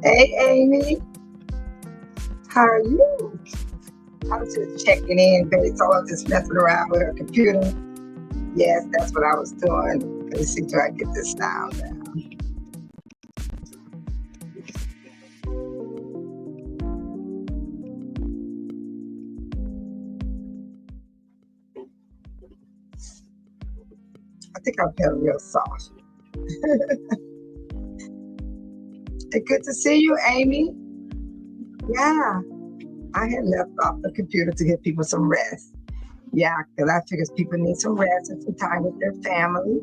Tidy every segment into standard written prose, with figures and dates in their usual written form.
Hey, Amy, how are you? I was just checking in, baby. So I was just messing around with her computer. Yes, that's what I was doing. Let me see, do I get this sound down? I think I'll play real soft. Hey, good to see you, Amy. Yeah, I had left off the computer to give people some rest. Yeah, because I figure people need some rest and some time with their family,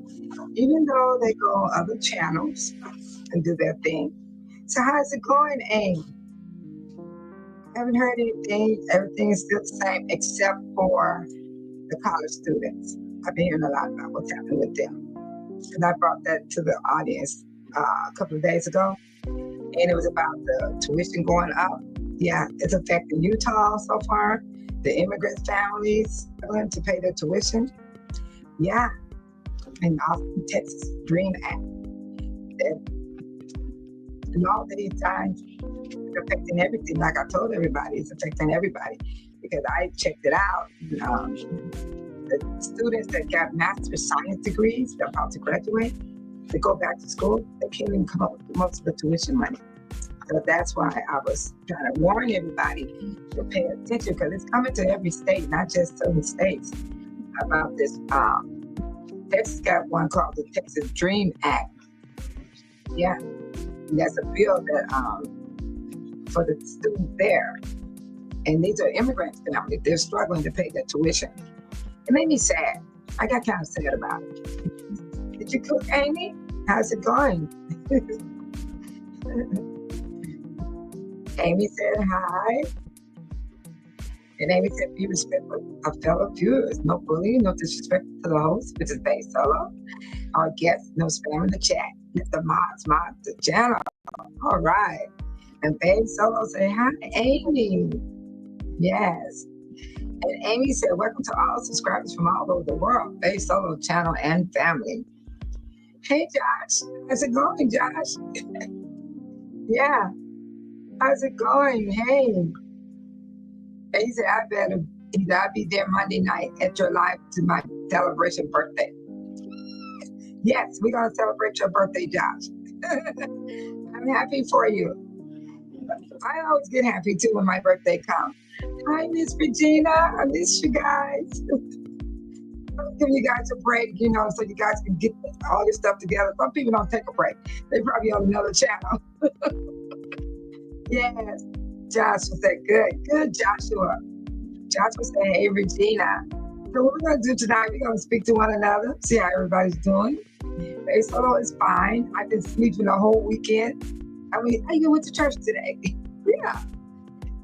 even though they go on other channels and do their thing. So how's it going, Amy? Haven't heard anything. Everything is still the same except for the college students. I've been hearing a lot about what's happening with them. And I brought that to the audience a couple of days ago. And it was about the tuition going up. Yeah, it's affecting Utah so far. The immigrant families struggling to pay their tuition. Yeah, and Austin, Texas Dream Act. And all these times, it's affecting everything. Like I told everybody, it's affecting everybody because I checked it out. The students that got master's science degrees, they're about to graduate, they go back to school, they can't even come up with most of the tuition money. So that's why I was trying to warn everybody to pay attention because it's coming to every state, not just certain states, about this. Texas got one called the Texas Dream Act. Yeah, and that's a bill that for the students there. And these are immigrant families. They're struggling to pay their tuition. It made me sad. I got kind of sad about it. Did you cook, Amy? How's it going? Amy said hi. And Amy said, be respectful of fellow viewers. No bullying, no disrespect to the host, which is based solo. Our guests, no spam in the chat. Let the mods mod the channel. All right. And Babe Solo say, hi, Amy. Yes. And Amy said, welcome to all subscribers from all over the world, Babe Solo channel and family. Hey, Josh. How's it going, Josh? Yeah. How's it going? Hey. And he said, I'll be there Monday night at your live to my celebration birthday. Yes, we're going to celebrate your birthday, Josh. I'm happy for you. I always get happy too when my birthday comes. Hi, Miss Regina. I miss you guys. I'm giving you guys a break, so you guys can get all your stuff together. Some people don't take a break. They probably on another channel. Yes. Josh was that good. Good, Joshua. Joshua said, hey, Regina. So what we're going to do tonight, we're going to speak to one another, see how everybody's doing. Hey, Solo is fine. I've been sleeping the whole weekend. I mean, I even went to church today. Yeah.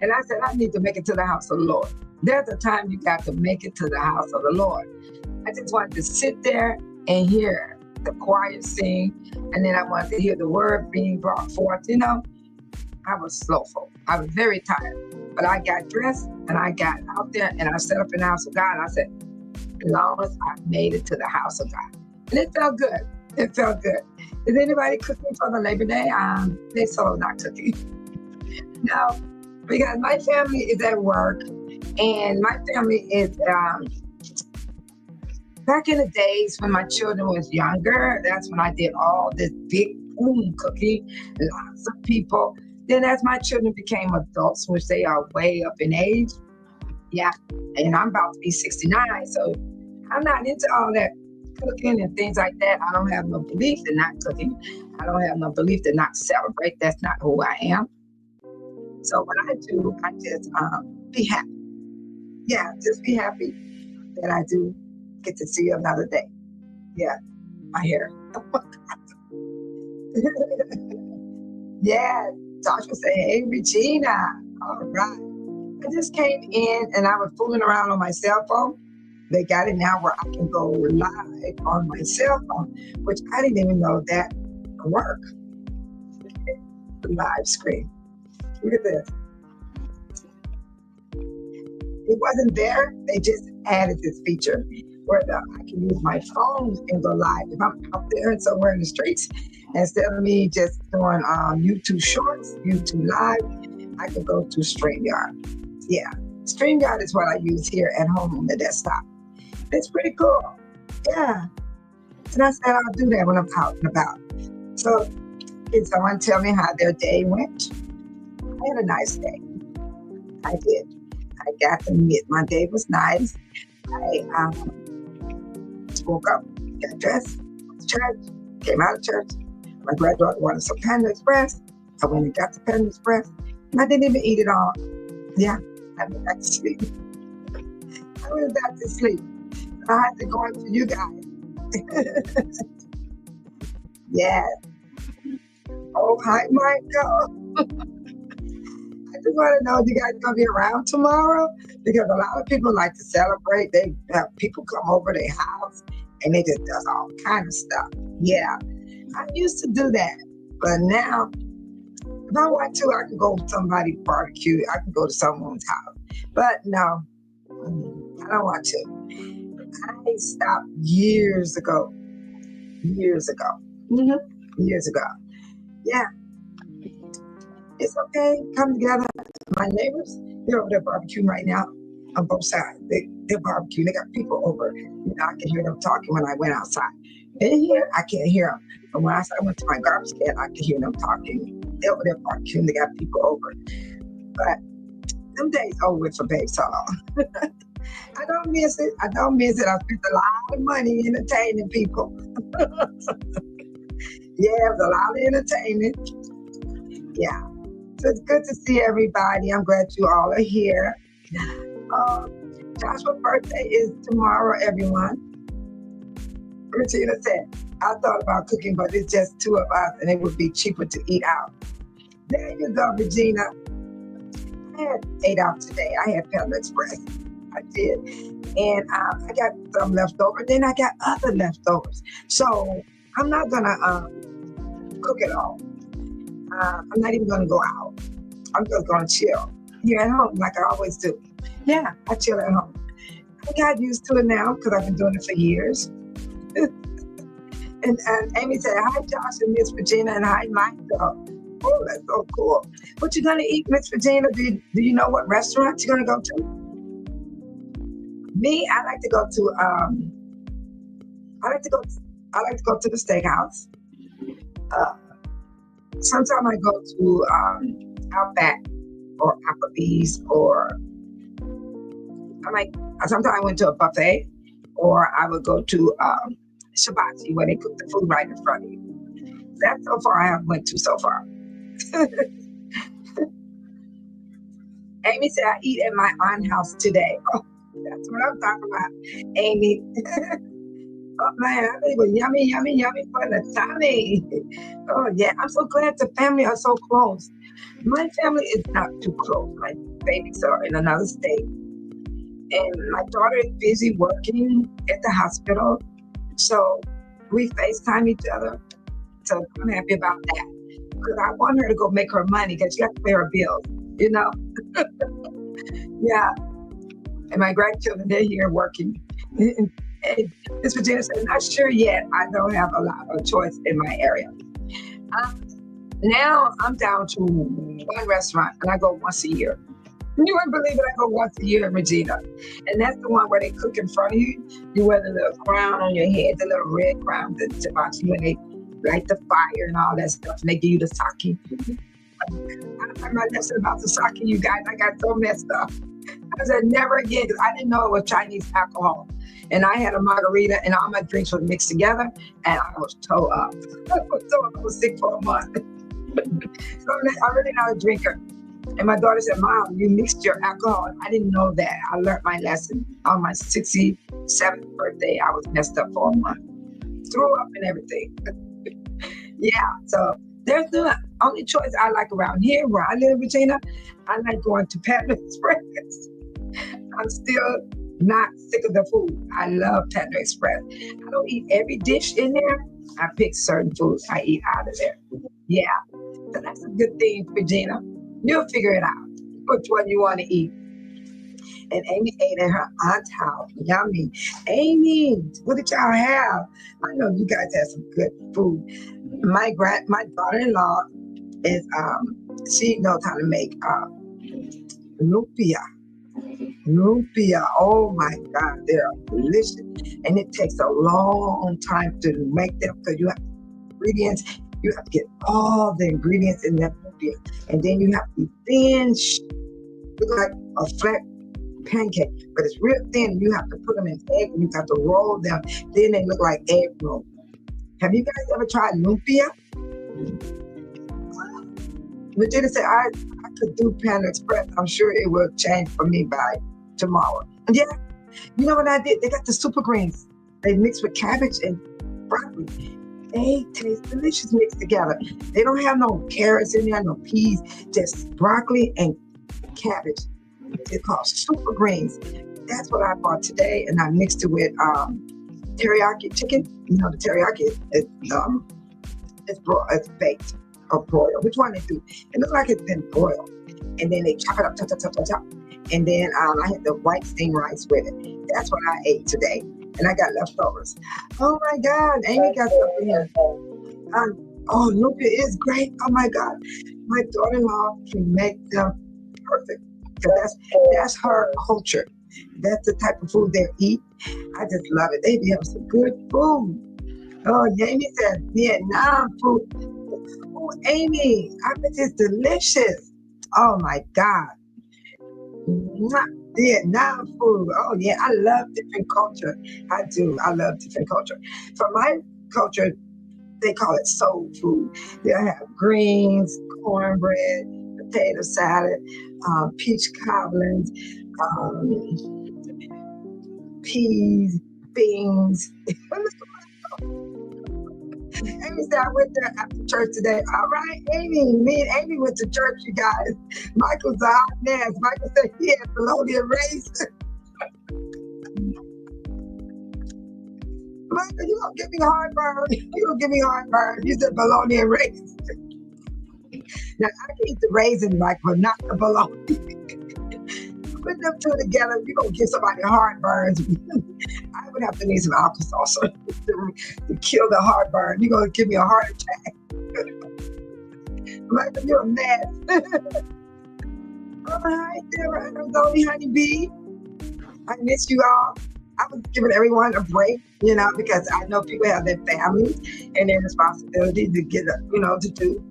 And I said, I need to make it to the house of the Lord. There's a time you got to make it to the house of the Lord. I just wanted to sit there and hear the choir sing, and then I wanted to hear the word being brought forth. I was slowful. I was very tired. But I got dressed and I got out there and I set up in the house of God. And I said, as long as I made it to the house of God. And it felt good. It felt good. Is anybody cooking for the Labor Day? They solo not cooking. No, because my family is at work and my family is back in the days when my children was younger, that's when I did all this big cooking, lots of people. Then as my children became adults, which they are way up in age, yeah, and I'm about to be 69, so I'm not into all that cooking and things like that. I don't have no belief in not cooking. I don't have no belief to not celebrate. That's not who I am. So what I do, I just be happy. Yeah, just be happy that I do get to see another day. Yeah, my hair. Yeah, Joshua said, hey, Regina. All right. I just came in and I was fooling around on my cell phone. They got it now where I can go live on my cell phone, which I didn't even know that would work. The live screen. Look at this. It wasn't there. They just added this feature where I can use my phone and go live. If I'm out there and somewhere in the streets, instead of me just doing YouTube Shorts, YouTube Live, I could go to StreamYard. Yeah, StreamYard is what I use here at home on the desktop. It's pretty cool. Yeah. And I said I'll do that when I'm out and about. So, can someone tell me how their day went? I had a nice day. I did. I got to admit my day was nice. I woke up, got dressed, went to church, came out of church. My granddaughter wanted some Panda Express. I went and got the Panda Express. And I didn't even eat it all. Yeah, I went back to sleep. I went back to sleep. I had to go in for you guys. Yeah. Oh, hi, Michael. I just want to know if you guys going to be around tomorrow, because a lot of people like to celebrate. They have people come over their house and they just does all kind of stuff. Yeah, I used to do that, but now if I want to, I can go to somebody's barbecue. I can go to someone's house, but no, I don't want to. I stopped years ago. Years ago. Yeah. It's okay. Come together. My neighbors, they're over there barbecuing right now on both sides. They're barbecuing. They got people over. You know, I can hear them talking when I went outside. In here, I can't hear them. But when I went to my garbage can, I can hear them talking. They're over there barbecuing. They got people over. But them days over with for Babe Salon. I don't miss it. I spent a lot of money entertaining people. Yeah, it was a lot of entertainment. Yeah. So it's good to see everybody. I'm glad you all are here. Joshua's birthday is tomorrow, everyone. Regina said, I thought about cooking, but it's just two of us and it would be cheaper to eat out. There you go, Regina. I ate out today. I had Panda Express. I did. And I got some leftover. Then I got other leftovers. So I'm not going to cook it all. I'm not even going to go out. I'm just going to chill here at home like I always do. Yeah, I chill at home. I got used to it now because I've been doing it for years. and Amy said, hi, Josh and Miss Regina, and hi, Michael. Oh, that's so cool. What you going to eat, Miss Regina? Do you know what restaurant you're going to go to? Me, I like to go to the steakhouse. Sometimes I go to Outback or Applebee's, or sometimes I went to a buffet, or I would go to Shabachi where they cook the food right in front of you. That's so far I have went to so far. Amy said, I eat at my aunt's house today. Oh, that's what I'm talking about, Amy. Oh man, I think it was yummy, yummy, yummy for the tummy. Oh yeah, I'm so glad the family are so close. My family is not too close. My babies are in another state. And my daughter is busy working at the hospital. So we FaceTime each other. So I'm happy about that. Because I want her to go make her money because she has to pay her bills, you know? Yeah. And my grandchildren, they're here working. And Ms. Virginia said, not sure yet. I don't have a lot of choice in my area. Now I'm down to one restaurant and I go once a year. You wouldn't believe it, I go once a year in Regina. And that's the one where they cook in front of you. You wear the little crown on your head, the little red crown, the hibachi, when they light the fire and all that stuff. And they give you the sake. I learned my lesson about the sake, you guys. I got so messed up. I said, never again, because I didn't know it was Chinese alcohol. And I had a margarita and all my drinks were mixed together and I was toe up. I was sick for a month. So I'm really not a drinker. And my daughter said, Mom, you mixed your alcohol. I didn't know that. I learned my lesson. On my 67th birthday, I was messed up for a month. Threw up and everything. Yeah, so there's the only choice I like around here where I live, Regina. I like going to Panda Express. I'm still not sick of the food. I love Panda Express. I don't eat every dish in there. I pick certain foods I eat out of there. Yeah, so that's a good thing, Regina. You'll figure it out, which one you want to eat. And Amy ate at her aunt's house. Yummy. Amy, what did y'all have? I know you guys had some good food. My daughter-in-law is she knows how to make lumpia. Lumpia, oh my God, they're delicious. And it takes a long time to make them because you have ingredients. You have to get all the ingredients in that lumpia. And then you have to be thin, look like a flat pancake, but it's real thin. You have to put them in egg and you have to roll them. Then they look like egg roll. Have you guys ever tried lumpia? Regina said, I could do Panda Express. I'm sure it will change for me by tomorrow. And yeah, you know what I did? They got the super greens. They mix with cabbage and broccoli. They taste delicious mixed together. They don't have no carrots in there, no peas, just broccoli and cabbage. It's called super greens. That's what I bought today, and I mixed it with teriyaki chicken. You know, the teriyaki it's baked or broiled. Which one they do? It looks like it's been boiled, and then they chop it up, chop. And then I had the white steamed rice with it. That's what I ate today, and I got leftovers. Oh my God, Amy got something here. Oh, lumpia is great. Oh my God, my daughter-in-law can make them perfect. Because that's her culture. That's the type of food they eat. I just love it. They have some good food. Oh, Amy said Vietnam food. Oh, Amy, I bet it's delicious. Oh my God. Vietnam food. Oh yeah, I love different culture. I do. I love different culture. For my culture, they call it soul food. They'll have greens, cornbread, potato salad, peach cobblings, peas, beans. Amy said, I went there after church today. All right, Amy. Me and Amy went to church, you guys. Michael's a hot mess. Michael said he had bologna and raisins. Michael, you gonna give me heartburn. You gonna give me heartburn. You said bologna and raisins. Now, I can eat the raisin, Michael, but not the bologna. Put them two together, you're going to give somebody heartburn. I would have to need some alka-seltzer to kill the heartburn. You're going to give me a heart attack. Michael, you're a mess. All right, Deborah, I was only Honeybee. I miss you all. I was giving everyone a break, you know, because I know people have their families and their responsibilities to get, to do.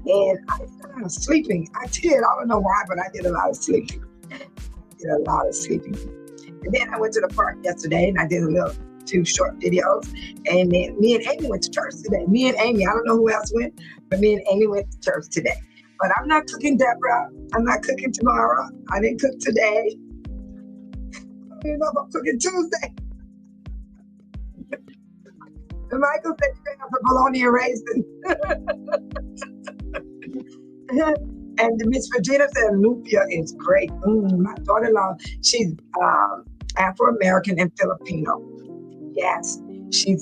And I did a lot of sleeping. I don't know why, but I did a lot of sleeping. And then I went to the park yesterday and I did two short videos. And then me and Amy went to church today. Me and Amy, I don't know who else went, but me and Amy went to church today. But I'm not cooking, Deborah. I'm not cooking tomorrow. I didn't cook today. I don't even know if I'm cooking Tuesday. And Michael said you're going to have the bologna and raisin. And Miss Regina said lumpia is great. My daughter-in-law, she's Afro-American and Filipino. Yes, she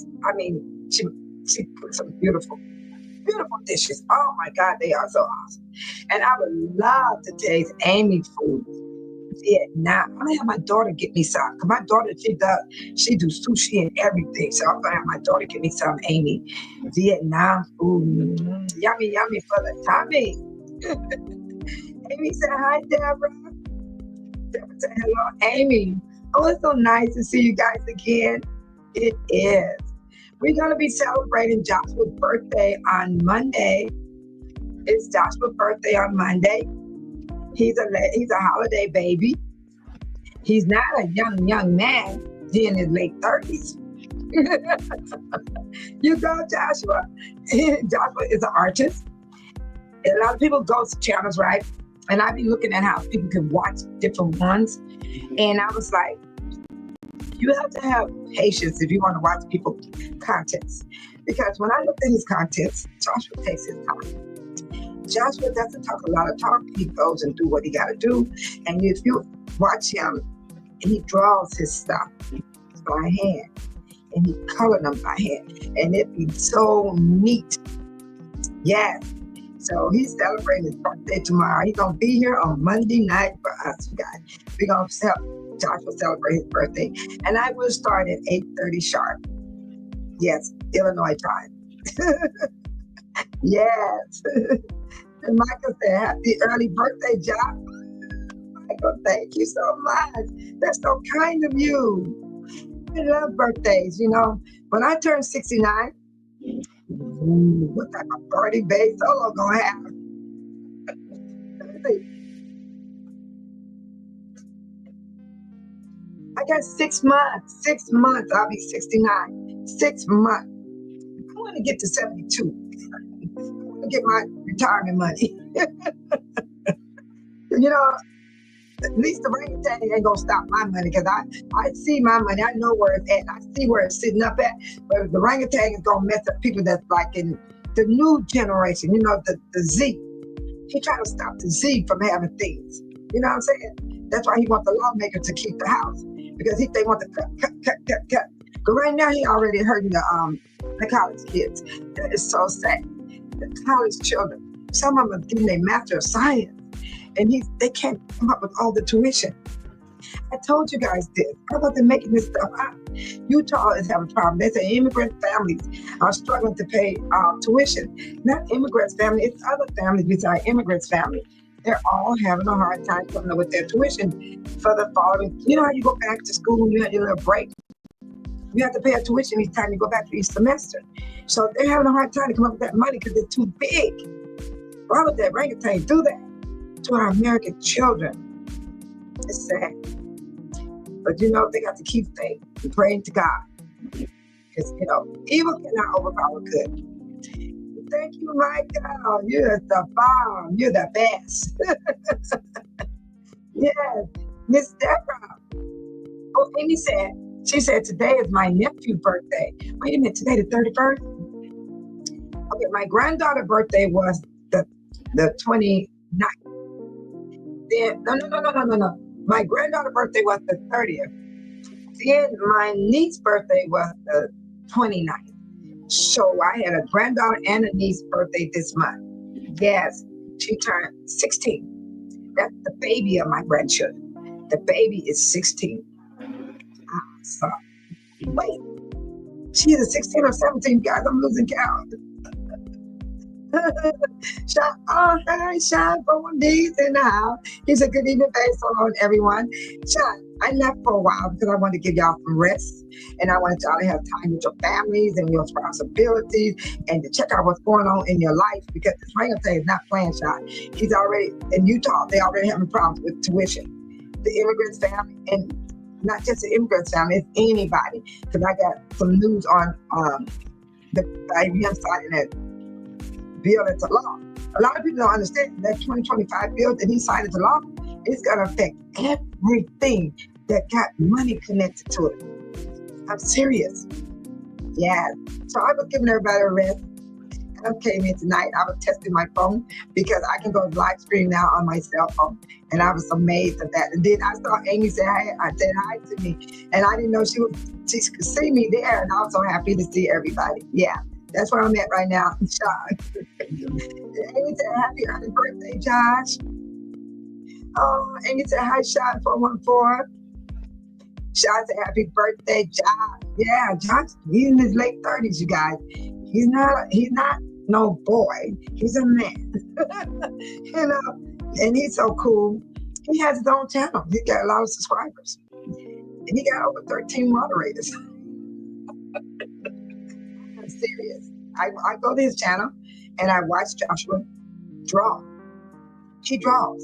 cooks some beautiful dishes. Oh my God, they are so awesome. And I would love to taste Amy's food. Vietnam. I'm gonna have my daughter get me some. Cause my daughter, she do sushi and everything. So I'm gonna have my daughter get me some Amy. Vietnam food. Yummy for the tummy. Amy said, hi, Deborah. Deborah said, hello, Amy. Oh, it's so nice to see you guys again. It is. We're going to be celebrating Joshua's birthday on Monday. It's Joshua's birthday on Monday. He's a holiday baby. He's not a young man. He's in his late 30s. You go, Joshua. Joshua is an artist. A lot of people go to channels, right? And I be looking at how people can watch different ones. And I was like, you have to have patience if you want to watch people's contents. Because when I looked at his contents, Joshua takes his time. Joshua doesn't talk a lot of talk. He goes and do what he got to do. And if you watch him, he draws his stuff by hand. And he colored them by hand. And it be so neat. Yes. So he's celebrating his birthday tomorrow. He's gonna be here on Monday night for us, you guys. We're gonna Josh will celebrate his birthday. And I will start at 8:30 sharp. Yes, Illinois time. Yes. And Michael said, happy early birthday, Josh. Michael, thank you so much. That's so kind of you. I love birthdays, you know. When I turned 69, what type of party bass solo gonna have? I got 6 months. 6 months. I'll be 69. 6 months. I want to get to 72. I want to get my retirement money. You know, at least the orangutan ain't gonna stop my money because I see my money. I know where it's at. I see where it's sitting up at. But the orangutan is gonna mess up people that's like in the new generation. You know, the Z. He trying to stop the Z from having things. You know what I'm saying? That's why he wants the lawmaker to keep the house because they want to cut. But right now he already hurting the college kids. That is so sad. The college children. Some of them are getting their Master of Science. And they can't come up with all the tuition. I told you guys this. How about them making this stuff up? Utah is having a problem. They say immigrant families are struggling to pay tuition. Not immigrants' family, it's other families besides immigrants' family. They're all having a hard time coming up with their tuition for the following. You know how you go back to school and you have your little break? You have to pay a tuition each time you go back for each semester. So they're having a hard time to come up with that money because it's too big. Why would that orangutan do that to our American children? It's sad. But you know, they got to keep faith and praying to God. Because, you know, evil cannot overpower good. Thank you, Michael. You're the bomb. You're the best. Yes. Miss Deborah. Oh, Amy she said, today is my nephew's birthday. Wait a minute, today the 31st? Okay, my granddaughter's birthday was the 29th. Then, no. My granddaughter's birthday was the 30th. Then my niece's birthday was the 29th. So I had a granddaughter and a niece's birthday this month. Yes, she turned 16. That's the baby of my grandchildren. The baby is 16. So, wait, she is 16 or 17, guys. I'm losing count. Hi, Sean from these and now. He's a good evening, face on everyone. Sean, I left for a while because I wanted to give y'all some rest and I wanted y'all to have time with your families and your responsibilities and to check out what's going on in your life because this orangutan is not playing, Sean. He's already in Utah. They already having problems with tuition. The immigrants family and not just the immigrants family, it's anybody. Because I got some news on the IBM signing that bill into law. A lot of people don't understand that 2025 bill that he signed into law is going to affect everything that got money connected to it. I'm serious. Yeah. So I was giving everybody a rest. I came in tonight. I was testing my phone because I can go live stream now on my cell phone. And I was amazed at that. And then I saw Amy say hi. I said hi to me. And I didn't know she could see me there. And I was so happy to see everybody. Yeah. That's where I'm at right now. Sean. Amy said, happy early birthday, Josh. Oh, Amy said, hi, Sean 414. Sean said, happy birthday, Josh. Yeah, Josh, he's in his late 30s, you guys. He's not no boy. He's a man. You know, and he's so cool. He has his own channel. He got a lot of subscribers. And he got over 13 moderators. I'm serious. I go to his channel and I watch Joshua draw. He draws.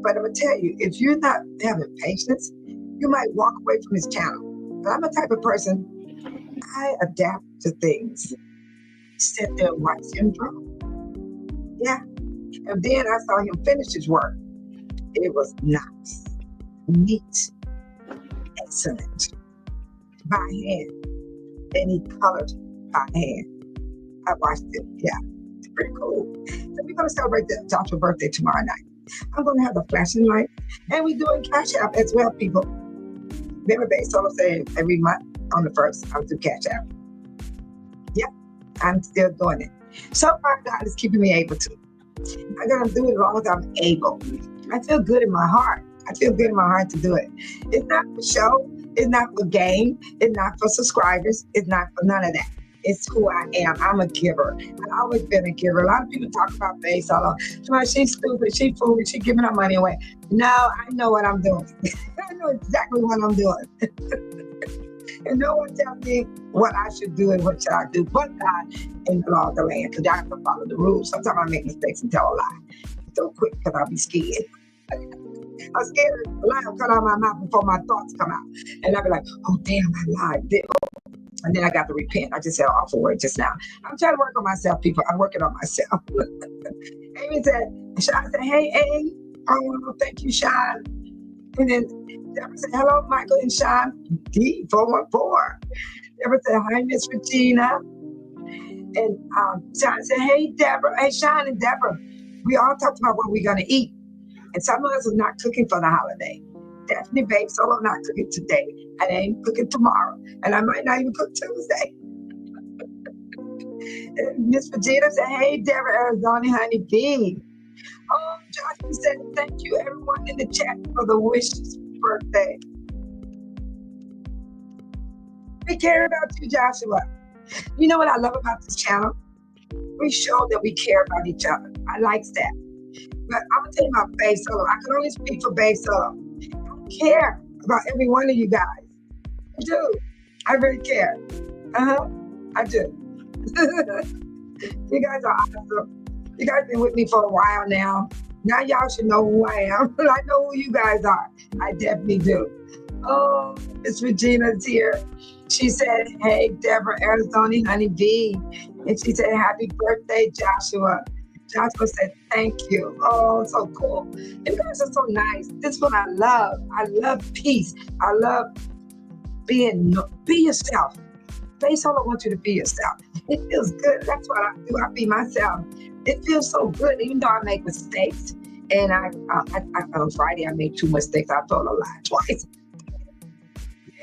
But I'm going to tell you, if you're not having patience, you might walk away from his channel. But I'm the type of person, I adapt to things. Sit there and watch him draw. Yeah. And then I saw him finish his work. It was nice, neat, excellent, by hand. And he colored by hand. I watched it. Yeah, it's pretty cool. So we're going to celebrate Joshua's birthday tomorrow night. I'm going to have the flashing light. And we're doing Cash App as well, people. Remember, Bay Solo saying every month on the 1st, I'll do Cash App. Yep, I'm still doing it. So far, God is keeping me able to. I'm going to do it as long as I'm able. I feel good in my heart. I feel good in my heart to do it. It's not for show. It's not for gain. It's not for subscribers. It's not for none of that. It's who I am. I'm a giver. I've always been a giver. A lot of people talk about Faye Solo. She's stupid. She's foolish. She's giving her money away. No, I know what I'm doing. I know exactly what I'm doing. And no one tells me what I should do and what should I do, but God in the law of the land, because I have to follow the rules. Sometimes I make mistakes and tell a lie so quick because I'll be scared. I'm scared a lie will come out of my mouth before my thoughts come out. And I'll be like, oh, damn, I lied. And then I got to repent. I just said an awful word just now. I'm trying to work on myself, people. I'm working on myself. Amy said, Sean said, hey, A. Oh, thank you, Sean. And then Deborah said, hello, Michael and Sean. D414. Deborah said, hi, Miss Regina. And Sean said, hey, Deborah. Hey, Sean and Deborah. We all talked about what we're going to eat. And some of us are not cooking for the holiday. Daphne Babe Solo not cooking today. I ain't cooking tomorrow. And I might not even cook Tuesday. Miss Regina said, hey, Deborah, Arizona Honey Bee. Oh, Joshua said, thank you, everyone in the chat for the wishes birthday. We care about you, Joshua. You know what I love about this channel? We show that we care about each other. I like that. But I'm going to tell you about Babe Solo. I can only speak for Babe Solo. I care about every one of you guys. I do. I really care. I do. You guys are awesome. You guys been with me for a while now. Now y'all should know who I am. I know who you guys are. I definitely do. Oh, Miss Regina's here. She said, hey, Deborah, Arizona Honey Bee. And she said, happy birthday, Joshua. Joshua said, thank you. Oh, so cool. You guys are so nice. This is what I love. I love peace. I love be yourself. Babe Solo wants you to be yourself. It feels good. That's what I do. I be myself. It feels so good, even though I make mistakes. And on Friday, I made 2 mistakes. I told a lie twice.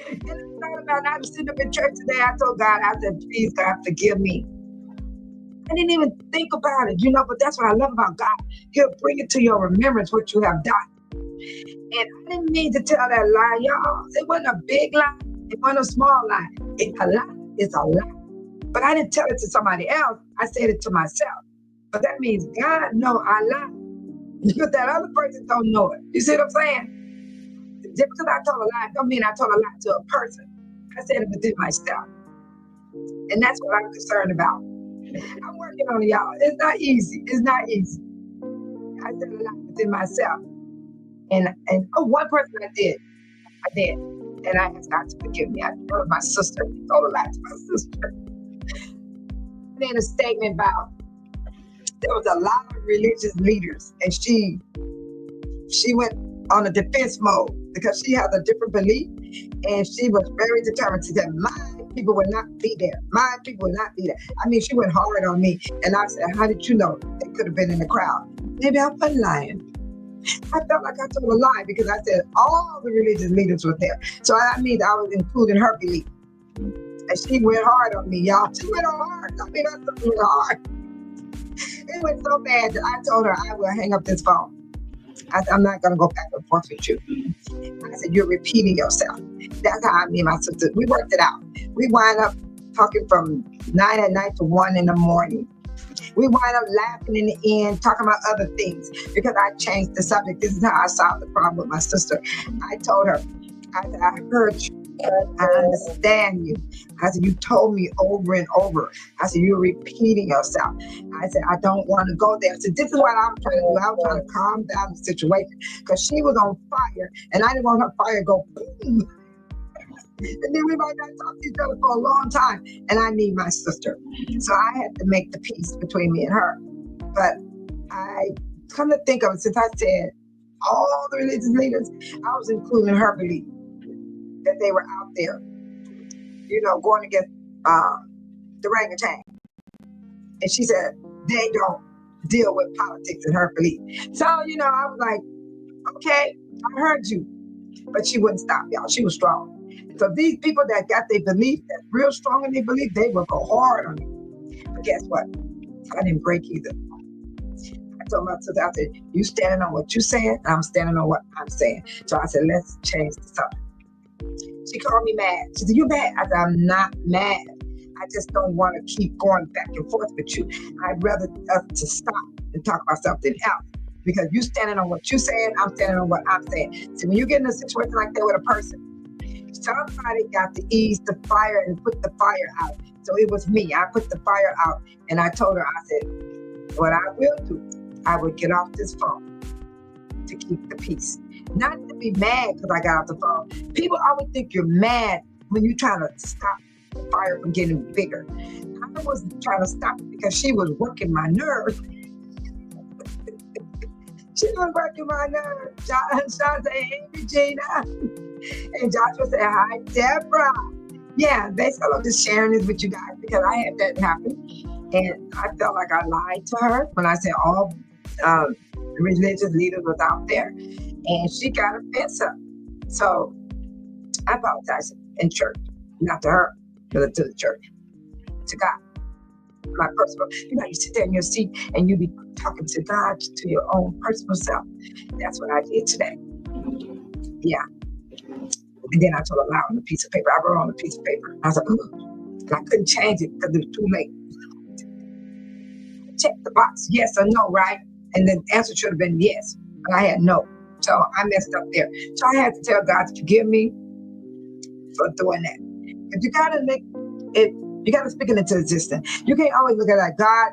And it's not about, I was sitting up in church today. I told God, I said, please, God, forgive me. I didn't even think about it, but that's what I love about God. He'll bring it to your remembrance what you have done. And I didn't mean to tell that lie, y'all. It wasn't a big lie. It wasn't a small lie. A lie is a lie. But I didn't tell it to somebody else. I said it to myself. But that means God knows I lie. Because that other person don't know it. You see what I'm saying? Just because I told a lie don't mean I told a lie to a person. I said it within myself. And that's what I'm concerned about. I'm working on it, y'all. It's not easy. It's not easy. I said a lie within myself. And one person I did. And I asked God to forgive me. I told my sister. I told a lie to my sister. I made a statement about there was a lot of religious leaders, and she went on a defense mode because she has a different belief, and she was very determined. She said, my people would not be there. My people would not be there. I mean, she went hard on me, and I said, how did you know they could have been in the crowd? Maybe I wasn't lying. I felt like I told a lie because I said all the religious leaders were there. So I mean, I was including her belief. And she went hard on me, y'all. She went hard. I mean, I went hard. It went so bad that I told her I will hang up this phone. I said, I'm not going to go back and forth with you. I said, you're repeating yourself. That's how me and my sister, we worked it out. We wind up talking from 9 at night to 1 in the morning. We wind up laughing in the end, talking about other things because I changed the subject. This is how I solved the problem with my sister. I told her, I said, I heard you. I understand you. I said, you told me over and over. I said, you're repeating yourself. I said, I don't want to go there. I said, this is what I'm trying to do. I was trying to calm down the situation because she was on fire and I didn't want her fire to go boom. And then we might not talk to each other for a long time. And I need my sister. So I had to make the peace between me and her. But I come to think of it, since I said all the religious leaders, I was including her belief that they were out there, going against the orangutan. And she said, they don't deal with politics in her belief. So, I was like, okay, I heard you. But she wouldn't stop, y'all. She was strong. So these people that got their belief, that's real strong in their belief, they will go hard on you. But guess what? I didn't break either. I told my sister, I said, you standing on what you saying, I'm standing on what I'm saying. So I said, let's change the subject. She called me mad. She said, you mad? I said, I'm not mad. I just don't want to keep going back and forth with you. I'd rather us to stop and talk about something else. Because you standing on what you're saying, I'm standing on what I'm saying. So when you get in a situation like that with a person, somebody got to ease the fire and put the fire out. So it was me. I put the fire out and I told her, I said, what I will do, I will get off this phone to keep the peace. Not to be mad because I got off the phone. People always think you're mad when you're trying to stop the fire from getting bigger. I was trying to stop it because she was working my nerves. She was working my nerves. Sean said, hey, Regina. And Joshua said, hi, Deborah. Yeah, basically I'm just sharing this with you guys because I had that happen. And I felt like I lied to her when I said all religious leaders was out there. And she got offensive. So I apologized in church, not to her, but to the church, to God. My personal, you sit there in your seat and you be talking to God, to your own personal self. That's what I did today. Yeah. And then I told her lie on a piece of paper. I wrote on a piece of paper. I was like, and I couldn't change it because it was too late. Check the box, yes or no, right? And the answer should have been yes, but I had no. So I messed up there. So I had to tell God to forgive me for doing that. Because you gotta make it, you gotta speak it into existence. You can't always look at it like, God,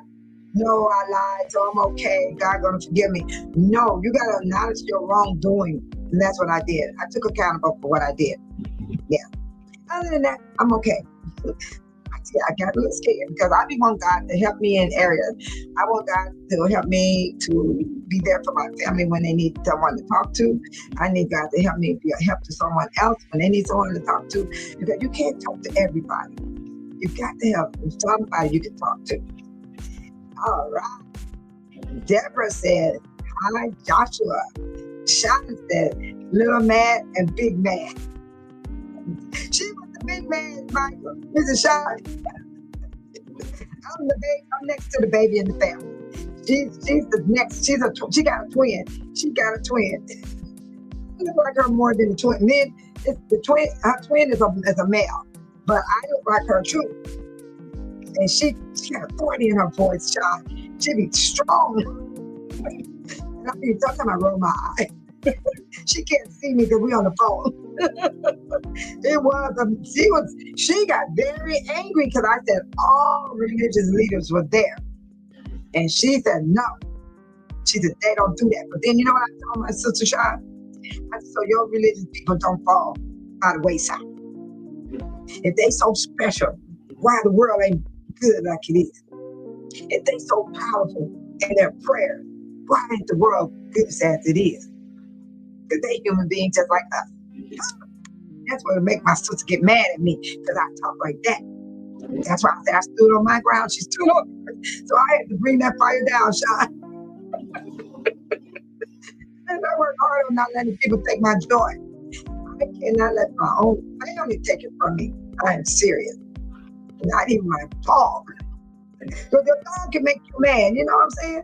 no, I lied, so I'm okay. God gonna forgive me. No, you gotta acknowledge your wrongdoing. And that's what I did. I took accountable for what I did. Yeah. Other than that, I'm okay. I got a little scared because I be want God to help me in areas. I want God to help me to be there for my family when they need someone to talk to. I need God to help me be a help to someone else when they need someone to talk to. Because you can't talk to everybody. You got to help somebody you can talk to. All right. Deborah said, hi, Joshua. Sean said, little man and big man. She was the big man, Michael. Mrs. Sean. I'm the baby. I'm next to the baby in the family. She's the next. She got a twin. She got a twin. I look like her more than the twin. Then the twin. Her twin is a male, but I look like her too. And she got authority in her voice, Sean. She be strong. And I mean, sometimes I roll my eye. She can't see me because we on the phone. She got very angry because I said all religious leaders were there. And she said, no. She said, they don't do that. But then you know what I told my sister Sean? I said, so your religious people don't fall by the wayside. If they so special, why the world ain't good like it is? If they so powerful in their prayers, why ain't the world good as it is? Because they human beings just like us. That's what make my sister get mad at me, because I talk like that. That's why I said I stood on my ground. She stood on hers. So I had to bring that fire down, Sean. And I work hard on not letting people take my joy. I cannot let my own family take it from me. I am serious. Not even my dog. Because your dog can make you mad, you know what I'm saying?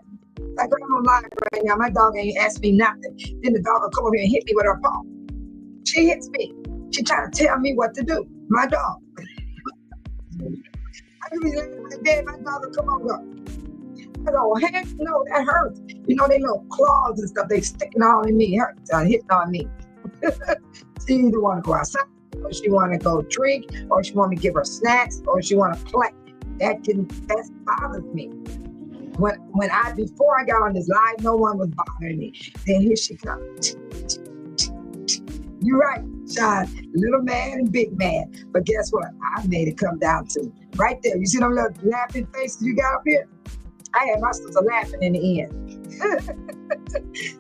Like I'm on live right now, my dog ain't asked me nothing. Then the dog will come over here and hit me with her paw. She hits me. She trying to tell me what to do. My dog. I can be laying in my bed, my dog will come over. I go, heck no, that hurts. You know, they little claws and stuff, they sticking all in me, hitting on me. She either want to go outside, or she want to go drink, or she want me to give her snacks, or she want to play. That bothers me. Before I got on this live, no one was bothering me. Then here she comes. You're right, Sean. Little man and big man. But guess what? I made it come down to right there. You see them little laughing faces you got up here? I had my sister laughing in the end.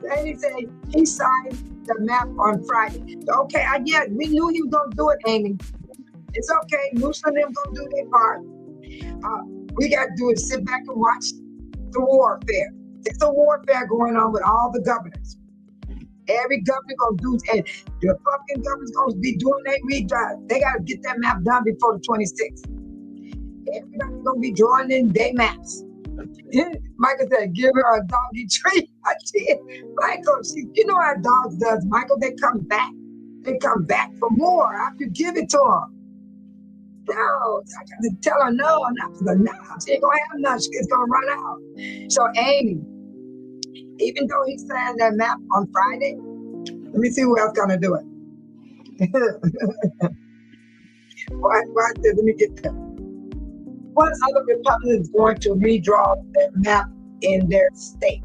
Then he said he signed the map on Friday. Okay, we knew he was going to do it, Amy. It's okay. Musa and them going to do their part. We got to do is sit back and watch the warfare. There's a warfare going on with all the governors. Every governor gonna do, and the Republican governors gonna be doing their redrive. They gotta get that map done before the 26th. Everybody's gonna be drawing in their maps. Michael said, give her a doggy treat. I did. Michael, you know how dogs does, Michael. They come back. They come back for more after you give it to them. No, I got to tell her no, enough is enough. She ain't gonna have none. She's gonna run out. So Amy, even though he signed that map on Friday, let me see who else gonna do it. Let me get there. What other Republicans going to redraw their map in their state?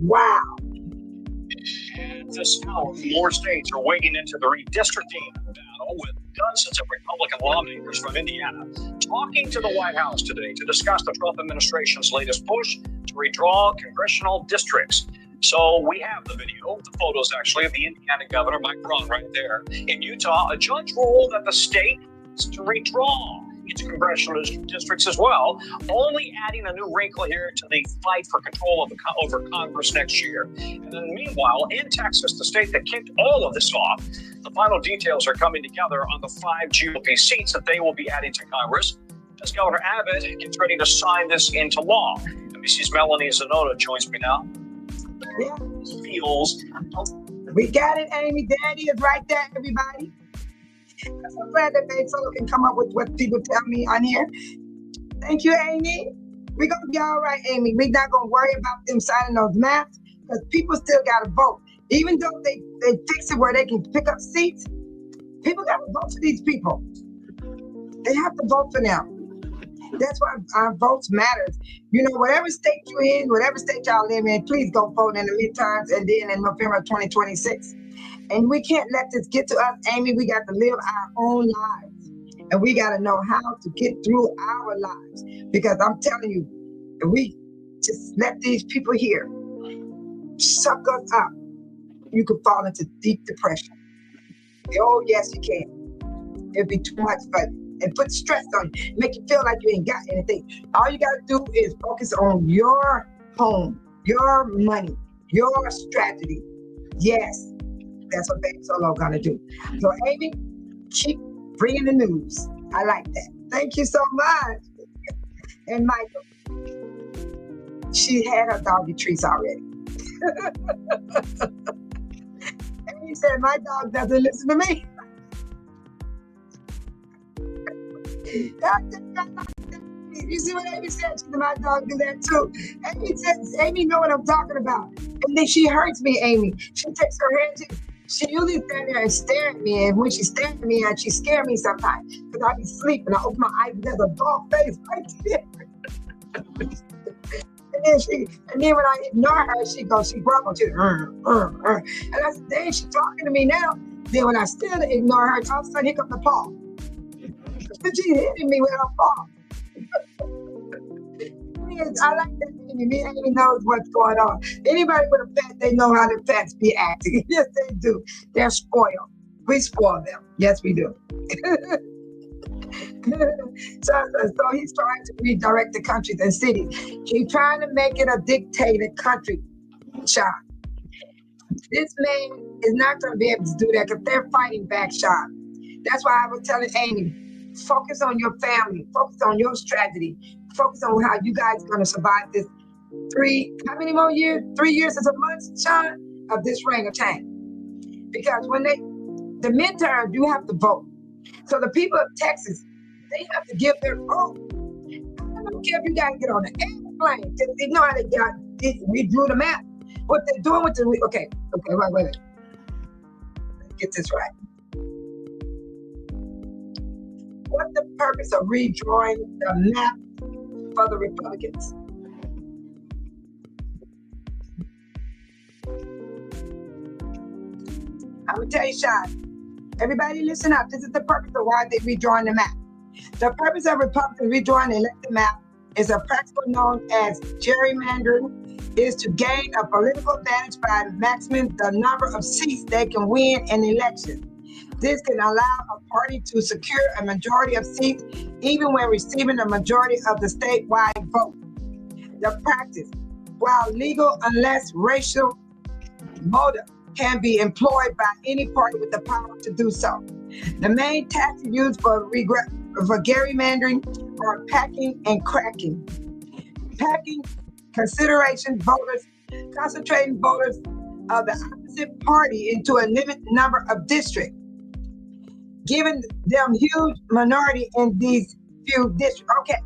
Wow. At this hour, more states are wading into the redistricting battle with dozens of Republican lawmakers from Indiana talking to the White House today to discuss the Trump administration's latest push to redraw congressional districts. So we have the video, the photos actually, of the Indiana governor, Mike Braun, right there. In Utah, a judge ruled that the state is to redraw its congressional districts as well, only adding a new wrinkle here to the fight for control of over Congress next year. And then meanwhile, in Texas, the state that kicked all of this off, the final details are coming together on the 5 GOP seats that they will be adding to Congress as Governor Abbott gets ready to sign this into law. NBC's Melanie Zanota joins me now. Yeah. Feels. We got it, Amy. Daddy is right there, everybody. I'm so glad that Babe Solo can come up with what people tell me on here. Thank you, Amy. We're going to be all right, Amy. We're not going to worry about them signing those maps because people still got to vote. Even though they fix it where they can pick up seats, people got to vote for these people. They have to vote for them. That's why our votes matters. You know, whatever state you're in, whatever state y'all live in, please go vote in the midterms and then in November 2026. And we can't let this get to us, Amy. We got to live our own lives. And we got to know how to get through our lives. Because I'm telling you, if we just let these people here suck us up, you could fall into deep depression. Oh, yes, you can. It'd be too much for you. And put stress on you, make you feel like you ain't got anything. All you got to do is focus on your home, your money, your strategy. Yes. That's what Babe Solo gonna do. So Amy, keep bringing the news. I like that. Thank you so much. And Michael, she had her doggy treats already. Amy said, my dog doesn't listen to me. You see what Amy said? She said, my dog do that too. Amy says, Amy know what I'm talking about. And then she hurts me, Amy. She takes her hands. She usually stand there and stare at me, and when she stares at me, she scares me sometimes because I be sleeping. I open my eyes, there's a dog face right there. and then when I ignore her, she grumbles. She, and I said, dang, she's talking to me now. Then when I still ignore her, all of a sudden, here comes the paw. She's hitting me with her paw. I like that Amy. Me and Amy knows what's going on. Anybody with a pet, they know how the pets be acting. Yes, they do. They're spoiled. We spoil them. Yes, we do. So he's trying to redirect the countries and cities. He's trying to make it a dictated country, Sean. This man is not going to be able to do that because they're fighting back, Sean. That's why I was telling Amy, focus on your family. Focus on your strategy. Focus on how you guys are going to survive this how many more years? 3 years and some months, Sean, of this reign of time. Because when the midterm, you have to vote. So the people of Texas, they have to give their vote. I don't care if you got to get on an airplane. Because they know how they redrew the map. What they're doing with the, okay, wait. Let's get this right. What's the purpose of redrawing the map for the Republicans? I'm going to tell you, Sean. Everybody listen up. This is the purpose of why they're redrawing the map. The purpose of Republicans redrawing the elected map is a practical known as gerrymandering, is to gain a political advantage by maximizing the number of seats they can win in elections. This can allow a party to secure a majority of seats even when receiving a majority of the statewide vote. The practice, while legal unless racial motive can be employed by any party with the power to do so. The main tactics used for gerrymandering are packing and cracking. Packing consideration voters, concentrating voters of the opposite party into a limited number of districts, giving them huge minority in these few districts. Okay,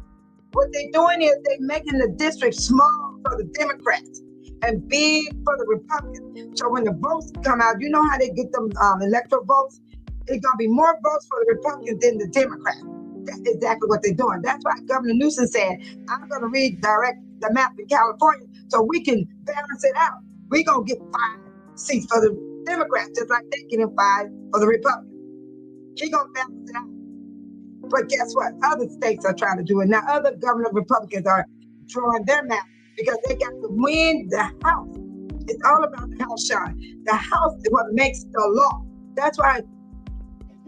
what they're doing is they're making the district small for the Democrats and big for the Republicans. So when the votes come out, you know how they get them electoral votes? It's going to be more votes for the Republicans than the Democrats. That's exactly what they're doing. That's why Governor Newsom said, I'm going to redirect the map in California so we can balance it out. We're going to get 5 seats for the Democrats, just like they're getting 5 for the Republicans. He's going to balance it out. But guess what? Other states are trying to do it. Now, other governor Republicans are drawing their map because they got to win the House. It's all about the House, Sean. The House is what makes the law. That's why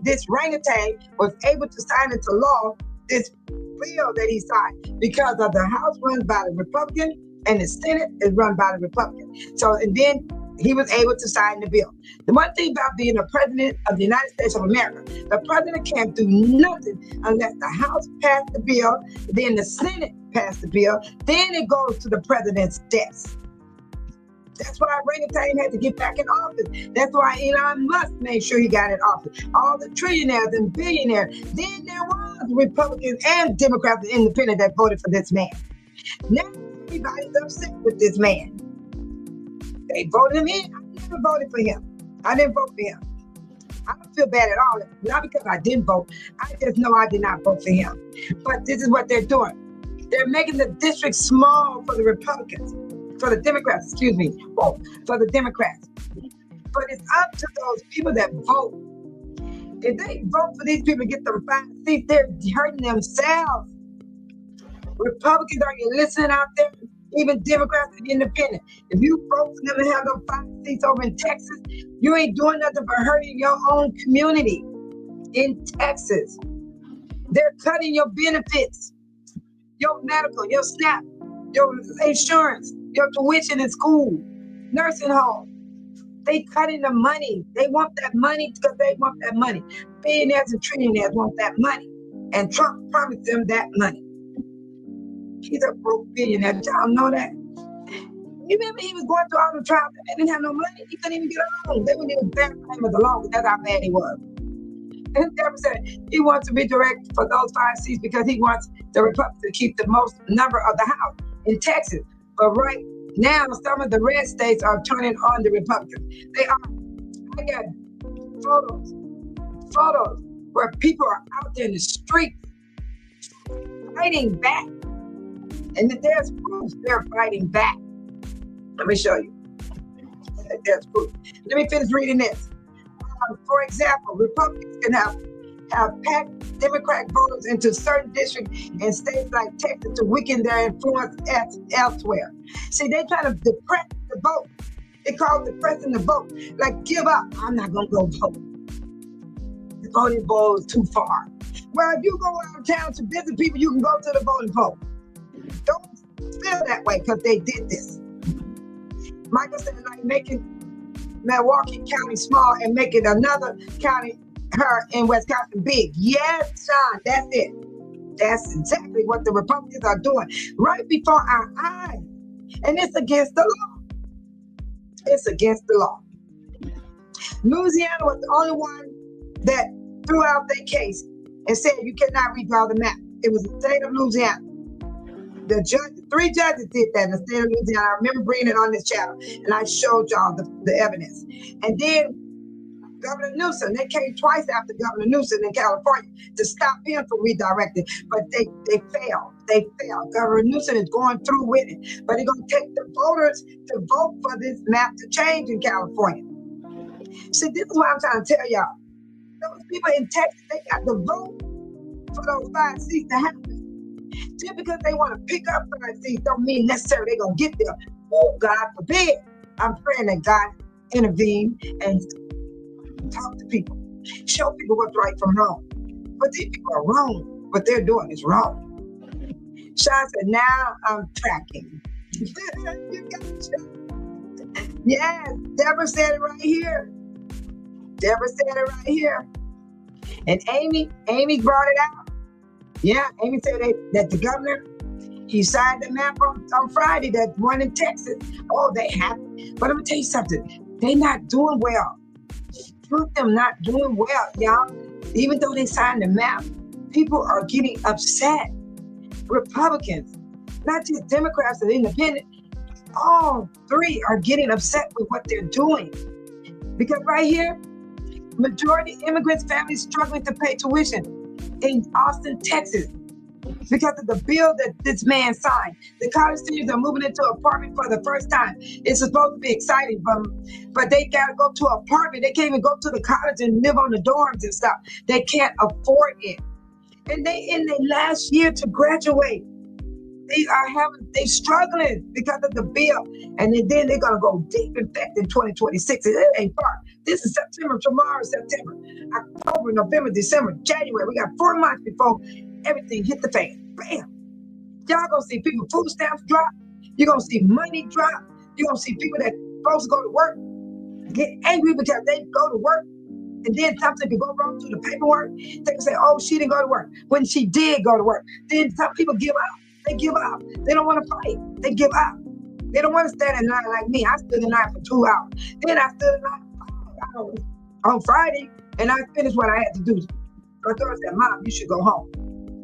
this orangutan was able to sign into law this bill that he signed, because of the House runs by the Republican and the Senate is run by the Republican. So, and then he was able to sign the bill. The one thing about being a president of the United States of America, the president can't do nothing unless the House passed the bill, then the Senate passed the bill, then it goes to the president's desk. That's why orangutan had to get back in office. That's why Elon Musk made sure he got in office. All the trillionaires and billionaires. Then there was Republicans and Democrats and independents that voted for this man. Now everybody's upset with this man. They voted him in. I never voted for him. I didn't vote for him. I don't feel bad at all. Not because I didn't vote. I just know I did not vote for him. But this is what they're doing. They're making the district small for the Republicans. For the Democrats, excuse me. Oh, for the Democrats. But it's up to those people that vote. If they vote for these people to get them 5 seats, they're hurting themselves. Republicans, are you listening out there? Even Democrats and independents. If you vote for them to have those 5 seats over in Texas, you ain't doing nothing but hurting your own community in Texas. They're cutting your benefits, your medical, your SNAP, your insurance, your tuition in school, nursing home. They cutting the money. They want that money because they want that money. Billionaires and trillionaires want that money. And Trump promised them that money. He's a broke billionaire. Y'all know that? You remember he was going through all the trials and they didn't have no money. He couldn't even get a loan. They wouldn't even verify him with the loan. That's how bad he was. And Deborah said he wants to redirect for those 5 seats because he wants the Republicans to keep the most number of the House in Texas. But right now, some of the red states are turning on the Republicans. They are. I got photos where people are out there in the street fighting back. And that there's proof they're fighting back. Let me show you. There's proof. Let me finish reading this. For example, Republicans can have packed Democratic voters into certain districts in states like Texas to weaken their influence elsewhere. See, they try to depress the vote. They call it depressing the vote. Like, give up. I'm not going to go vote. The voting poll is too far. Well, if you go out of town to visit people, you can go to the voting poll. Don't feel that way because they did this. Michael said, like making Milwaukee County small and making another county, her in Wisconsin, big. Yes, Sean, that's it. That's exactly what the Republicans are doing right before our eyes. And it's against the law. It's against the law. Louisiana was the only one that threw out their case and said you cannot redraw the map. It was the state of Louisiana. The judge, 3 judges did that in the state of Louisiana. I remember bringing it on this channel, and I showed y'all the evidence. And then Governor Newsom, they came twice after Governor Newsom in California to stop him from redirecting, but they failed. They failed. Governor Newsom is going through with it, but he's going to take the voters to vote for this map to change in California. See, this is what I'm trying to tell y'all. Those people in Texas, they got to vote for those 5 seats to happen. Just because they want to pick up 5 seats don't mean necessarily they're going to get there. Oh, God forbid. I'm praying that God intervene and talk to people. Show people what's right from wrong. But these people are wrong. What they're doing is wrong. Sean said, now I'm tracking. You got it. Yes, Deborah said it right here. Deborah said it right here. And Amy brought it out. Yeah, Amy said that the governor, he signed the map on Friday, that one in Texas. Oh, they happy. But let me tell you something. They not doing well. Them not doing well, y'all. Even though they signed the map, people are getting upset. Republicans, not just Democrats and independents, all three are getting upset with what they're doing. Because right here, majority immigrants families struggling to pay tuition in Austin, Texas, because of the bill that this man signed. The college students are moving into an apartment for the first time. It's supposed to be exciting for them, but they got to go to an apartment. They can't even go to the college and live on the dorms and stuff. They can't afford it. And they in their last year to graduate. They struggling because of the bill. And then they're going to go deep in fact in 2026. It ain't far. This is September, tomorrow, September, October, November, December, January. We got 4 months before everything hit the fan. Bam. Y'all gonna see people food stamps drop. You're gonna see money drop. You're gonna see people that supposed to go to work get angry because they go to work. And then something could go wrong through the paperwork. They can say, oh, she didn't go to work when she did go to work. Then some people give up. They give up. They don't want to fight. They give up. They don't want to stand in line like me. I stood in line for 2 hours. Then I stood in line for 5 hours on Friday, and I finished what I had to do. My daughter said, Mom, you should go home.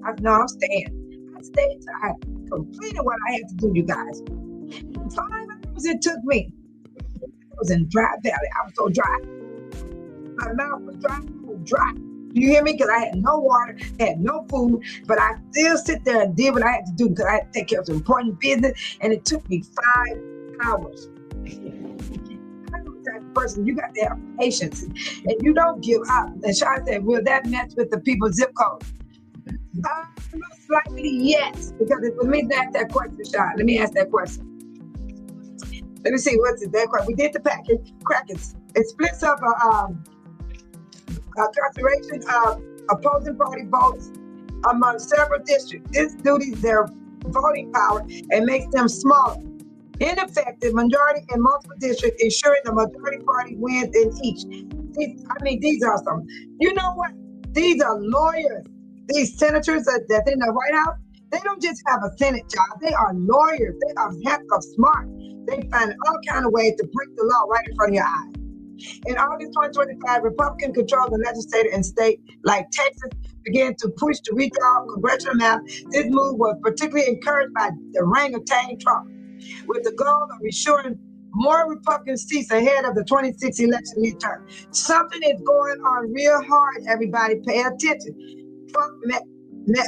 I said, no, I'm staying. I stayed till I completed what I had to do, you guys. 5 hours it took me. I was in Dry Valley. I was so dry. My mouth was dry. I was dry. You hear me? Because I had no water, had no food, but I still sit there and did what I had to do because I had to take care of some important business, and it took me 5 hours. I'm the type of person, you got to have patience, and you don't give up. And Sean said, will that match with the people's zip code? Most likely, yes. Because let me ask that question, Sean. Let me ask that question. Let me see, what's it? That question. We did the package, crackers. It splits up a concentration of opposing party votes among several districts. This duties their voting power and makes them smaller. Ineffective majority in multiple districts, ensuring the majority party wins in each. These are some. You know what? These are lawyers. These senators that's in the White House, they don't just have a Senate job. They are lawyers. They are heck of smart. They find all kind of ways to break the law right in front of your eyes. In August 2025, Republican controlled the legislature in states like Texas began to push to redraw congressional map. This move was particularly encouraged by the orangutan Trump, with the goal of ensuring more Republican seats ahead of the 26 election midterm. Something is going on real hard, everybody. Pay attention. Trump met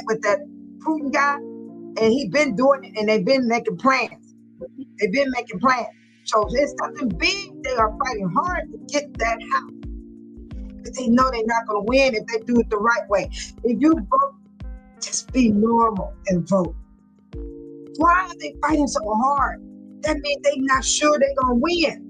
with that Putin guy, and he's been doing it, and they've been making plans. So it's something big. They are fighting hard to get that house. But they know they're not going to win if they do it the right way. If you vote, just be normal and vote. Why are they fighting so hard? That means they're not sure they're going to win.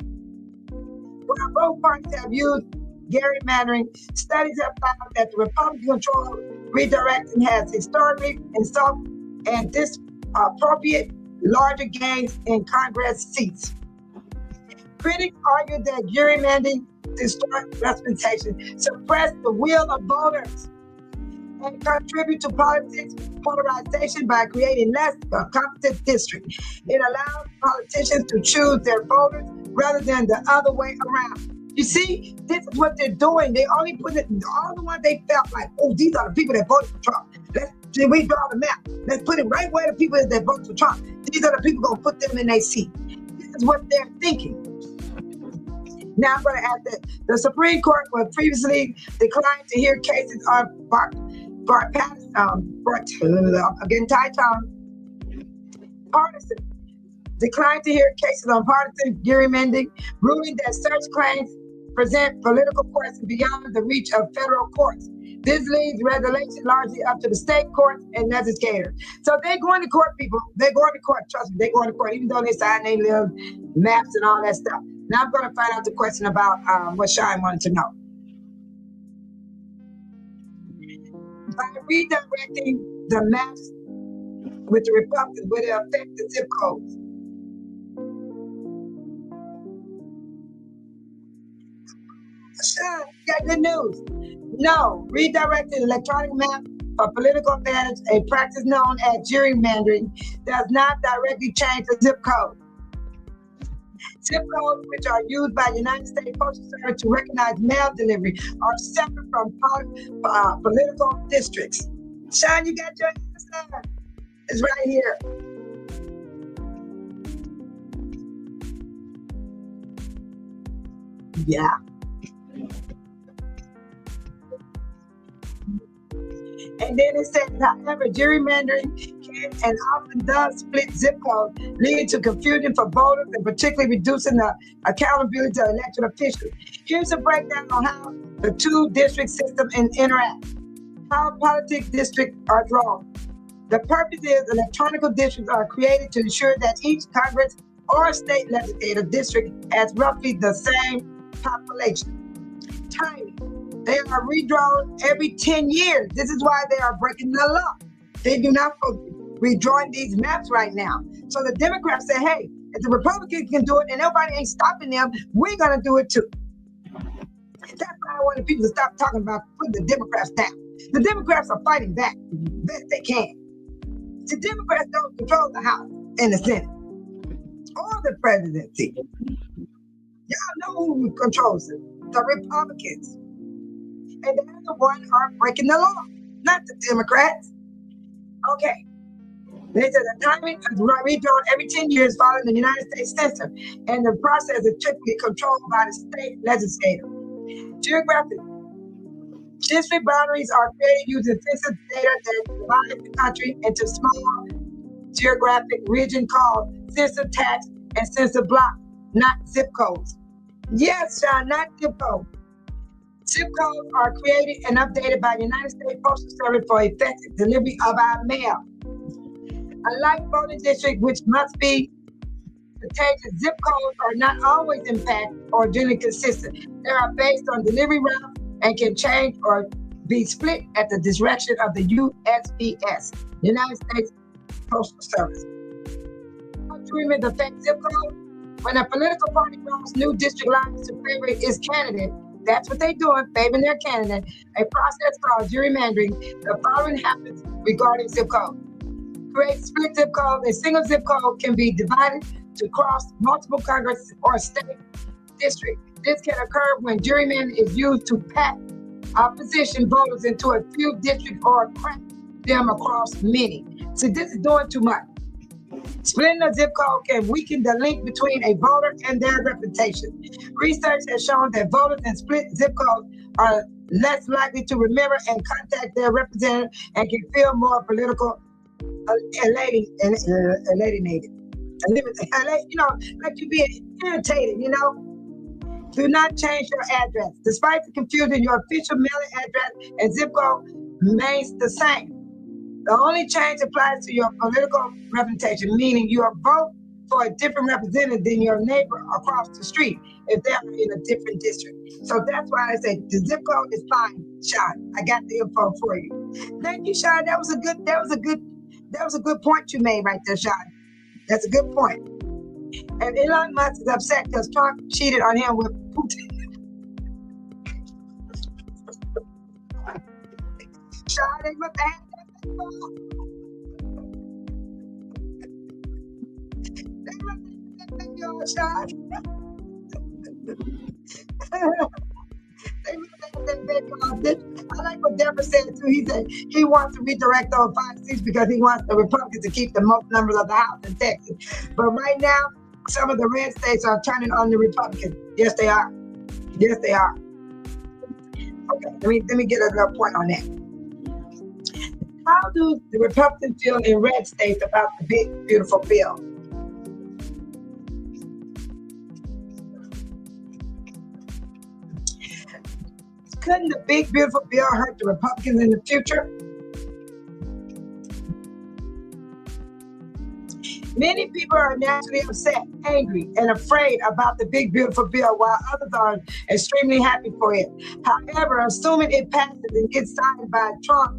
While both parties have used gerrymandering, studies have found that the Republican-controlled redirecting has historically insult and disappropriate larger gains in Congress seats. Critics argue that gerrymandering distorts representation, suppress the will of voters, and contribute to politics polarization by creating less competent districts. It allows politicians to choose their voters rather than the other way around. You see, this is what they're doing. They only put it, all the ones they felt like, oh, these are the people that voted for Trump. Let's redraw the map. Let's put it right where the people that voted for Trump. These are the people going to put them in their seat. This is what they're thinking. Now I'm going to add that the Supreme Court was previously declined to hear cases on partisan. Declined to hear cases on partisan gerrymandering, ruling that such claims present political questions beyond the reach of federal courts. This leaves resolution largely up to the state courts and legislators. So they're going to court, people. They're going to court. Trust me, they're going to court, even though they sign their little maps and all that stuff. Now I'm going to find out the question about what Shine wanted to know. By redirecting the maps with the Republicans, will it affect the zip codes? Sean, you got good news. No, redirecting electronic map for political advantage, a practice known as gerrymandering, does not directly change the zip code. Zip codes, which are used by the United States Postal Service to recognize mail delivery, are separate from political districts. Sean, you got your answer? It's right here. Yeah. And then it says, however, gerrymandering can and often does split zip codes, leading to confusion for voters and particularly reducing the accountability to elected officials. Here's a breakdown on how the two district systems interact, how politics districts are drawn. The purpose is electronic districts are created to ensure that each Congress or state legislative district has roughly the same population. Timing. They are redrawn every 10 years. This is why they are breaking the law. They do not redrawing these maps right now. So the Democrats say, hey, if the Republicans can do it and nobody ain't stopping them, we're going to do it too. That's why I wanted people to stop talking about putting the Democrats down. The Democrats are fighting back best they can. The Democrats don't control the House and the Senate or the presidency. Y'all know who controls it, the Republicans. And they're the ones who are breaking the law, not the Democrats. Okay. They said the timing is redrawn every 10 years following the United States Census, and the process is typically controlled by the state legislature. Geographic district boundaries are created using census data that divides the country into small geographic regions called census tracts and census blocks, not zip codes. Yes, Sean, not zip codes. Zip codes are created and updated by the United States Postal Service for effective delivery of our mail. Unlike voting districts, which must be contagious, zip codes are not always in fact or generally consistent. They are based on delivery routes and can change or be split at the direction of the USPS, United States Postal Service. How agreement affects zip code? When a political party draws new district lines to favor its candidate, that's what they're doing, favoring their candidate, a process called gerrymandering. The following happens regarding zip code. Create split zip code. A single zip code can be divided to cross multiple Congress or state districts. This can occur when gerrymandering is used to pack opposition voters into a few districts or crack them across many. See, this is doing too much. Splitting a zip code can weaken the link between a voter and their reputation. Research has shown that voters in split zip codes are less likely to remember and contact their representative and can feel more political alienated. You know, like you being irritated, you know. Do not change your address. Despite the confusion, your official mailing address and zip code remains the same. The only change applies to your political representation, meaning you vote for a different representative than your neighbor across the street if they're in a different district. So that's why I say the zip code is fine, Sean. I got the info for you. Thank you, Sean. That was a good point you made right there, Sean. That's a good point. And Elon Musk is upset because Trump cheated on him with Putin. Sean, they must have had that. They must have that thing on, Sean. They must have that thing on. I like what Deborah said too. He said he wants to redirect those 5 seats because he wants the Republicans to keep the most numbers of the House in Texas. But right now, some of the red states are turning on the Republicans. Yes, they are. Yes, they are. Okay, let me get a little point on that. How do the Republicans feel in red states about the big, beautiful bill? Couldn't the big, beautiful bill hurt the Republicans in the future? Many people are naturally upset, angry, and afraid about the big, beautiful bill, while others are extremely happy for it. However, assuming it passes and gets signed by Trump,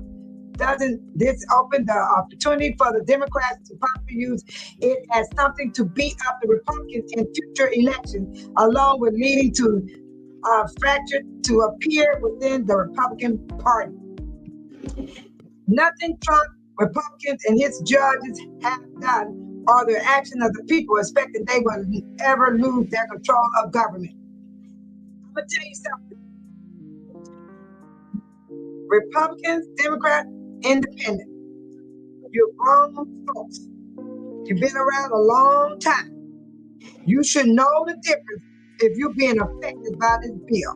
doesn't this open the opportunity for the Democrats to possibly use it as something to beat up the Republicans in future elections, along with leading to fractured to appear within the Republican Party. Nothing Trump, Republicans, and his judges have done or their action of the people expecting they will ever lose their control of government. I'm going to tell you something. Republicans, Democrats, Independent. You're grown folks. You've been around a long time. You should know the difference if you're being affected by this bill.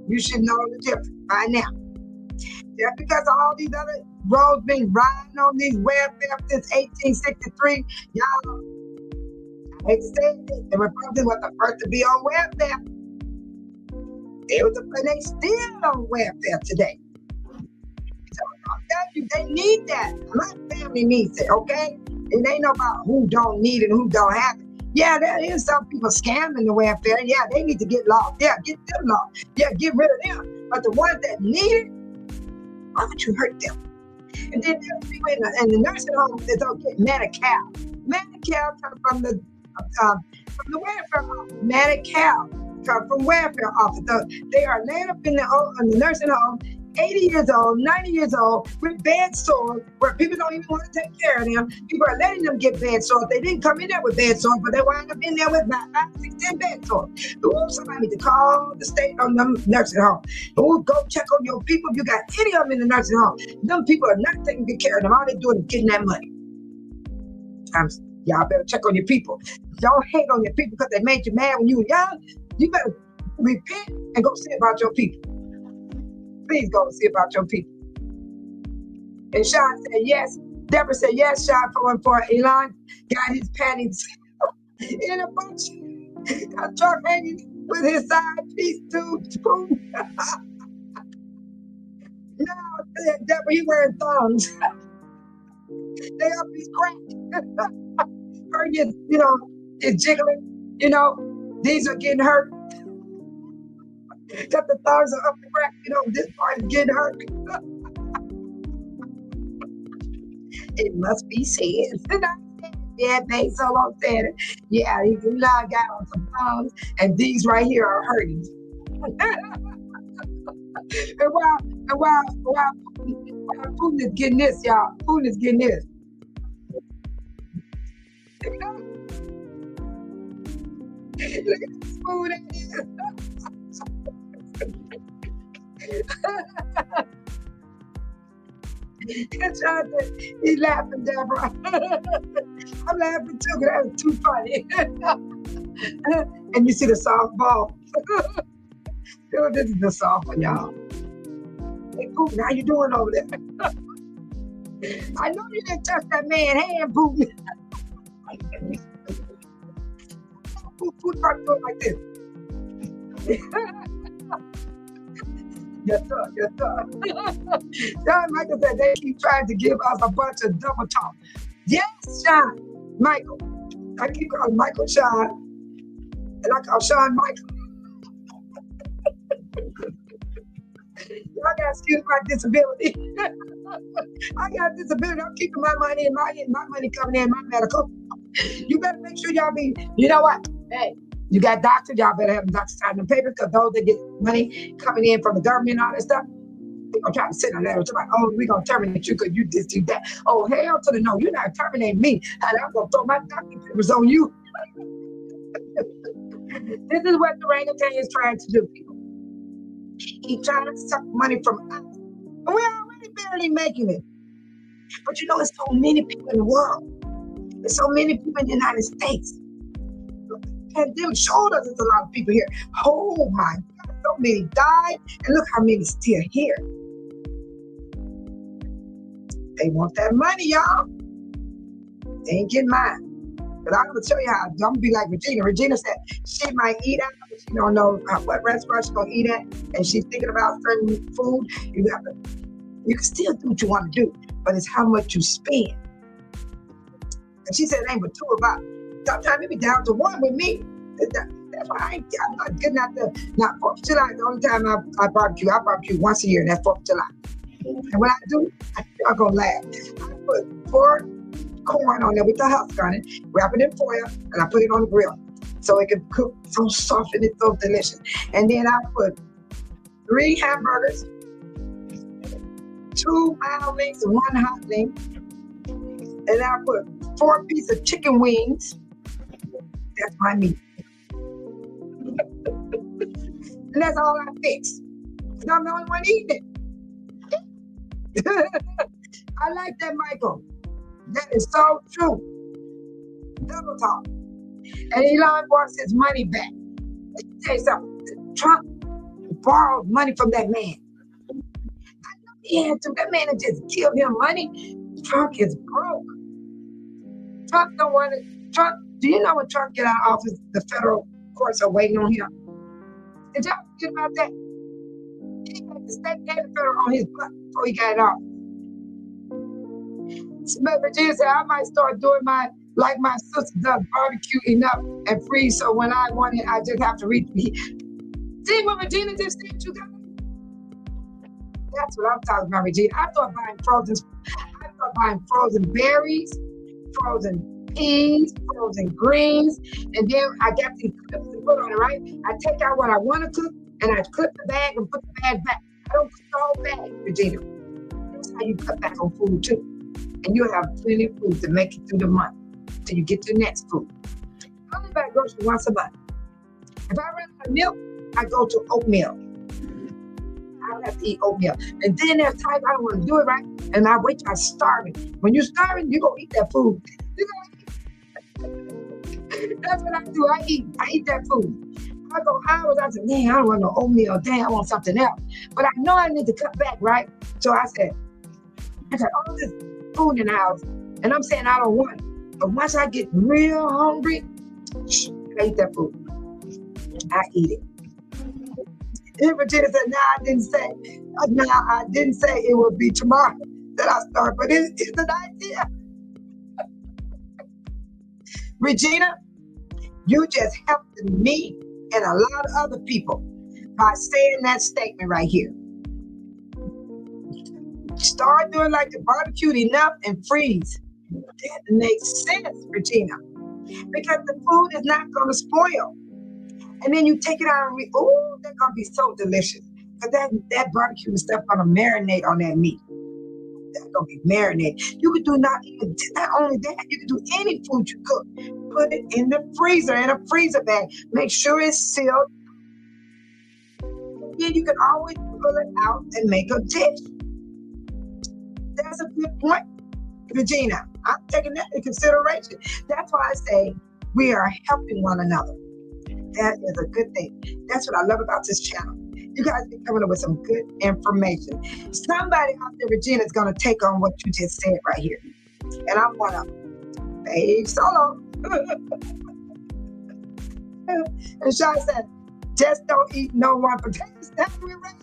You should know the difference by now. Just because all these other roads been riding on these welfare since 1863, y'all, I hate to say it, the Republicans were the first to be on welfare. And they still on welfare today. So I'll tell you, they need that. My family needs it, okay? It ain't about who don't need it and who don't have it. Yeah, there is some people scamming the welfare. Yeah, they need to get lost. Yeah, get them lost. Yeah, get rid of them. But the ones that need it, why would you hurt them? And then there's people in the nursing home that don't get Medi-Cal. Medi-Cal comes from the welfare office. Medi-Cal comes from welfare office. So they are laying up in the nursing home, 80 years old, 90 years old, with bad sores, where people don't even want to take care of them. People are letting them get bad sores. They didn't come in there with bad sores, but they wind up in there with 5, 6, 10 bad sores. Ooh, somebody need to call the state on them nursing home. Ooh, go check on your people. If you got any of them in the nursing home, them people are not taking good care of them. All they're doing is getting that money. Y'all better check on your people. Don't hate on your people because they made you mad when you were young. You better repent and go see about your people. Please go see about your people. And Sean said yes. Deborah said yes. Sean for Elon got his panties in a bunch. A truck hanging with his side piece too. No, Deborah, he wearing thongs. They up his crack. Her, is jiggling. These are getting hurt. Got the thongs are up the crack. This part is getting hurt. It must be said. Yeah, babe, so I'm saying it. Yeah, he got on some thongs, and these right here are hurting. and while Putin is getting this, y'all. Putin is getting this. Look at this food that is. He's laughing, Deborah. I'm laughing too because that was too funny. And you see the softball. This is the soft one, y'all. Hey, Putin, how you doing over there? I know you didn't touch that man's hand, Putin. Putin started doing like this. Yes, sir. John Michael said they keep trying to give us a bunch of double talk. Yes, Sean Michael. I keep calling Michael Sean, and I call Sean Michael. Y'all got to excuse my disability. I got a disability. I'm keeping my money and my money coming in, my medical. You better make sure y'all be, you know what? Hey, you got doctors, y'all better have doctors signing the papers because those that get money coming in from the government and all that stuff, they're going to try to sit on that. It's like, oh, we're going to terminate you because you this, do that. Oh, hell to the no, you're not terminating me. And I'm going to throw my doctor papers on you. This is what the orangutan is trying to do, people. He's trying to suck money from us. And we're already barely making it. But you know, there's so many people in the world. There's so many people in the United States. The pandemic showed us there's a lot of people here. Oh my God, so many died. And look how many still here. They want that money, y'all. They ain't getting mine. But I'm going to show you how. I'm going to be like Regina. Regina said she might eat out, but she don't know what restaurant she's going to eat at. And she's thinking about certain food. You can still do what you want to do, but it's how much you spend. And she said it ain't but two about it. Sometimes it be down to one with me. That's why I'm not good enough to, not 4th of July. The only time I barbecue once a year, and that's 4th of July. And when I do, y'all going to laugh. I put pork, corn on there with the husk on it, wrap it in foil, and I put it on the grill. so it can cook so soft and it's so delicious. And then I put 3 hamburgers, 2 mild links, and 1 hot link. And I put 4 pieces of chicken wings. That's my meat. And that's all I fix. And I'm the only one eating it. I like that, Michael. That is so true. Double talk. And Elon wants his money back. Let me tell you something. Trump borrowed money from that man. I know he had to. That man had just give him money. Trump is broke. Trump don't want to. Trump, do you know when Trump get out of office, the federal courts are waiting on him? Did y'all forget about that? He had the state and the federal on his butt before he got off. But Virginia said, I might start doing like my sister does, barbecuing up and freeze. So when I want it, I just have to reheat. See what Regina just said, you guys? That's what I'm talking about, Regina. I thought buying frozen berries, frozen peas, frozen greens, and then I got these clips to put on it, right? I take out what I want to cook, and I clip the bag and put the bag back. I don't cook the whole bag, Regina. That's how you cut back on food, too. And you'll have plenty of food to make it through the month till you get to the next food. I only buy groceries once a month. If I run out of milk, I go to oatmeal. I don't have to eat oatmeal. And then there's times I don't want to do it right, and I wait till I'm starving. When you're starving, you're going to eat that food. That's what I do. I eat that food. I go hours. I said, dang, I don't want no oatmeal. Dang, I want something else. But I know I need to cut back, right? So I said, all this food in the house, and I'm saying I don't want it. But once I get real hungry, I eat that food. I eat it. And Virginia said, I didn't say it would be tomorrow that I start, but it's an idea. Regina, you just helped me and a lot of other people by saying that statement right here. Start doing like the barbecued enough and freeze. That makes sense, Regina, because the food is not going to spoil. And then you take it out and they're going to be so delicious. Because that barbecue and stuff going to marinate on that meat. That's going to be marinated. You could do not only that, you can do any food you cook. Put it in the freezer, in a freezer bag. Make sure it's sealed. Then you can always pull it out and make a dish. That's a good point, Regina. I'm taking that into consideration. That's why I say we are helping one another. That is a good thing. That's what I love about this channel. You guys be coming up with some good information. Somebody out there, Regina, is going to take on what you just said right here. And I'm going to fade solo. And Sean said, just don't eat no more potatoes. That's what we're ready.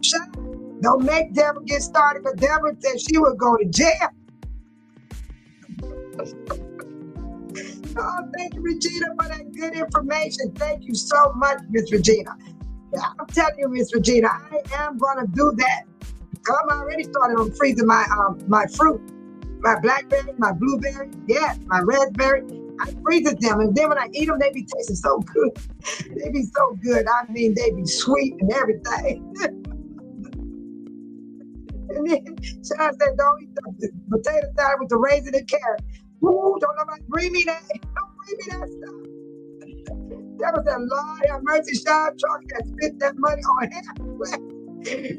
Sean, don't make Deborah get started, but Deborah said she would go to jail. Oh, thank you, Regina, for that good information. Thank you so much, Miss Regina. I'm telling you, Miss Regina, I am going to do that. I'm already started on freezing my fruit, my blackberry, my blueberry, yes, my raspberry. I freeze them, and then when I eat them, they be tasting so good. They be so good. I mean, they be sweet and everything. And then Sean said, don't eat the potato salad with the raisin and carrot. Ooh, don't nobody bring me that. Don't bring me that stuff. That was a Lord have mercy, Sean Truck that spent that money on him.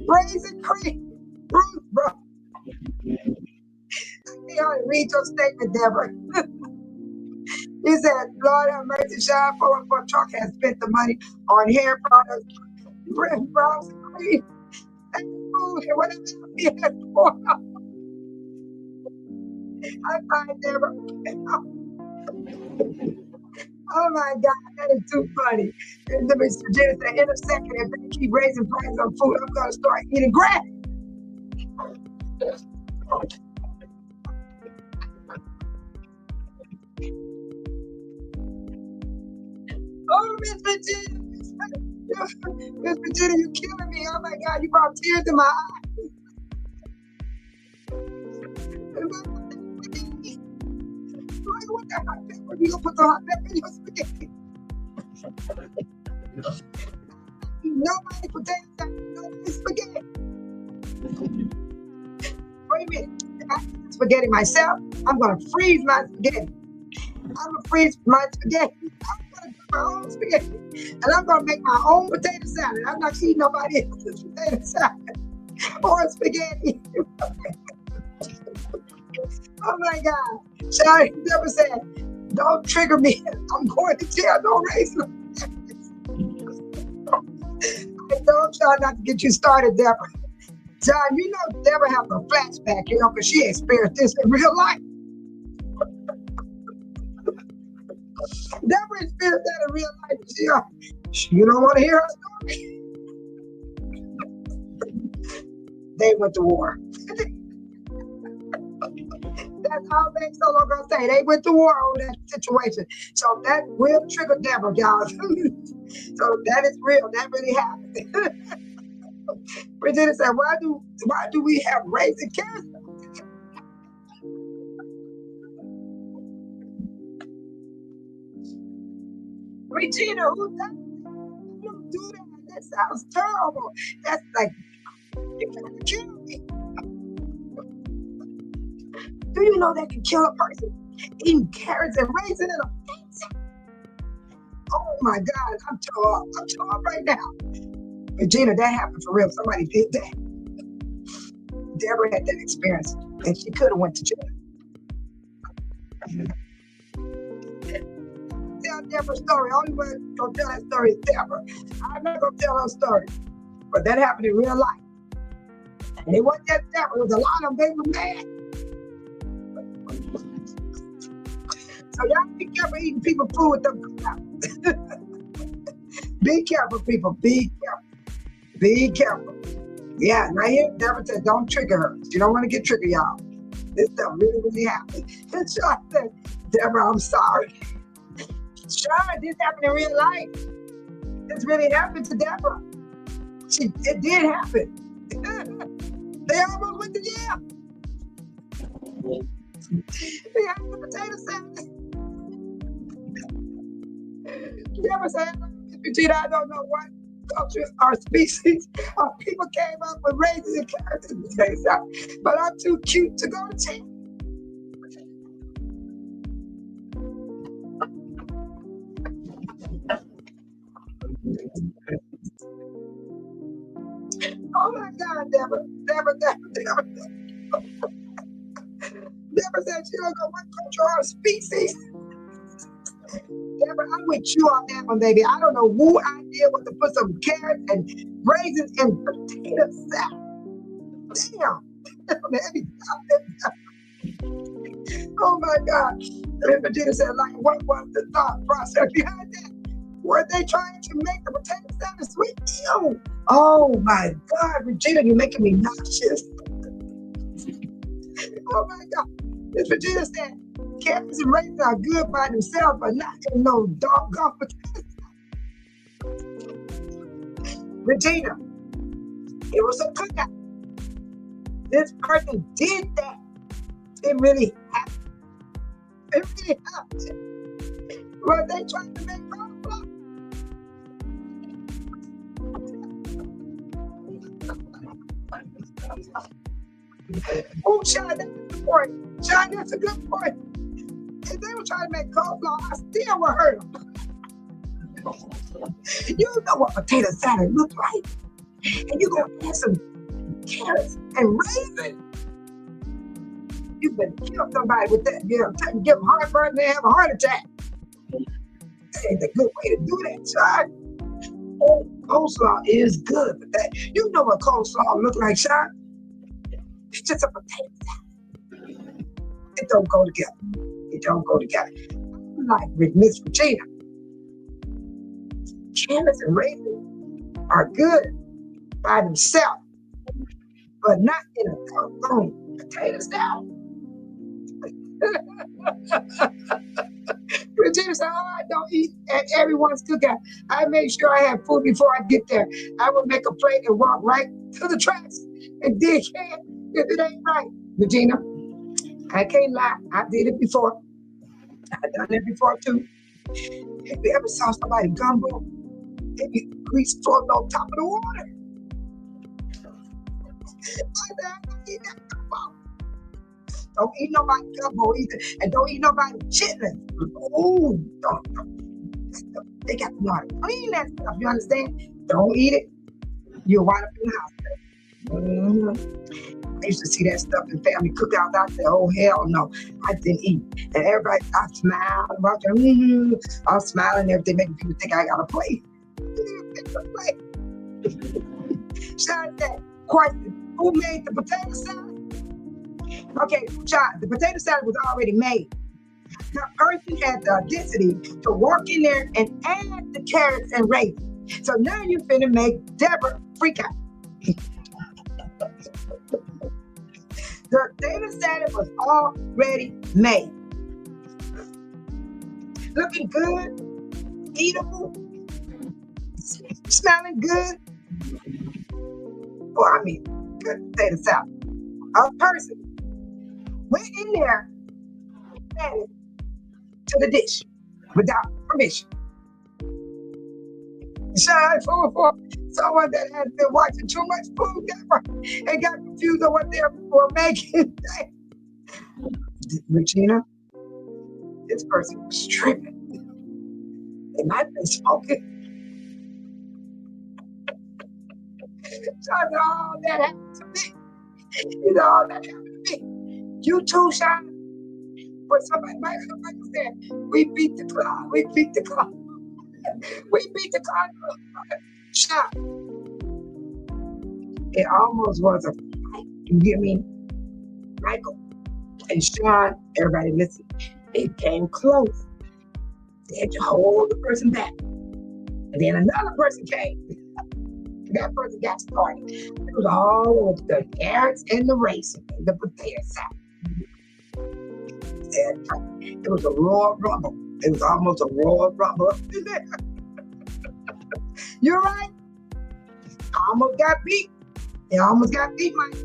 Raisin cream. Bruce, bro. I need her to read your statement, Deborah. He said, Lord have mercy, Sean for Truck has spent the money on hair products, browns and cream, and food, and whatever he has for. I find Deborah. Oh my God, that is too funny. And then Mr. Virginia said, in a second, if they keep raising prices on food, I'm going to start eating grass. Oh, Miss Virginia. Miss Virginia, you're killing me. Oh my God, you brought tears in my eyes. you want that hot pepper? You gonna put the hot pepper in your spaghetti? Nobody potato salad, nobody spaghetti. Wait a minute. If I eat spaghetti myself, I'm gonna freeze my spaghetti. I'm gonna freeze my spaghetti. I'm gonna do my own spaghetti. And I'm gonna make my own potato salad. I'm not eating nobody else's potato salad or spaghetti. Oh my God. Shawty never said, don't trigger me. I'm going to jail, no racism. I don't try not to get you started, Deborah. John, you know Deborah has a flashback, you know, because she experienced this in real life. Deborah experienced that in real life. You don't want to hear her story? They went to war. That's all they solo gonna say. They went to war over that situation. So that will trigger Deborah, y'all. So that is real. That really happened. Regina said, why do we have raisin carrots? Regina, who does? Don't do that. That sounds terrible. That's like, you're trying to kill me. Do you know that can kill a person? Eating carrots and raisins in a face? Oh my God, I'm tore up. I'm tore up right now. Regina, that happened for real. Somebody did that. Deborah had that experience, and she could have went to jail. Tell Deborah's story. Only one gonna tell that story is Deborah. I'm not gonna tell her story, but that happened in real life. And it wasn't just Deborah. It was a lot of them. They were mad. So y'all be careful eating people's food with them. Be careful, people. Be careful. Be careful. Yeah, now here, Deborah said, don't trigger her. You don't want to get triggered, y'all. This stuff really, really happened. And Sean said, Deborah, I'm sorry. Sean, this happened in real life. This really happened to Deborah. It did happen. They almost went to jail. They had the potato salad. Deborah said, Regina, I don't know what culture or species of people came up with raisins and carrots and potato salad, but I'm too cute to go to jail. Oh my God, Deborah. Deborah said she don't know what culture or species. Deborah, I'm with you on that one, baby. I don't know who idea was to put some carrots and raisins in potato salad. Damn. Oh my God. And Regina said, like, what was the thought process behind that? Were they trying to make the potato salad sweet? Ew. Oh my God, Regina, you're making me nauseous. Oh my God. Miss Regina said, carrots and raisins are good by themselves, but not in no doggone potato salad. Regina, it was a cookout. This person did that. It really happened. It really happened. Were they trying to make cornflour? Oh, Sean, that's a good point. Sean, that's a good point. If they were trying to make cornflour, I still would hurt them. You know what potato salad looks like. And you're going to add some carrots and raisins. You better kill somebody with that. You know, give them heartburn and they have a heart attack. That ain't a good way to do that, Sean. Oh, coleslaw is good, but that, you know what coleslaw look like, Sean? It's just a potato salad. It don't go together. It don't go together. Like with Miss Regina, carrots and raisins are good by themselves, but not in a doggone potato salad. Regina said, oh, I don't eat at everyone's cookout. I make sure I have food before I get there. I will make a plate and walk right to the tracks and dig in if it ain't right. Regina, I can't lie. I did it before. I've done that before too. If you ever saw somebody gumbo, they be grease floating on top of the water. Don't eat nobody gumbo either, and don't eat nobody chitlins. Ooh, don't. They got to know how to clean that stuff. You understand? Don't eat it. You'll wind up in the hospital. I used to see that stuff in family cookouts. I said, "Oh hell no, I didn't eat." And everybody, I smiled about them. I'm smiling and everything, making people think I got a plate. Shout out that question: who made the potato salad? Okay, child, the potato salad was already made. The person had the audacity to walk in there and add the carrots and raisins. So now you're finna make Deborah freak out. The potato salad was already made. Looking good, eatable, smelling good. Well, I mean, good potato salad. A person went in there and added to the dish without permission. Shout out for someone that has been watching too much Food Network and got confused on what they were making. Regina, this person was tripping. They might have been smoking. All that happened to me. You know, all that happened to me. You too, Sean. But somebody might have said, we beat the clock. We beat the clock. We beat the clock. Sean. It almost was a fight. You get me? Michael and Sean, everybody listen. They came close. They had to hold the person back. And then another person came. That person got started. It was all of the carrots and the raisins and the potato salad. And it was a raw rumble. It was almost a raw rumble. You're right. I almost got beat. They almost got beat, Mike.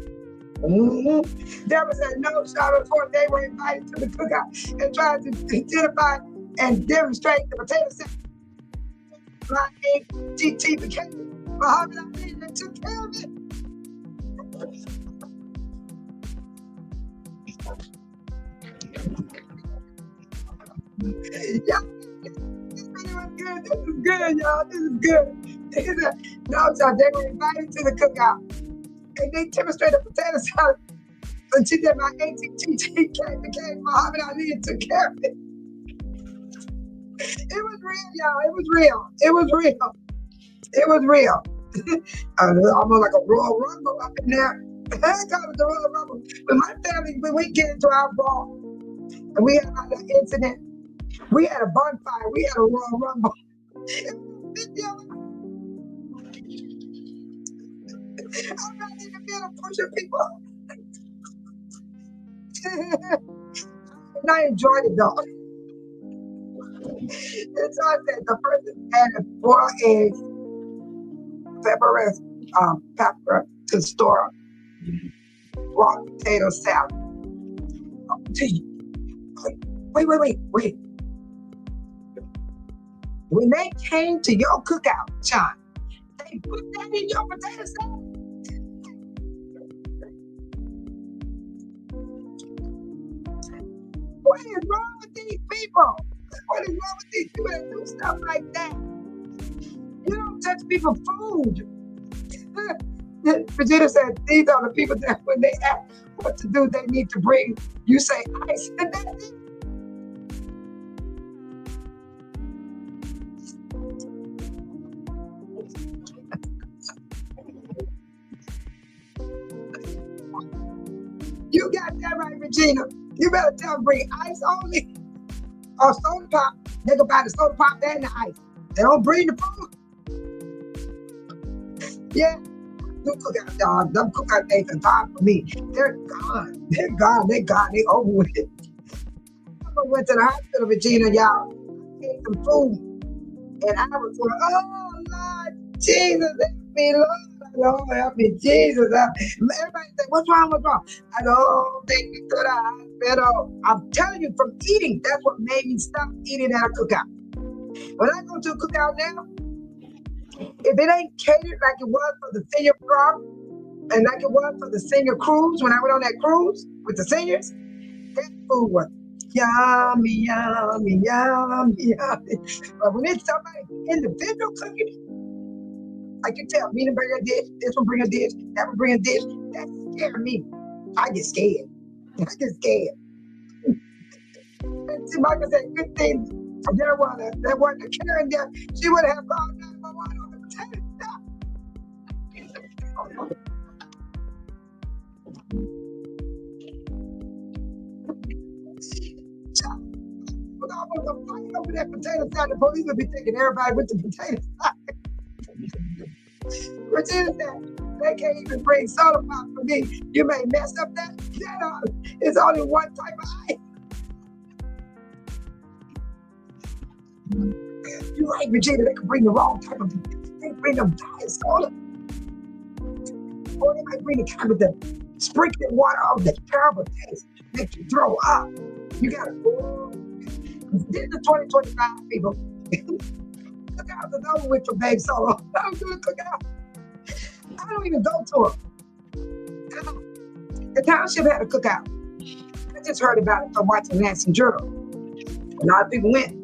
Deborah said no, Sean, before they were invited to the cookout and tried to identify and demonstrate the potato salad. My ATT became Muhammad Ali that took care of it. Yeah, this video is good. This is good, y'all. This is good. No, so they were invited to the cookout. And they demonstrated potato salad. And she did my ATT became Muhammad Ali and took care of it. It was real, y'all. It was real. It was real. It was real. Almost like a Royal Rumble up in there. I call it the Royal Rumble. But my family, when we get into our brawl, and we had an incident, we had a bonfire, we had a Royal Rumble. I'm not even being a pusher people. And I enjoyed it though. And so I said the person added 4 eggs, pepper to the store, raw potato salad. Wait. When they came to your cookout, Sean, they put that in your potato salad. What is wrong with these people? What is wrong with these people that do stuff like that? You don't touch people's food. Regina said, these are the people that when they ask what to do, they need to bring, you say ice. And that's it. You got that right, Regina. You better tell them bring ice only or soda pop. They go buy the soda pop and the ice. They don't bring the food. Yeah. Them cookout, dog. Them cookout days are gone for me. They're gone. They're gone. They're gone. They over with it. I went to the hospital, Regina, y'all. Ate some food. And I was going, oh, Lord Jesus, help me, Lord. Lord, help me, Jesus. Everybody say, what's wrong? What's wrong? I don't take me to the hospital. I'm telling you, from eating, that's what made me stop eating at a cookout. When I go to a cookout now, if it ain't catered like it was for the senior prom and like it was for the senior cruise, when I went on that cruise with the seniors, that food was yummy, yummy, yummy, yummy. But when it's somebody individual cooking, I can tell, me to bring a dish, this one bring a dish, that one bring a dish, that scared me. I get scared. I get scared. And see, Michael said, good thing there wasn't a Karen there. She would have called 911 on the potato stuff. With almost a fight over that potato salad, the police would be taking everybody with the potato salad. Regina said, they can't even bring soda pop for me. You may mess up that. It's only one type of ice. You're right, Regina, they can bring the wrong type of, they bring them diet soda. Or they might bring the kind with the sprinkling water off the terrible taste, makes you throw up. You gotta go. This is the 2025 people. Cookouts is over with for Babe Solo. I don't do a cookout. I don't even go to them. The township had a cookout. I just heard about it from watching Lansing Journal. A lot of people went,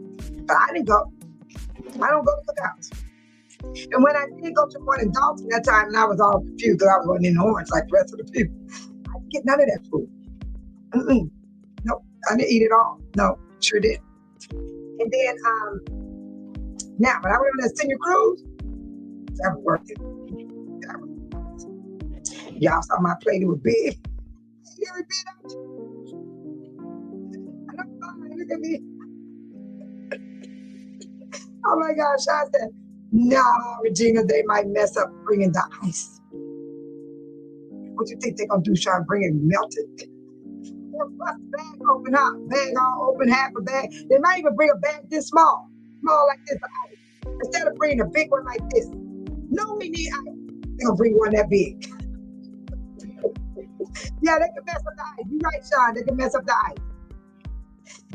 but I didn't go. I don't go to cookouts. And when I did go to one in Dalton that time, and I was all confused because I was going in Orange like the rest of the people, I didn't get none of that food. Nope, I didn't eat it all. No, sure did. And then, now, when I went on that senior cruise, that was working. Y'all saw my plate, it was big. You ever been out? And I'm fine, look at me. Oh my gosh, I said, nah, Regina, they might mess up bringing the ice. What you think they're gonna do, Sean? Bring it melted? They'll bust the bag open up, bag all open, half a bag. They might even bring a bag this small like this of ice. Instead of bringing a big one like this. No, we need ice. They're gonna bring one that big. Yeah, they can mess up the ice. You're right, Sean, they can mess up the ice.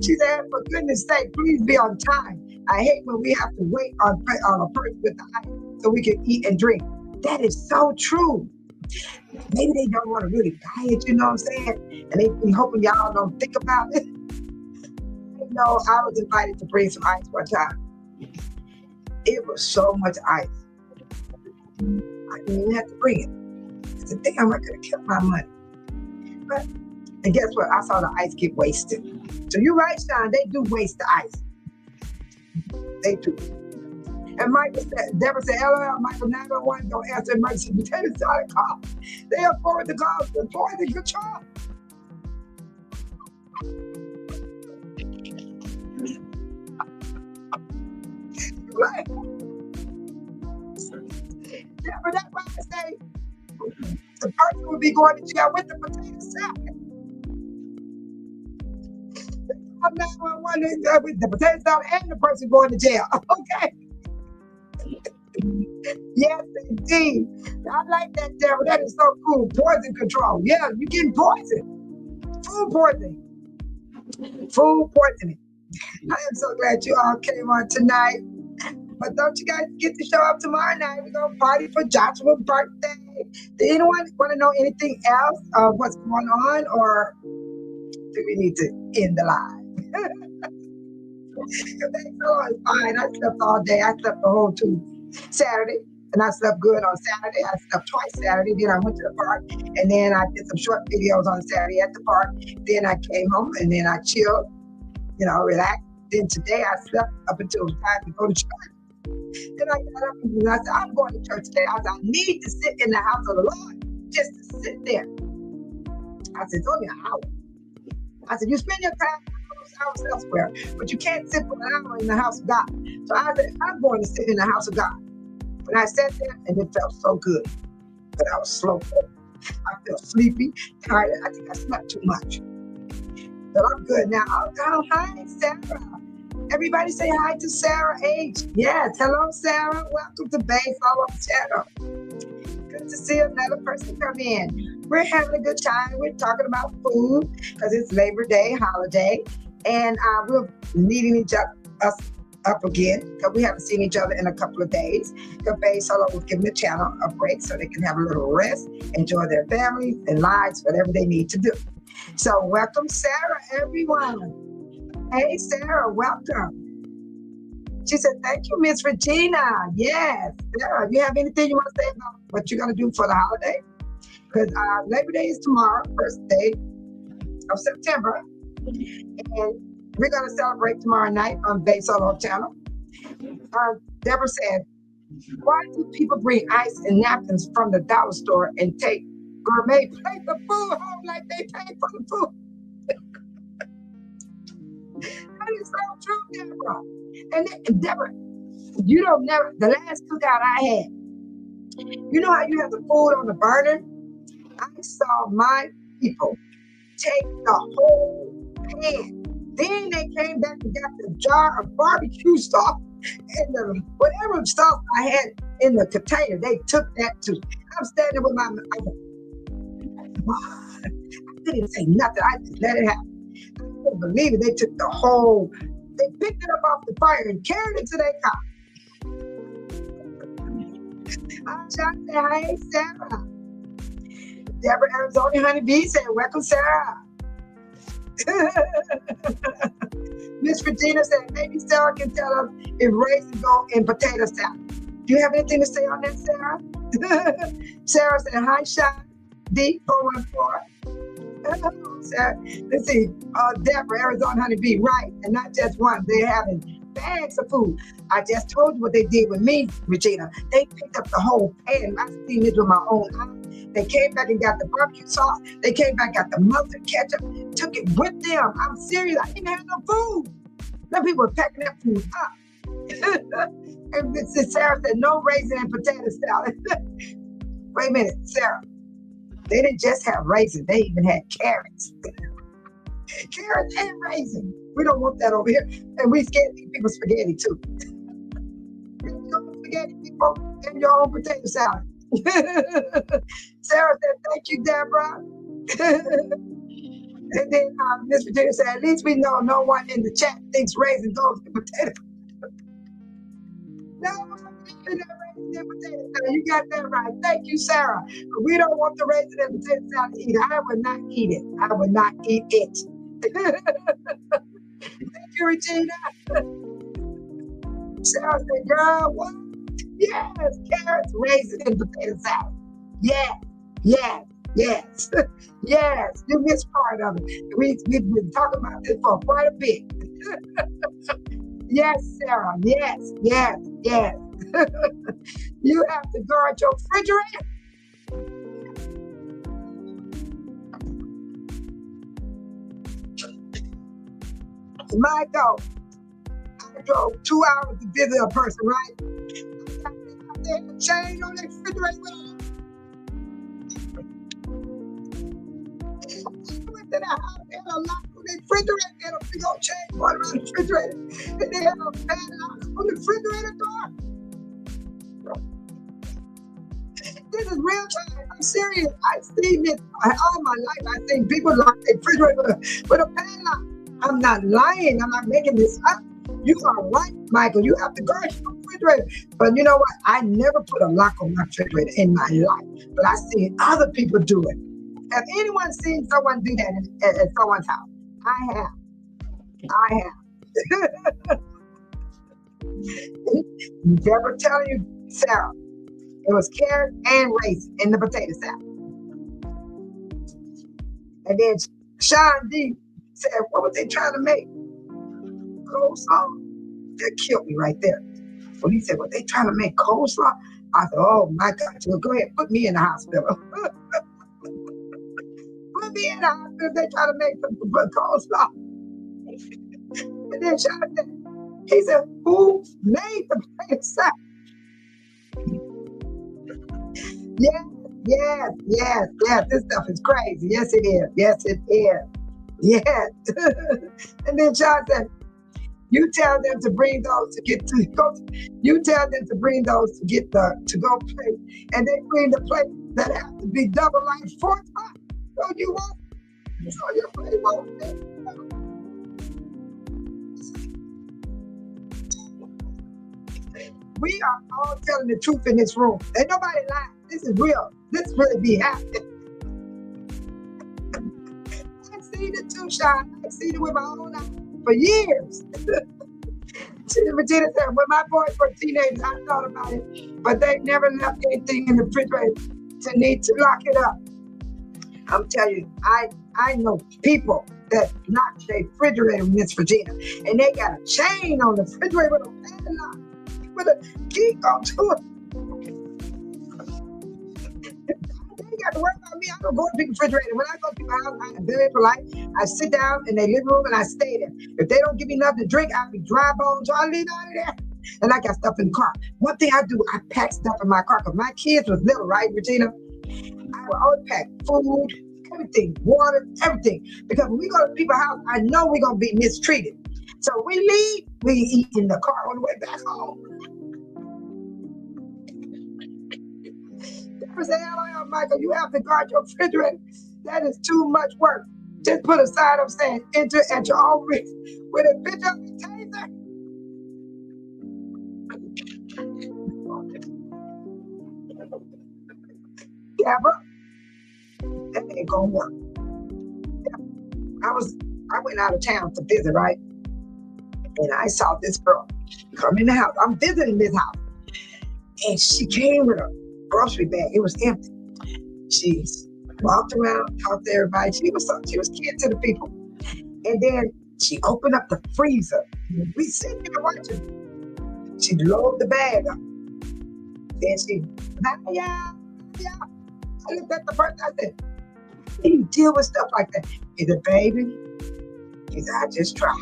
She said, for goodness sake, please be on time. I hate when we have to wait on a person with the ice so we can eat and drink. That is so true. Maybe they don't want to really buy it, you know what I'm saying? And they be hoping y'all don't think about it. You know, I was invited to bring some ice one time. It was so much ice. I didn't even have to bring it. I said, damn, I could have kept my money. But, and guess what? I saw the ice get wasted. So you're right, Sean, they do waste the ice. They do. And Deborah said, LOL, Michael 911 don't answer emergency potato salad call. They are forward the call to poison control. Right. Deborah, that's why I say the person would be going to jail with the potato salad. I'm 911 with the potato salad and the person going to jail. Okay. Yes, indeed. I like that, Deborah. That is so cool. Poison control. Yeah, you're getting poisoned. Food poisoning. Food poisoning. I am so glad you all came on tonight. But don't you guys get to show up tomorrow night? We're going to party for Joshua's birthday. Did anyone want to know anything else of what's going on, or do we need to end the live? It's fine. I slept all day. I slept the whole Saturday, and I slept good on Saturday. I slept twice Saturday. Then I went to the park, and then I did some short videos on Saturday at the park. Then I came home, and then I chilled, relaxed. Then today I slept up until it was time to go to church. Then I got up and I said, I'm going to church today. I said, I need to sit in the house of the Lord, just to sit there. I said, it's only an hour. I said, you spend your time elsewhere, but you can't sit for an hour in the house of God. So I said, I'm going to sit in the house of God. And I sat there, and it felt so good. But I was slow. I felt sleepy, tired. I think I slept too much. But I'm good now. Oh, hi, Sarah. Everybody say hi to Sarah H. Yes, hello, Sarah. Welcome to Babe Solo Channel. Good to see another person come in. We're having a good time. We're talking about food because it's Labor Day holiday, and we're meeting us up again because we haven't seen each other in a couple of days. Cafe Solo was giving the channel a break so they can have a little rest, enjoy their families and lives, whatever they need to do. So welcome, Sarah, everyone. Hey, Sarah, welcome. She said, thank you, Miss Regina. Yes. Sarah, you have anything you want to say about what you're going to do for the holiday? Because Labor Day is tomorrow, first day of September. And we're going to celebrate tomorrow night on Bay Solo Channel. Deborah said, why do people bring ice and napkins from the dollar store and take gourmet plates of food home like they pay for the food? That is so true, Deborah. And Deborah, you don't never, the last cookout I had, you know how you have the food on the burner? I saw my people take the whole pan. Then they came back and got the jar of barbecue sauce and the whatever sauce I had in the container. They took that too. I'm standing with my, I didn't say nothing. I just let it happen. I couldn't believe it. They took the whole, they picked it up off the fire and carried it to their car. I said, hey, Sarah. Deborah Arizona Honeybee said, welcome, Sarah. Miss Regina said, maybe Sarah can tell us if raisins go in potato salad. Do you have anything to say on that, Sarah? Sarah said, hi, Sean, D414. Sarah, let's see, Deborah, Arizona Honeybee, right, and not just one. They're having bags of food. I just told you what they did with me, Regina. They picked up the whole pan. I've seen this with my own eyes. They came back and got the barbecue sauce. They came back, got the mustard, ketchup, took it with them. I'm serious. I didn't have no food. Some people were packing that food up. And Sarah said, no raisin and potato salad. Wait a minute, Sarah. They didn't just have raisins. They even had carrots. Carrots and raisins. We don't want that over here. And we scared to eat people spaghetti too. Spaghetti people and your own potato salad. Sarah said, thank you, Deborah. And then Miss Virginia said, at least we know no one in the chat thinks raisin goes to potato. No one thinks raisin and potato salad. You got that right. Thank you, Sarah. But we don't want the raisin and potato salad either. I would not eat it. I would not eat it. Thank you, Regina. Sarah said, girl, what? Yes, carrots, raisins, and potato salad. Yes, yes, yes, yes. You missed part of it. We've been talking about this for quite a bit. Yes, Sarah. Yes, yes, yes. You have to guard your refrigerator. Michael, I drove 2 hours to visit a person, right? Chain on the refrigerator. I went to the house, they had a lock on the refrigerator, they had a big old chain going around the refrigerator, and they had a padlock on the refrigerator door. This is real time. I'm serious. I've seen this all my life. I've seen people lock their refrigerator with a padlock. I'm not lying. I'm not making this up. You are right, Michael. You have to guard your refrigerator. But you know what? I never put a lock on my refrigerator in my life. But I've seen other people do it. Have anyone seen someone do that at someone's house? I have. Deborah telling you, Sarah, it was carrot and raisin in the potato salad. And then Sean D said, what were they trying to make? Coleslaw? That killed me right there. When he said, well, they trying to make coleslaw? I thought, oh my God, well, go ahead, put me in the hospital. Put me in the hospital, they try to make some coleslaw. And then Sean said, he said, who made the potato salad? Yes, this stuff is crazy. Yes, it is. Yes. And then Sean said, you tell them to bring those to go. You tell them to bring those to get the to-go plate, and they bring the plate that have to be double like 4 times. So you won't. So your plate won't fit. We are all telling the truth in this room. Ain't nobody lying. This is real. This really be happening. I've seen it too, Sean. I've seen it with my own eyes for years. Regina said, when my boys were teenagers, I thought about it, but they never left anything in the refrigerator to need to lock it up. I'm telling you, I know people that lock their refrigerator, Miss Regina, and they got a chain on the refrigerator with a padlock, with a key on to it. They got to worry about me. I don't go to the refrigerator. When I go to people's house, I'm very polite. I sit down in their living room and I stay there. If they don't give me nothing to drink, I'll be dry bones, so I leave out of there. And I got stuff in the car. One thing I do, I pack stuff in my car because my kids was little, right, Regina? I would always pack food, everything, water, everything. Because when we go to people's house, I know we're going to be mistreated. So we leave, we eat in the car on the way back home. They say, oh, Michael, you have to guard your refrigerator. That is too much work. Just put a sign up saying, enter at your own risk with a picture of the taser. Deborah, that ain't gonna work. I went out of town to visit, right? And I saw this girl come in the house. I'm visiting this house. And she came with a grocery bag. It was empty. She walked around, talked to everybody. She was kid to the people. And then she opened up the freezer. We sitting there watching. She loaded the bag up. Then she, yeah. I looked at the person. I said, how do you deal with stuff like that? He said, baby, he said, I just tried.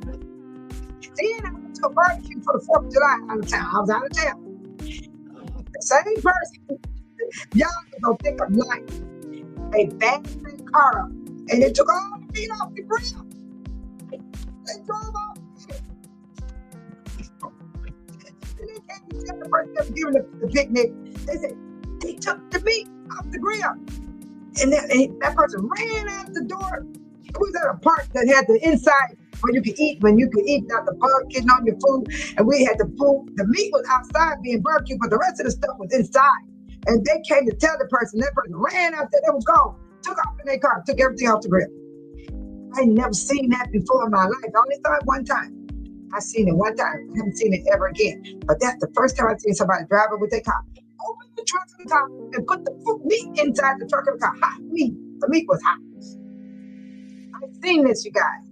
Then I went to a barbecue for the 4th of July out of town. I was out of town. The same person, y'all don't think I'm lying. They backed their car up and they took all the meat off the grill. They drove off. And they came to tell the person that was giving the picnic. They said, they took the meat off the grill. And that person ran out the door. It was at a park that had the inside where you could eat, not the bug getting on your food. And we had the food. The meat was outside being barbecued, but the rest of the stuff was inside. And they came to tell the person. That person ran out there. They was gone. Took off in their car. Took everything off the grill. I ain't never seen that before in my life. I only saw it one time. I seen it one time. I haven't seen it ever again. But that's the first time I seen somebody driving with their car. Open the trunk of the car and put the meat inside the trunk of the car. Hot meat. The meat was hot. I've seen this, you guys.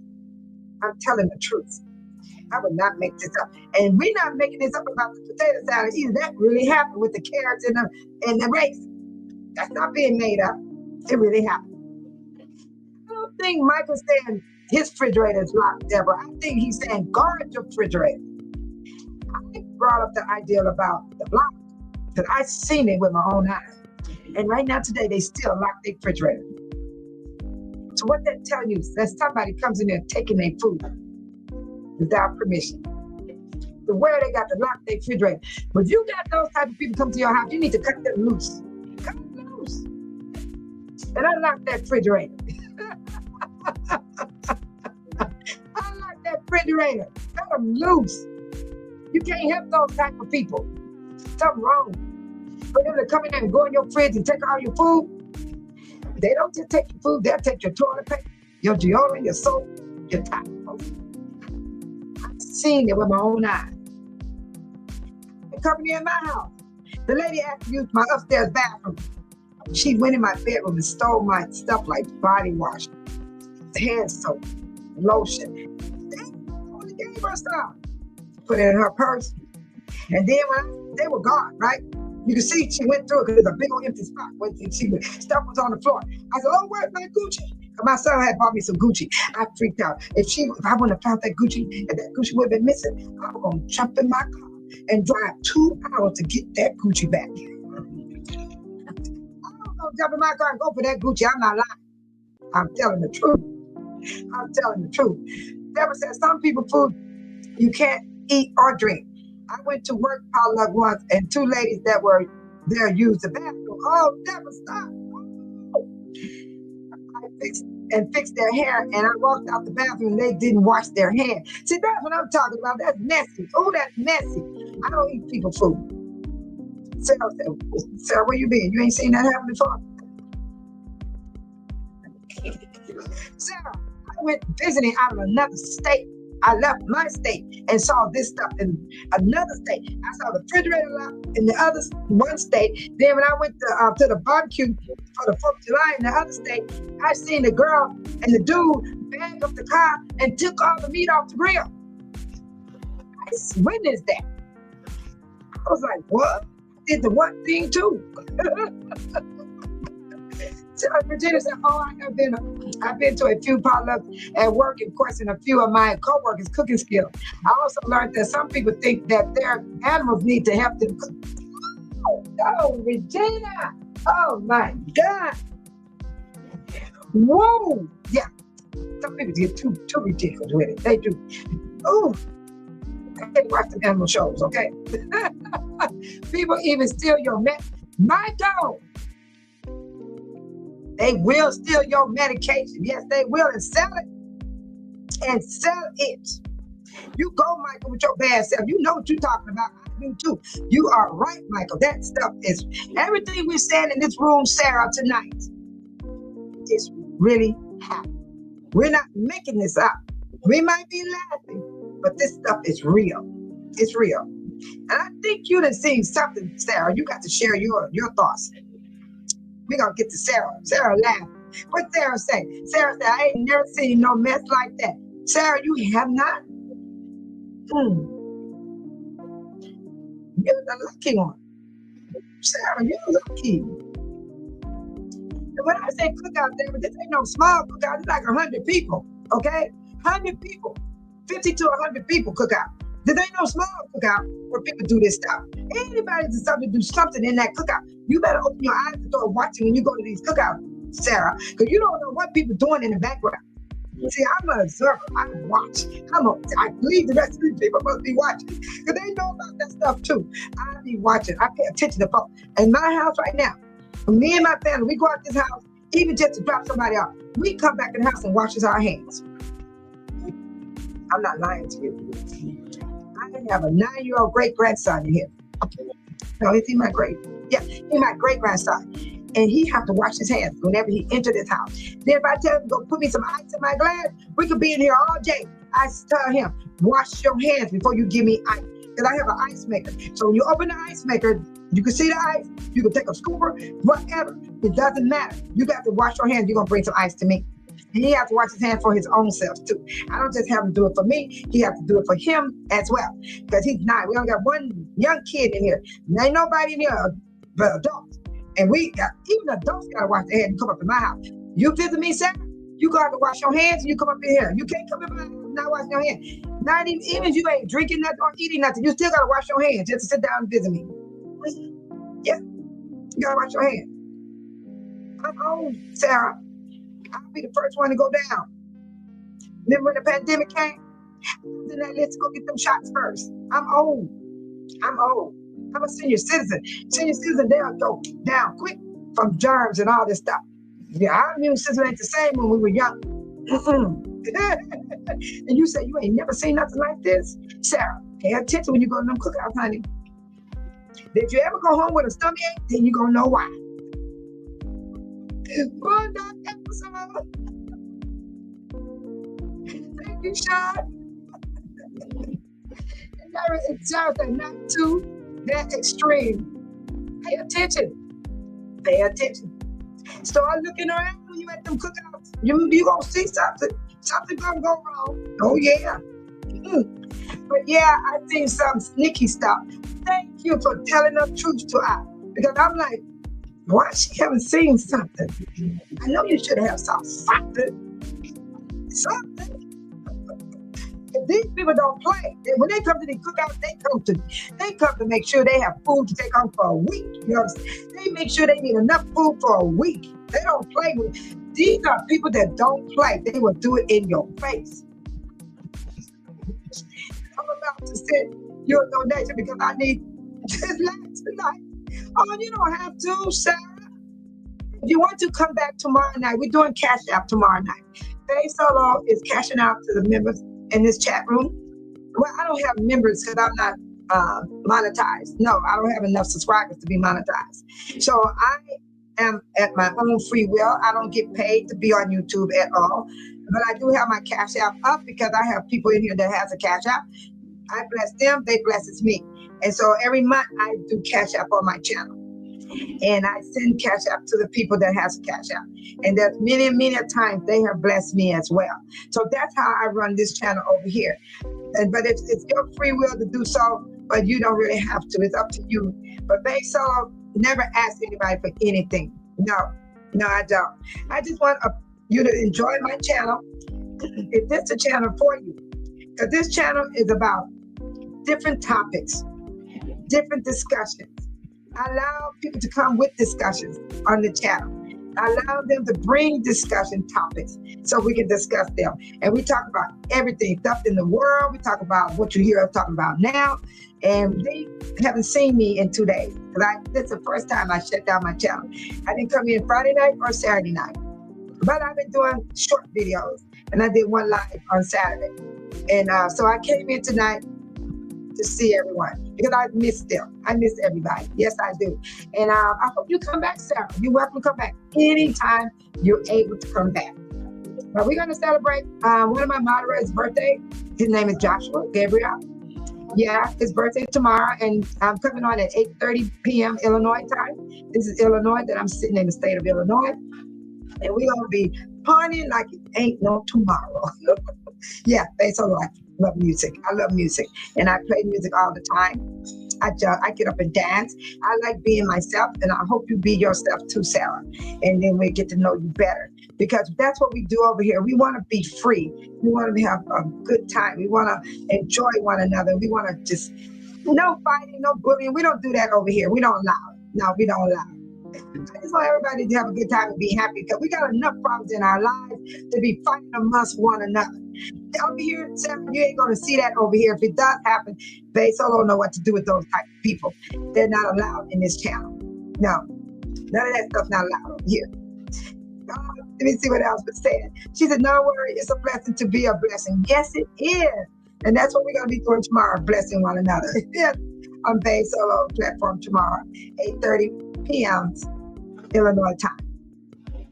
I'm telling the truth. I would not make this up. And we're not making this up about the potato salad either. That really happened with the carrots and the raisins. That's not being made up. It really happened. I don't think Michael's saying his refrigerator is locked, Deborah. I think he's saying guard your refrigerator. I brought up the idea about the lock because I've seen it with my own eyes. And right now today, they still lock their refrigerator. So what that telling you is that somebody comes in there taking their food without permission. So where they got to lock their refrigerator. But if you got those type of people come to your house, you need to cut them loose. Cut them loose. And unlock that refrigerator. Unlock that refrigerator. Cut them loose. You can't help those type of people. Something wrong. For them to come in there and go in your fridge and take all your food. They don't just take your food, they'll take your toilet paper, your deodorant, your soap, your towels. I've seen it with my own eyes. They come in my house. The lady asked me to use my upstairs bathroom. She went in my bedroom and stole my stuff like body wash, hand soap, lotion. They only gave her stuff. Put it in her purse. And then when they were gone, right? You can see she went through it because there's a big old empty spot. Stuff was on the floor. I said, oh, where's my Gucci? And my son had bought me some Gucci. I freaked out. If I wouldn't have found that Gucci, and that Gucci would have been missing, I was going to jump in my car and drive 2 hours to get that Gucci back. I was going to jump in my car and go for that Gucci. I'm not lying. I'm telling the truth. I'm telling the truth. Deborah said some people food you can't eat or drink. I went to work potluck once, and 2 ladies that were there use the bathroom. Oh, never stop. I fixed their hair, and I walked out the bathroom and they didn't wash their hands. See, that's what I'm talking about. That's messy. Oh, that's messy. I don't eat people food. Sarah said, Sarah, where you been? You ain't seen that happen before? Sarah, I went visiting out of another state. I left my state and saw this stuff in another state. I saw the refrigerator locked in the other one state. Then when I went to the barbecue for the 4th of July in the other state, I seen the girl and the dude bag up the car and took all the meat off the grill. I witnessed that. I was like, what? Did the what thing too? So Virginia said, oh, I've been to a few potlucks at work and questioned a few of my co-workers' cooking skills. I also learned that some people think that their animals need to help them cook. Oh, Regina! Oh my God! Whoa! Yeah, some people get too ridiculous with it. They do. Ooh, I can't watch the animal shows, okay? People even steal your my dog. They will steal your medication. Yes, they will, and sell it. And sell it. You go, Michael, with your bad self. You know what you're talking about. I do too. You are right, Michael. That stuff is everything we're saying in this room, Sarah, tonight. It's really happening. We're not making this up. We might be laughing, but this stuff is real. It's real. And I think you done seen something, Sarah. You got to share your thoughts. We're going to get to Sarah. Sarah laughed. What Sarah say? Sarah said, I ain't never seen no mess like that. Sarah, you have not? You're the lucky one. Sarah, you're lucky. And when I say cookout, this ain't no small cookout. It's like 100 people, okay? 100 people. 50 to 100 people cookout. This ain't no small cookout where people do this stuff. Anybody decided to do something in that cookout, you better open your eyes and start watching when you go to these cookouts, Sarah, because you don't know what people doing in the background. See, I'm an observer. I watch. I believe the rest of these people must be watching because they know about that stuff too. I be watching. I pay attention to folks. In my house right now, me and my family, we go out this house, even just to drop somebody off. We come back in the house and wash our hands. I'm not lying to you. I have a 9-year-old great-grandson in here. No, is he my great? Yeah, he's my great-grandson. And he have to wash his hands whenever he enter this house. Then if I tell him to go put me some ice in my glass, we could be in here all day. I tell him, wash your hands before you give me ice. Because I have an ice maker. So when you open the ice maker, you can see the ice, you can take a scooper, whatever. It doesn't matter. You got to wash your hands. You're going to bring some ice to me. And he has to wash his hands for his own self too. I don't just have him do it for me. He has to do it for him as well. Because he's 9. We only got one young kid in here. And ain't nobody in here but adults. And even adults got to wash their hands and come up to my house. You visit me, Sarah, you got to wash your hands and you come up in here. You can't come in my house not washing your hands. Not even if you ain't drinking nothing or eating nothing, you still got to wash your hands just to sit down and visit me. Yeah, you got to wash your hands. I'm old, Sarah. I'll be the first one to go down. Remember when the pandemic came? Then let's go get them shots first. I'm old. I'm a senior citizen. Senior citizen, they'll go down quick from germs and all this stuff. Yeah, our immune system ain't the same when we were young. And you say you ain't never seen nothing like this? Sarah, pay attention when you go to them cookouts, honey. If you ever go home with a stomach ache, then you're going to know why. Bulldog episode. Thank you, Sean. It's just not too that extreme. Pay attention. Pay attention. Start looking around when you at them cookouts. You gonna see something. Something gonna go wrong. Oh yeah. But yeah, I seen some sneaky stuff. Thank you for telling the truth to us. Because I'm like, why she haven't seen something? I know you should have something. These people don't play. When they come to these cookouts, they come to make sure they have food to take home for a week. You understand? They make sure they need enough food for a week. They don't play with it. These are people that don't play. They will do it in your face. I'm about to send you a donation because I need this last tonight. Oh, you don't have to, Sarah. If you want to come back tomorrow night, we're doing Cash App tomorrow night. Faye Solo is cashing out to the members in this chat room. Well, I don't have members because I'm not monetized. No, I don't have enough subscribers to be monetized. So I am at my own free will. I don't get paid to be on YouTube at all. But I do have my Cash App up because I have people in here that has a Cash App. I bless them, they blesses me. And so every month I do Cash App on my channel. And I send Cash App to the people that has Cash App. And there's many, many times they have blessed me as well. So that's how I run this channel over here. But it's your free will to do so, but you don't really have to. It's up to you. But Faye Solo never ask anybody for anything. No, I don't. I just want you to enjoy my channel. If this is a channel for you, because this channel is about different topics, different discussions. I allow people to come with discussions on the channel. I allow them to bring discussion topics so we can discuss them. And we talk about everything, stuff in the world. We talk about what you hear us talking about now. And they haven't seen me in 2 days. This is the first time I shut down my channel. I didn't come in Friday night or Saturday night. But I've been doing short videos. And I did one live on Saturday. And so I came in tonight to see everyone because I miss them. I miss everybody. Yes, I do. And I hope you come back, Sarah. You're welcome to come back anytime you're able to come back. But we're going to celebrate one of my moderators' birthday. His name is Joshua Gabriel. Yeah, his birthday tomorrow, and I'm coming on at 8:30 p.m. Illinois time. This is Illinois that I'm sitting in the state of Illinois. And we're going to be partying like it ain't no tomorrow. Yeah, based on life. Love music. I love music. And I play music all the time. I get up and dance. I like being myself, and I hope you be yourself too, Sarah. And then we get to know you better. Because that's what we do over here. We want to be free. We want to have a good time. We want to enjoy one another. We want to just, no fighting, no bullying. We don't do that over here. We don't allow it. No, we don't allow it. I just want everybody to have a good time and be happy because we got enough problems in our lives to be fighting amongst one another. Over here, Sarah, you ain't going to see that over here. If it does happen, Faye Solo don't know what to do with those type of people. They're not allowed in this channel. No, none of that stuff's not allowed over here. Let me see what else was said. She said, no worry, it's a blessing to be a blessing. Yes, it is. And that's what we're going to be doing tomorrow, blessing one another. Yes, on Faye Solo platform tomorrow, 8:30 p.m. Illinois time.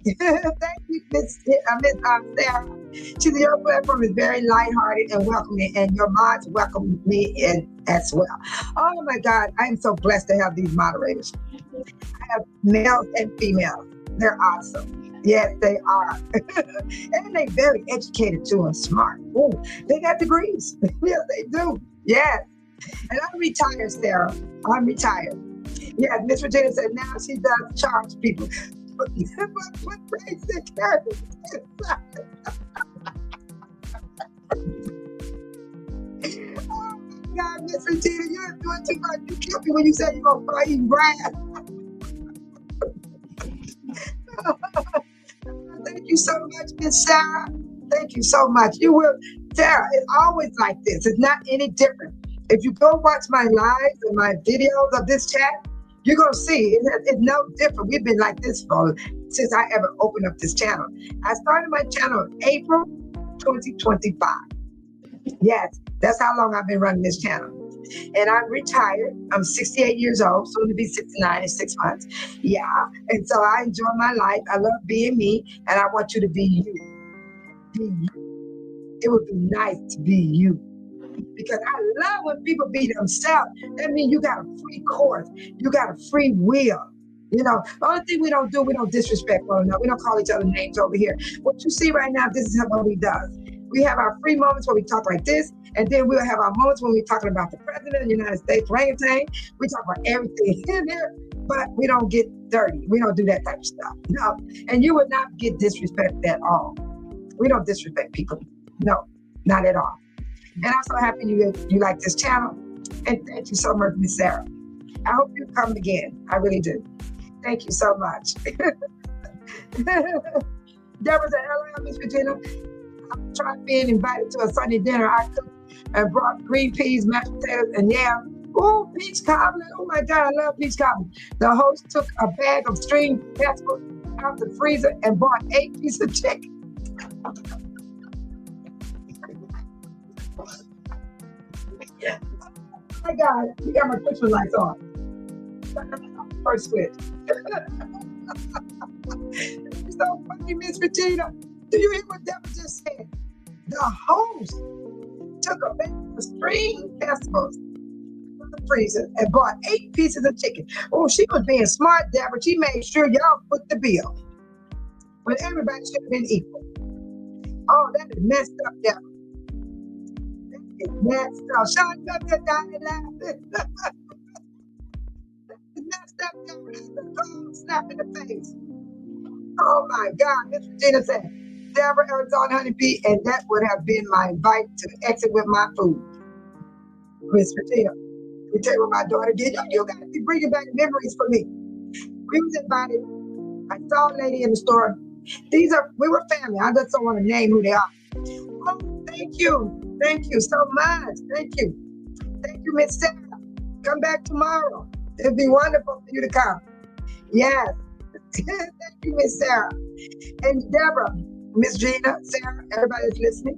Thank you, Miss Sarah. She said, your platform is very lighthearted and welcoming, and your mods welcome me in as well. Oh my God, I am so blessed to have these moderators. I have males and females. They're awesome. Yes, they are. And they're very educated too and smart. Ooh, they got degrees. Yes, they do. Yes. And I'm retired, Sarah. I'm retired. Yeah, Miss Regina said now she does charge people. But basic Oh my God, Miss Regina, you're doing too much. You killed me when you said you're going to fry eating grass. Thank you so much, Miss Sarah. Thank you so much. You will, Sarah, it's always like this. It's not any different. If you go watch my lives and my videos of this chat, you're going to see it's no different. We've been like this since I ever opened up this channel. I started my channel in April 2025. Yes, that's how long I've been running this channel. And I'm retired. I'm 68 years old, soon to be 69 in 6 months. Yeah, and so I enjoy my life. I love being me, and I want you to be you. Be you. It would be nice to be you. Because I love when people be themselves. That means you got a free course. You got a free will. You know, the only thing we don't disrespect one another. We don't call each other names over here. What you see right now, this is what we do. We have our free moments where we talk like this, and then we'll have our moments when we're talking about the president of the United States, orangutan. We talk about everything in there, but we don't get dirty. We don't do that type of stuff. No, and you would not get disrespected at all. We don't disrespect people. No, not at all. And I'm so happy you like this channel. And thank you so much, Miss Sarah. I hope you come again. I really do. Thank you so much. Deborah said, hello, Miss Regina. I'm trying being invited to a Sunday dinner. I cooked and brought green peas, mashed potatoes, and yam. Oh, peach cobbler. Oh my God, I love peach cobbler. The host took a bag of string vegetables out the freezer and bought 8 pieces of chicken. Oh my God, you got my Christmas lights on. First switch. It's so funny, Miss Regina. Do you hear what Deborah just said? The host took a bag of string vegetables from the freezer and bought 8 pieces of chicken. Oh, she was being smart, Deborah. She made sure y'all put the bill when everybody should have been equal. Oh, that is messed up, Deborah. That is messed up. Sean, you up there dying laughing. That is messed up, Deborah. That's a slap in the face. Oh my God, Miss Regina said, Deborah, Arizona Honey Bee, and that would have been my invite to exit with my food. Miss Regina, let me tell you what my daughter did. You got to be bringing back memories for me. We was invited. I saw a lady in the store. We were family. I just don't want to name who they are. Oh, thank you. Thank you so much. Thank you. Thank you, Miss Sarah. Come back tomorrow. It'd be wonderful for you to come. Yes. Thank you, Miss Sarah. And Deborah, Miss Gina, Sarah, everybody that's listening.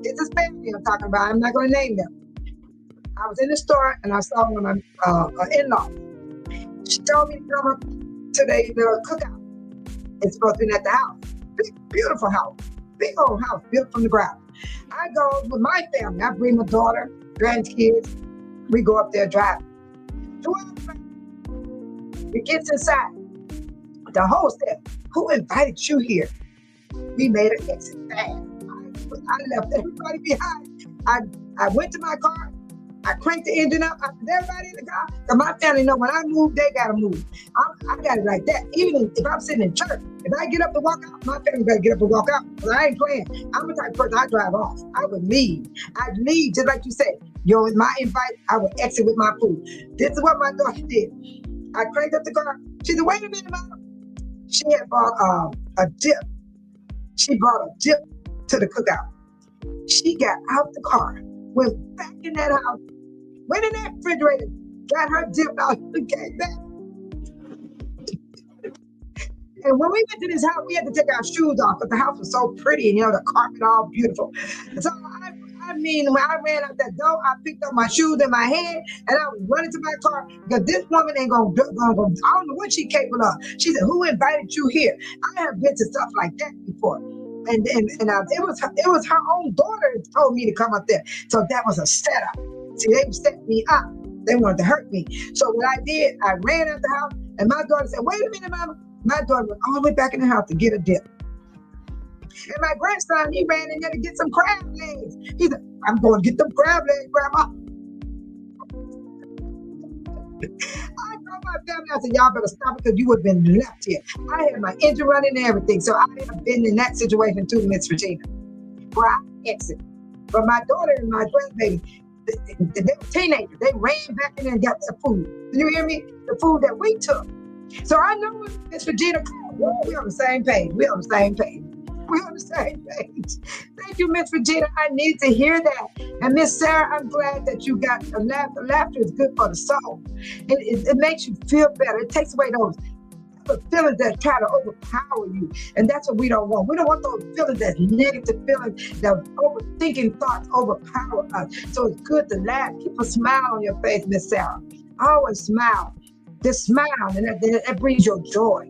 It's a family I'm talking about. I'm not going to name them. I was in the store and I saw one of my in-laws. She told me to come up to the cookout. It's supposed to be at the house. Big, beautiful house. Big old house built from the ground. I go with my family. I bring my daughter, grandkids. We go up there driving. We get inside. The host said, who invited you here? We made an exit fast. I left everybody behind. I went to my car. I cranked the engine up. I put everybody in the car. Because my family know when I move, they got to move. I got it like that. Even if I'm sitting in church, if I get up to walk out, my family better get up and walk out. Because I ain't playing. I'm the type of person, I drive off. I would leave. I'd leave, just like you said. With my invite, I would exit with my food. This is what my daughter did. I cranked up the car. She said, wait a minute, Mama. She had bought a dip. She brought a dip to the cookout. She got out the car, went back in that house, went in that refrigerator, got her dip out, and came back. And when we went to this house, we had to take our shoes off, but the house was so pretty, and the carpet all beautiful. So I mean, when I ran out that door, I picked up my shoes in my hand, and I was running to my car because this woman ain't gonna I don't know what she capable of. She said, "Who invited you here?" I have been to stuff like that before, and it was her own daughter that told me to come up there. So that was a setup. See, they set me up. They wanted to hurt me. So what I did, I ran out the house, and my daughter said, "Wait a minute, Mama." My daughter went all the way back in the house to get a dip. And my grandson, he ran in there to get some crab legs. He said, I'm going to get them crab legs, Grandma. I told my family, I said, y'all better stop it because you would have been left here. I had my engine running and everything. So I have been in that situation too, Miss Regina, where I exit. But my daughter and my grandbaby, they were teenagers. They ran back in there and got their food. You hear me? The food that we took. So I know when Miss Regina called, we're on the same page. We're on the same page. We're on the same page. Thank you, Miss Regina. I need to hear that. And Miss Sarah, I'm glad that you got the laughter. Laughter is good for the soul. It makes you feel better. It takes away those feelings that try to overpower you. And that's what we don't want. We don't want those feelings, that negative feelings, that overthinking thoughts overpower us. So it's good to laugh. Keep a smile on your face, Miss Sarah. Always smile. Just smile, and that brings your joy.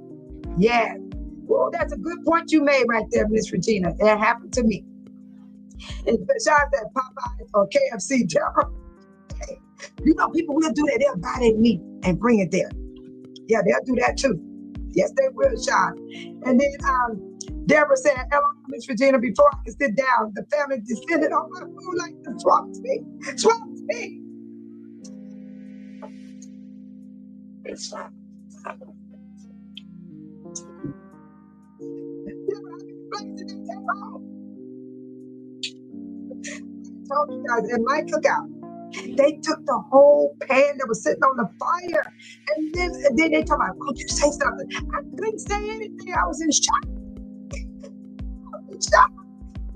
Yeah. Well, that's a good point you made right there, Miss Regina. That happened to me. And shout out at Popeyes or KFC, Deborah. Hey, people will do that. They'll buy their meat and bring it there. Yeah, they'll do that too. Yes, they will, Sean. And then Deborah said, hello, Miss Regina, before I can sit down, the family descended on my food like the swamp tea. Swamp tea. It's I told you guys in my cookout, they took the whole pan that was sitting on the fire, and then they told me, "Could you say something?" I couldn't say anything. I was in shock.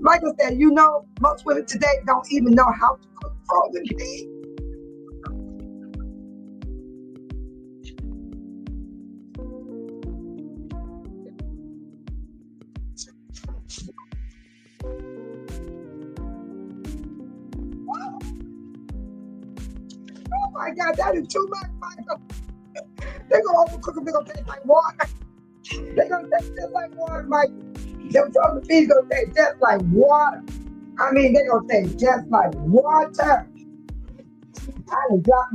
Michael said, most women today don't even know how to cook frozen meat. my God, that is too much, Michael. They're going to overcook them. They're going to taste like water. They're going to taste just like water, Michael. Them frozen peas going to taste just like water. I mean, they're going to taste just like water. I done dropped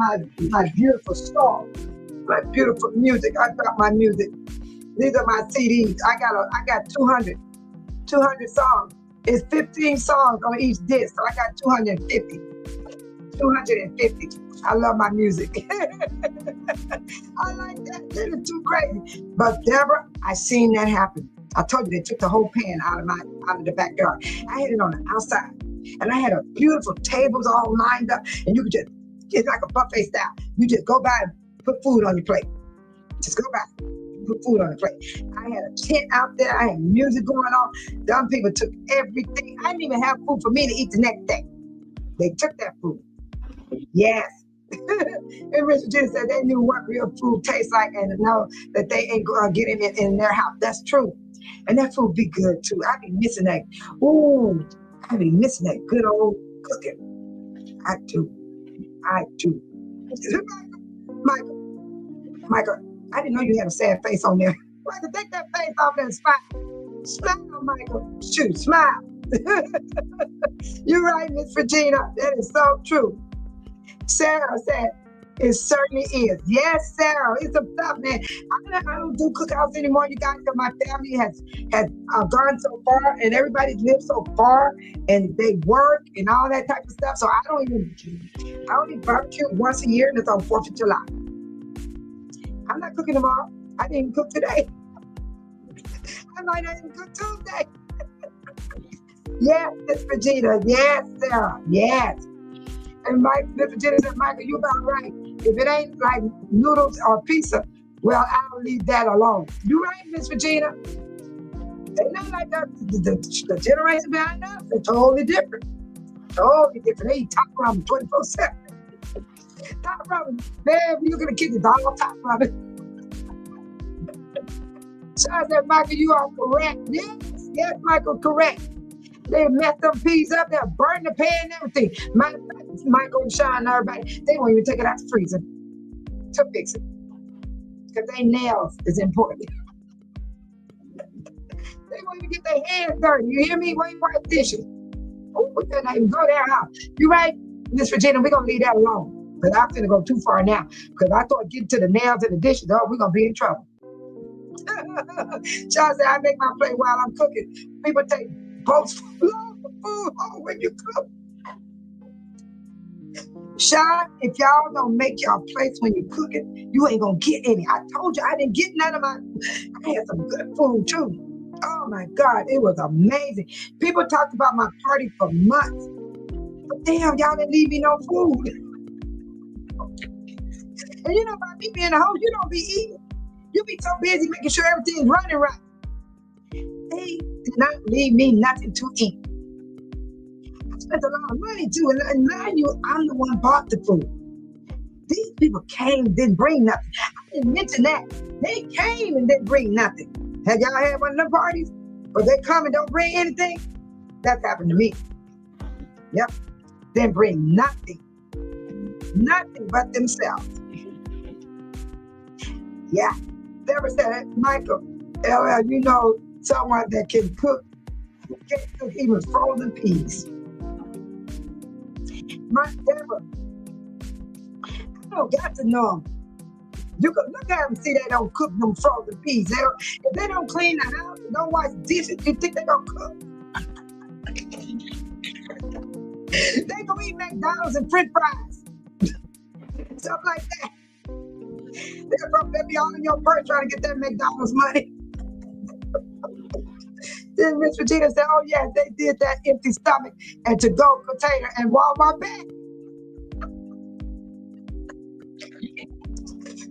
my beautiful song, my beautiful music. I dropped my music. These are my CDs. I got 200 songs. It's 15 songs on each disc, so I got 250. 250. I love my music. I like that. That is too crazy. But Deborah, I seen that happen. I told you they took the whole pan out of the backyard. I had it on the outside, and I had a beautiful tables all lined up, and you could just, it's like a buffet style. You just go by and put food on your plate. Just go by, put food on the plate. I had a tent out there. I had music going on. Dumb people took everything. I didn't even have food for me to eat the next day. They took that food. Yes. And Richard Jenner said they knew what real food tastes like and know that they ain't gonna get it in their house. That's true. And that food be good too. I be missing that. Ooh, I be missing that good old cooking. I do. Michael, I didn't know you had a sad face on there. Michael, take that face off and smile. Smile, Michael. Shoot, smile. You're right, Miss Regina. That is so true. Sarah said, it certainly is. Yes, Sarah, it's a tough, man. I don't do cookouts anymore, you guys, because my family has gone so far and everybody lives so far and they work and all that type of stuff. So I only barbecue once a year, and it's on 4th of July. I'm not cooking tomorrow. I didn't cook today. I might not even cook Tuesday. Yes, Miss Regina. Yes, Sarah. Yes. And Miss Regina said, Michael, you about right. If it ain't like noodles or pizza, well, I'll leave that alone. You right, Miss Regina. They're not like that. The generation behind us, they're totally different. Totally different. They eat top ramen 24/7. Top ramen. Man, we look at the kids, it's all top ramen. So I said, Michael, you are correct. Yes, Michael, correct. They mess them peas up, they'll burn the pan and everything. Michael and Sean and everybody, they won't even take it out the freezer to fix it. Because their nails is important. They won't even get their hands dirty. You hear me? Wait for the dishes. Oh, we better not even go there, huh? You right, Miss Virginia, we're going to leave that alone. Because I'm going to go too far now. Because I thought getting to the nails and the dishes, oh, we're going to be in trouble. Sean said, I make my plate while I'm cooking. People take boats full of food home when you cook. Sean, if y'all don't make y'all plates when you cook it, you ain't gonna get any. I told you I didn't get none of I had some good food too. Oh my God, it was amazing. People talked about my party for months. But damn, y'all didn't leave me no food. And you know, by me being a host, you don't be eating. You be so busy making sure everything's running right. They did not leave me nothing to eat. I spent a lot of money too, and mind you, I'm the one bought the food. These people came and didn't bring nothing. I didn't mention that. They came and didn't bring nothing. Have y'all had one of them parties where they come and don't bring anything? That's happened to me. Yep. Didn't bring nothing. Nothing but themselves. Yeah. Deborah said, Michael, LL, you know someone that can cook even frozen peas. My Deborah, I don't got to know them. You can look at them and see they don't cook them frozen peas. If they don't clean the house and don't wash dishes, you think they don't cook? They gonna eat McDonald's and French fries. Stuff like that. They'll be all in your purse trying to get that McDonald's money. Then Miss Regina said, oh yeah, they did that empty stomach and to-go container and Walmart bag.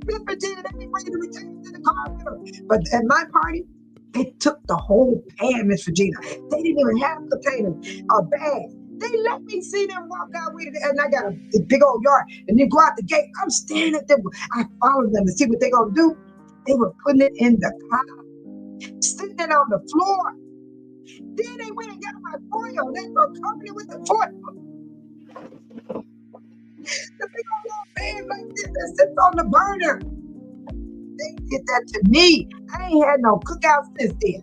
Miss Regina, they be bringing the retainers in the car with them. But at my party, they took the whole pan, Miss Regina. They didn't even have containers or bags. They let me see them walk out with it, and I got a big old yard. And they go out the gate. I'm staring at them. I followed them to see what they're gonna do. They were putting it in the car, sitting it on the floor. Then they went and got my foil. They were coming with the foil. The big old long pan like this that sits on the burner. They did that to me. I ain't had no cookout since then.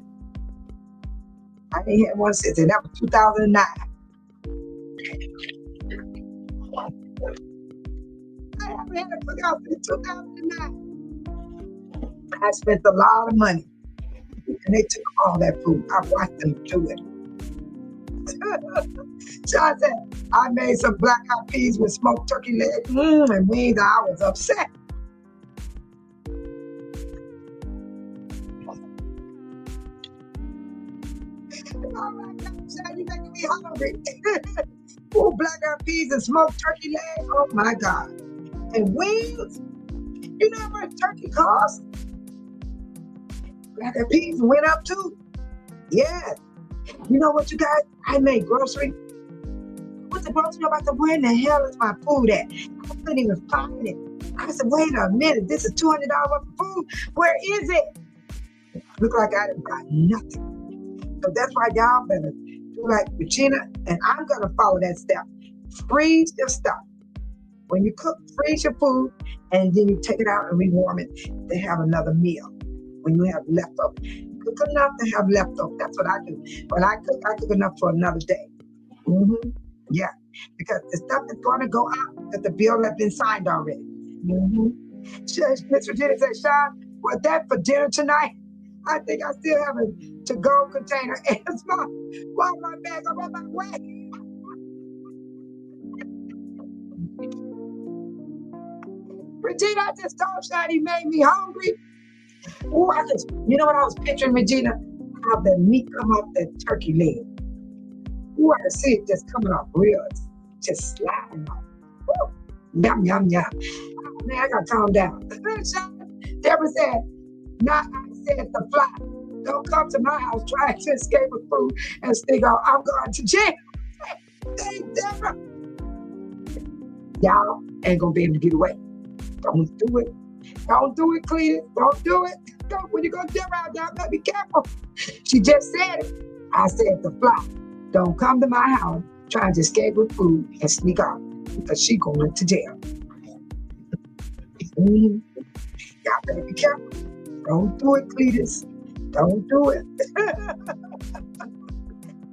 I ain't had one since then. That was 2009. I haven't had a cookout since 2009. I spent a lot of money. And they took all that food. I watched them do it. Sean said, I made some black eyed peas with smoked turkey legs and wings. I was upset. Oh my God, Sean, you making me hungry. Oh, black eyed peas and smoked turkey legs. Oh my God. And wings. You know how much turkey costs? Black eyed peas went up too. Yeah. You know what, you guys? I made grocery. What's the grocery about? Where in the hell is my food at? I couldn't even find it. I said, wait a minute. This is $200 worth of food. Where is it? Look like I didn't buy nothing. So that's why y'all better do like Regina, and I'm going to follow that step. Freeze your stuff. When you cook, freeze your food, and then you take it out and rewarm it to have another meal. When you have leftover, cook enough to have leftover. That's what I do. When I cook enough for another day. Mm-hmm. Yeah, because the stuff is going to go out because the bill has been signed already. Mm-hmm. Miss Virginia said, Sean, was that for dinner tonight? I think I still have a to-go container and a small Walmart bag. I'm on my way. Regina, I just told Sean he made me hungry. Ooh, you know what I was picturing, Regina? How the meat come off that turkey leg. Ooh, I can see it just coming off real, just sliding off. Ooh, yum, yum, yum. Oh, man, I got to calm down. Deborah said, not I said the fly. Don't come to my house trying to escape with food and sneak off. I'm going to jail. Hey, Deborah. Y'all ain't going to be able to get away. Don't do it. Don't do it, Cletus. Don't do it. Don't. When you go to Deborah, y'all better be careful. She just said it. I said the fly. Don't come to my house trying to escape with food and sneak off because she going to jail. Y'all better be careful. Don't do it, Cletus. Don't do it.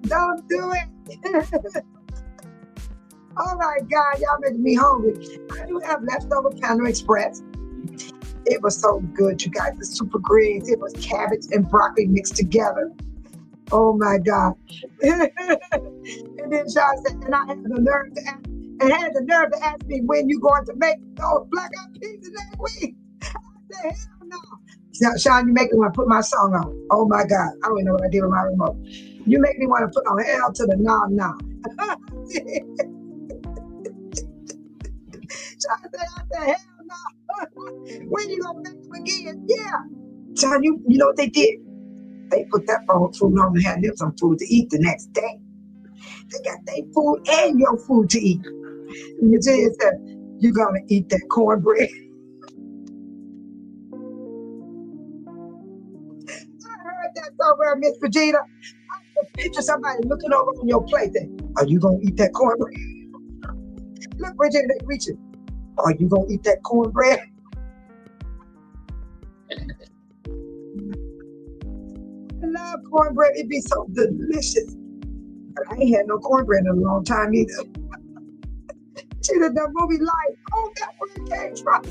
Don't do it. Oh my God, y'all making me hungry. I do have leftover Panda Express. It was so good, you guys. The super greens. It was cabbage and broccoli mixed together. Oh my God. And then Sean said, and I had the nerve to ask me when you going to make those black eyed peas next week. I said, hell no. Sean, you make me want to put my song on. Oh my God. I don't even know what I did with my remote. You make me want to put on L to the nah. Sean said, hell no. When you gonna make them again? Yeah. Sean, you know what they did? They put that food on and had them some food to eat the next day. They got their food and your food to eat. And you said, you're going to eat that cornbread. I heard that somewhere, Miss Regina. I can picture somebody looking over on your plate saying, are you going to eat that cornbread? Look, Regina, they reaching. Are you going to eat that cornbread? I love cornbread. It'd be so delicious. But I ain't had no cornbread in a long time either. She did that movie Life. Oh, that's where it came from.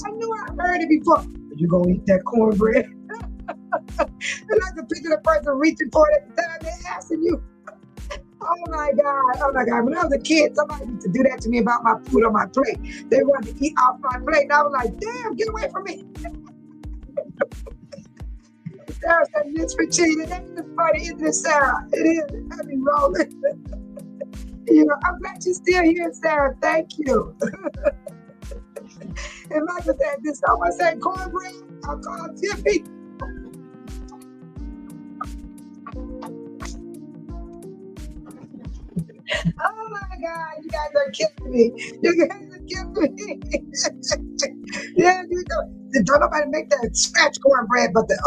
I knew I heard it before. Are you going to eat that cornbread? And I can picture the person reaching for it at the time they're asking you. Oh my God. When I was a kid, somebody used to do that to me about my food on my plate. They wanted to eat off my plate. And I was like, damn, get away from me. Sarah said, Miss Regina, that is funny, isn't it, Sarah? It is. I be rolling. I'm glad you're still here, Sarah. Thank you. And Michael said, did someone say cornbread? I'll call Tiffy. Oh my God, you guys are killing me. Yeah, don't nobody make that scratch cornbread, but the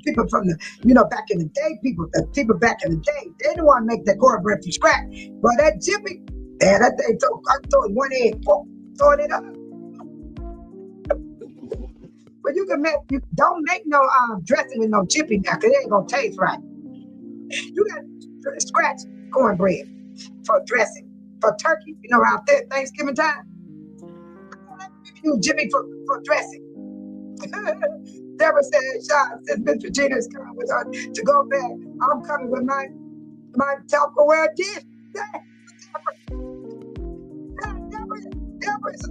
people from the, back in the day, people back in the day, they didn't want to make that cornbread from scratch. But that Jiffy, And that thing, I throw it one egg, throwing it up. But you don't make no dressing with no chippy now, because it ain't going to taste right. You got to scratch cornbread for dressing. For turkey, around Thanksgiving time. You Jimmy for dressing. Deborah said, Sean, since Miss Regina is coming with her to go back, I'm coming with my Tupperware dish.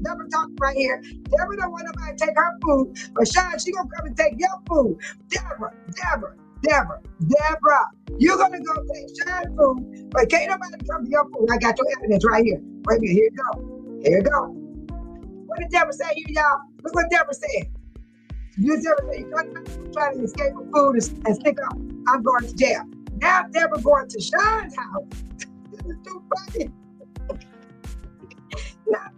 Deborah talking right here. Deborah don't want nobody to take her food, but Sean, she gonna come and take your food. Deborah, you're gonna go take Sean's food, but can't nobody come to your food. I got your evidence right here. Wait a minute, here you go. What did Deborah say here, y'all? Look what Deborah said. You Deborah said, you're trying to escape from food and stick up. I'm going to jail. Now Deborah going to Sean's house. This is too funny. Now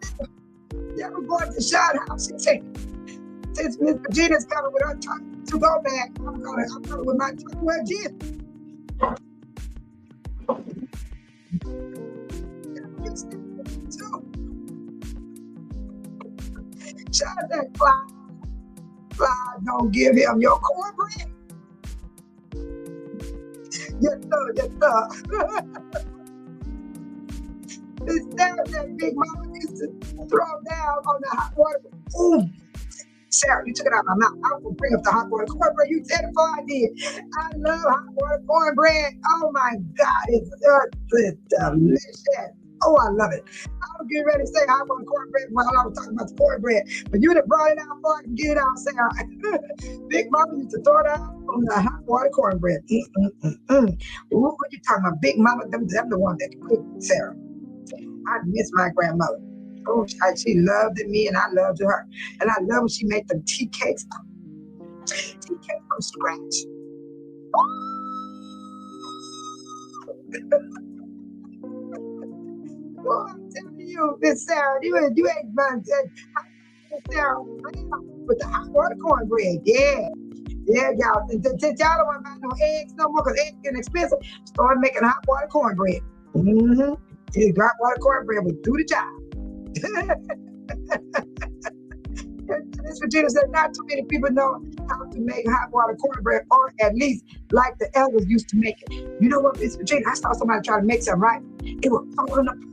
Deborah going to Sean's house. She said, since Miss Regina's coming with her to go back, I'm coming with my Tupperware dish. Sean said, Clyde, don't give him your cornbread. Yes, sir. Sarah said Big Mama used to throw down on the hot water. Ooh, Sarah, you took it out of my mouth. I was going to bring up the hot water cornbread. You said it before I did. I love hot water cornbread. Oh, my God. It's delicious. Oh, I love it. I was getting ready to say hot water cornbread while I was talking about the cornbread. But you done brought it out before I can get it out, Sarah. Big Mama used to throw it out on the hot water cornbread. What you talking about? Big Mama, them the one that cook, Sarah. I miss my grandmother. Oh, she loved me and I loved her. And I love when she made them tea cakes. Tea cakes from scratch. Oh, I'm telling you, Miss Sarah, you ain't fun. Sarah, with the hot water cornbread. Yeah, y'all. Since y'all don't want to buy no eggs no more because eggs getting expensive, start making hot water cornbread. Hot water cornbread would do the job. Miss Regina said not too many people know how to make hot water cornbread, or at least like the elders used to make it. You know what, Miss Regina? I saw somebody try to make something right. It was falling apart.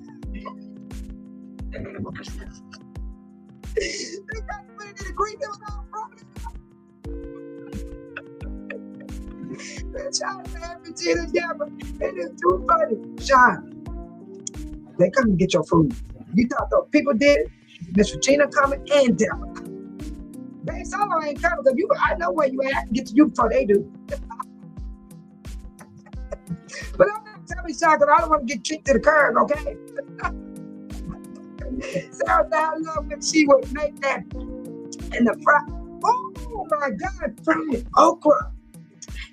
They got to put it in the grease. It was all broken. Sean said, Regina, Deborah, it is too funny. Sean, they come and get your food. You thought those people did it? Miss Regina coming and Deborah. Babe Solo ain't coming because I know where you at. I can get to you before they do. But I'm not telling Sean because I don't want to get kicked to the curb, okay? Sarah said I love when she would make that in the fry. Oh my God, fried okra.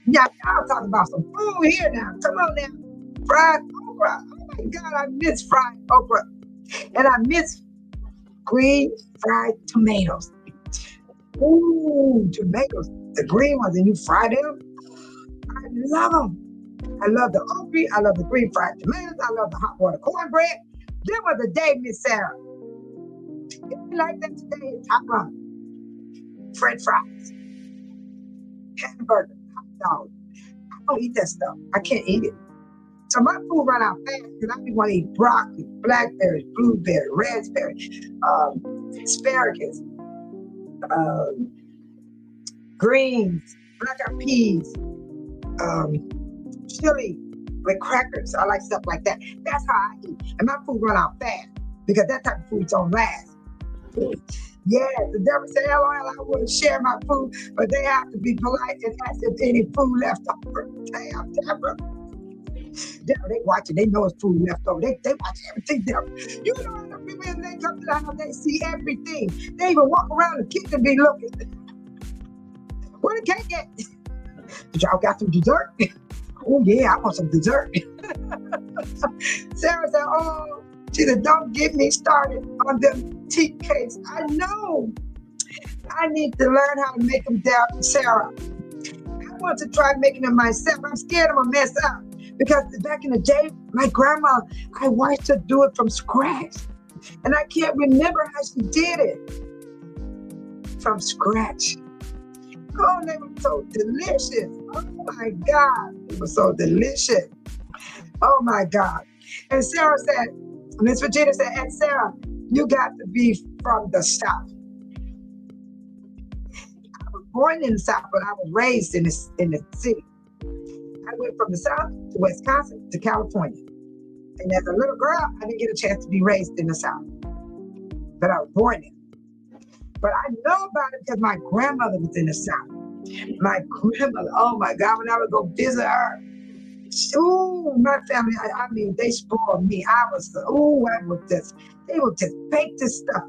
Yeah, y'all talking about some food here now. Come on now. Fried okra. Oh my God, I miss fried okra. And I miss green fried tomatoes. Ooh, tomatoes, the green ones, and you fry them. I love them. I love the okra. I love the green fried tomatoes. I love the hot water cornbread. There was a day, Miss Sarah. If you like that today, it's hot run. French fries. Hamburger. Hot dog. I don't eat that stuff. I can't eat it. So my food run out fast because I be want to eat broccoli, blackberries, blueberry, raspberry, asparagus, greens, black-eyed peas, chili with crackers. I like stuff like that. That's how I eat. And my food run out fast because that type of food don't last. Yeah, the devil said, LOL, I wouldn't share my food, but they have to be polite and ask if any food left over. Damn, Deborah. Deborah, they watching. They know it's food left over. They watch everything, Deborah. You know, the people, when they come to the house, they see everything. They even walk around the kitchen and be looking. Where the cake at? Did y'all got some dessert? Oh, yeah, I want some dessert. Sarah said, oh, she said, don't get me started on them tea cakes. I know. I need to learn how to make them, Sarah. I want to try making them myself. I'm scared I'm going to mess up. Because back in the day, my grandma, I watched her do it from scratch. And I can't remember how she did it from scratch. Oh, they were so delicious. Oh my God, they were so delicious. Oh my God. And Sarah said, Miss Virginia said, and Sarah, you got to be from the South. I was born in the South, but I was raised in the city. I went from the South to Wisconsin to California. And as a little girl, I didn't get a chance to be raised in the South, but I was born in. But I know about it because my grandmother was in the South. My grandmother, oh my God, when I would go visit her, ooh, my family, I mean, they spoiled me. They would just bake this stuff,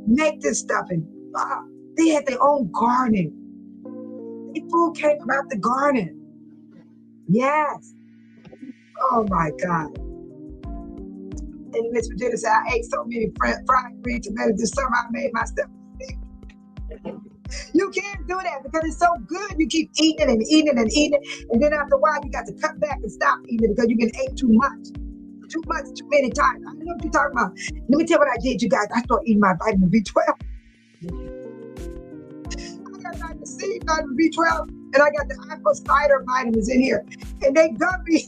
make this stuff. And they had their own garden. The food came from out the garden. Yes. Oh my God. And Miss Virginia said, I ate so many fried green tomatoes this summer, I made myself sick. You can't do that because it's so good. You keep eating it and eating it and eating it. And then after a while, you got to cut back and stop eating it because you've been ate too much. Too much, too many times. I know what you're talking about. Let me tell you what I did, you guys. I started eating my vitamin B12. I got vitamin C, vitamin B12, and I got the apple cider vitamins in here. And they gummy.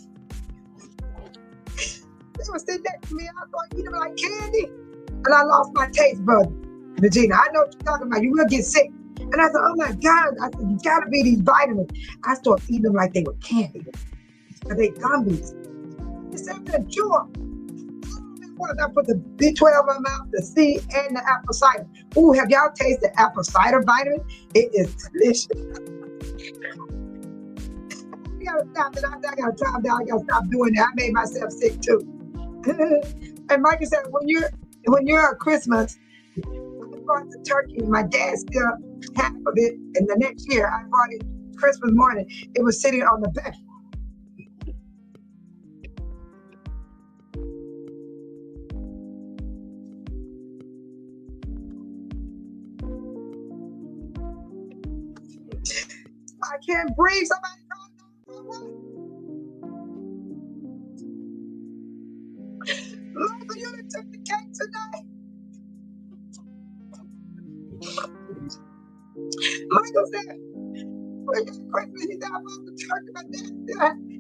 They were sitting next to me. I started eating them like candy. And I lost my taste bud. Regina, I know what you're talking about. You will get sick. And I said, oh my God. I said, you gotta be these vitamins. I started eating them like they were candy. But they gummies. It's something pure. Once I put the B12 in my mouth, the C and the apple cider. Ooh, have y'all tasted apple cider vitamin? It is delicious. I gotta stop it. I gotta calm down. I gotta stop doing that. I made myself sick too. And Michael said, when you're at Christmas, I brought the turkey. My dad still half of it. And the next year, I brought it Christmas morning. It was sitting on the bed. I can't breathe. Somebody call 911. Look, you done took the cake tonight. Michael said, well, it's Christmas. He said, I bought the turkey, but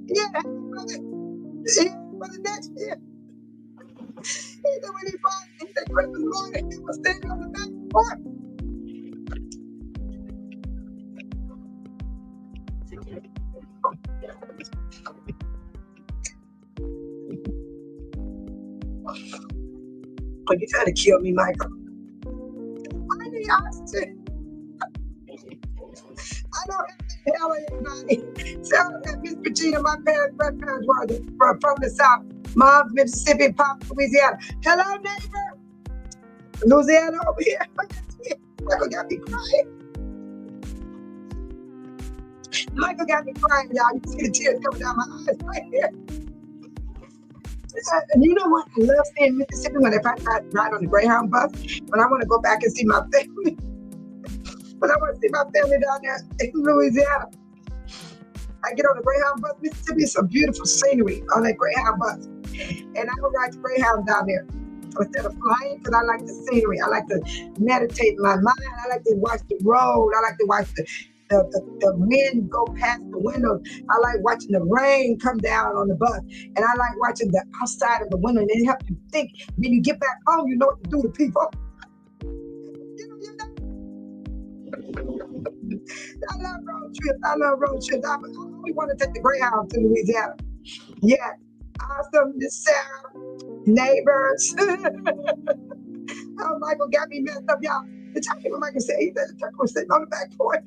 yeah, for the next year. He said, when he bought it, he said, Christmas morning, he was standing on the back porch. But you trying to kill me, Michael. I need oxygen. I don't have to tell anybody. Tell that Miss Regina, my grandparents were from the South. Mom's Mississippi, Pop's Louisiana. Hello, neighbor. Louisiana over here. Michael got me crying. Michael got me crying, y'all. You see the tears coming down my eyes right here. And you know what? I love staying in Mississippi when I ride on the Greyhound bus. When I want to go back and see my family. When I want to see my family down there in Louisiana. I get on the Greyhound bus. Mississippi is some beautiful scenery on that Greyhound bus. And I will ride the Greyhound down there instead of flying because I like the scenery. I like to meditate in my mind. I like to watch the road. I like to watch the men go past the windows. I like watching the rain come down on the bus. And I like watching the outside of the window. And it helps you think. When you get back home, you know what to do to people. I love road trips. I always want to take the Greyhound to Louisiana. Yeah. Awesome, Miss Sarah. Neighbors. Oh, Michael got me messed up, y'all. The time when Michael said, he said the turkey was sitting on the back porch.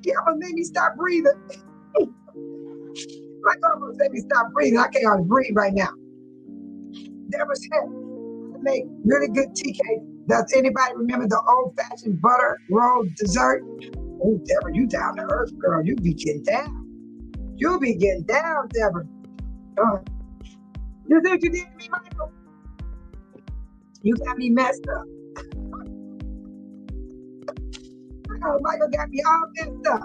He almost made me stop breathing. Michael almost made me stop breathing. I can't hardly breathe right now. Deborah said, I make really good tea cake. Does anybody remember the old-fashioned butter roll dessert? Oh, Deborah, you down to earth, girl. You be getting down. You be getting down, Deborah. You think you did to me, Michael? You got me messed up. Oh, Michael got me all messed up.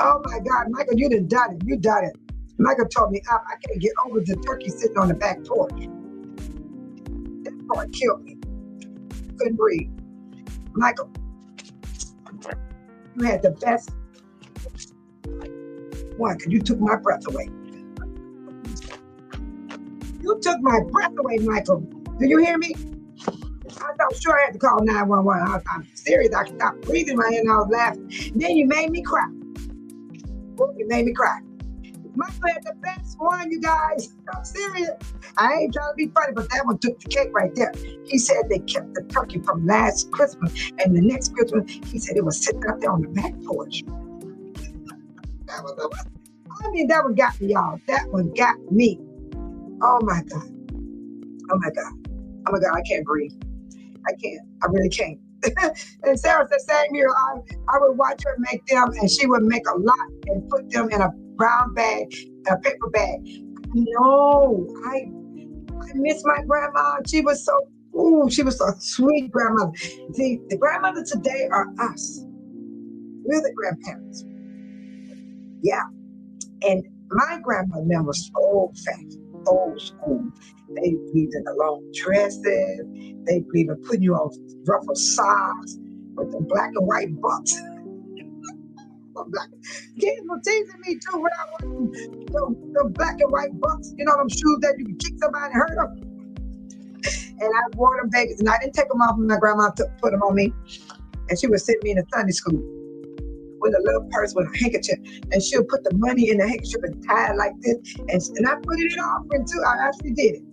Oh my God, Michael, you done it. You done it. Michael told me, I can't get over the turkey sitting on the back porch. That part killed me. Couldn't breathe. Michael, you had the best one because you took my breath away. You took my breath away, Michael. Do you hear me? I thought sure I had to call 911. I'm serious. I stopped breathing right here and I was laughing. Then you made me cry. You made me cry. Michael had the best one, you guys. I'm serious. I ain't trying to be funny, but that one took the cake right there. He said they kept the turkey from last Christmas, and the next Christmas, he said it was sitting out there on the back porch. That one got me, y'all. That one got me. Oh my God. Oh my God. Oh my God, I can't breathe. I can't. I really can't. And Sarah said, same here, I would watch her make them, and she would make a lot and put them in a brown bag, a paper bag. No, I miss my grandma. She was so a sweet grandmother. See, the grandmothers today are us. We're the grandparents. Yeah. And my grandmother was old fashioned, old school. They believed in the long dresses. They believed in putting you on ruffled socks with the black and white bucks. Kids were teasing me too when I wore the black and white bucks. You know them shoes that you can kick somebody and hurt them. And I wore them babies, and I didn't take them off. My grandma put them on me, and she would send me into Sunday school with a little purse with a handkerchief, and she'll put the money in the handkerchief and tie it like this, and I put it in offering too. I actually did it.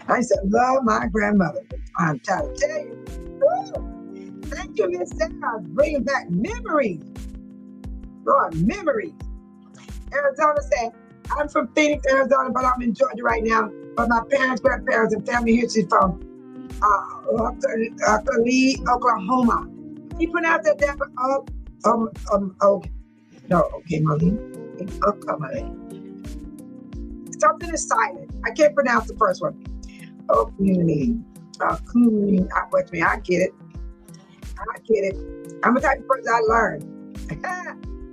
I used to love my grandmother. I'm trying to tell you. Ooh, thank you, Miss Sarah, bringing back memories. Lord, memories. Arizona said, I'm from Phoenix, Arizona, but I'm in Georgia right now. But my parents, grandparents, and family here, she's from Oklahoma. You pronounce that, Deborah? Okay. No, okay, Marlene. Something is silent. I can't pronounce the first one. I get it. I'm the type of person I learn.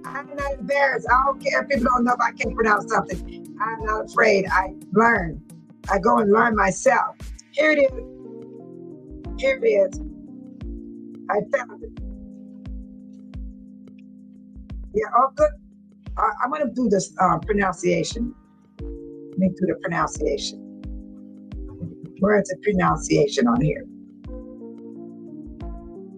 I'm not embarrassed. I don't care if people don't know if I can't pronounce something. I'm not afraid. I learn. I go and learn myself. Here it is. I found it. Yeah, oh good. I'm going to do this pronunciation. Let me do the pronunciation. Where is the pronunciation on here?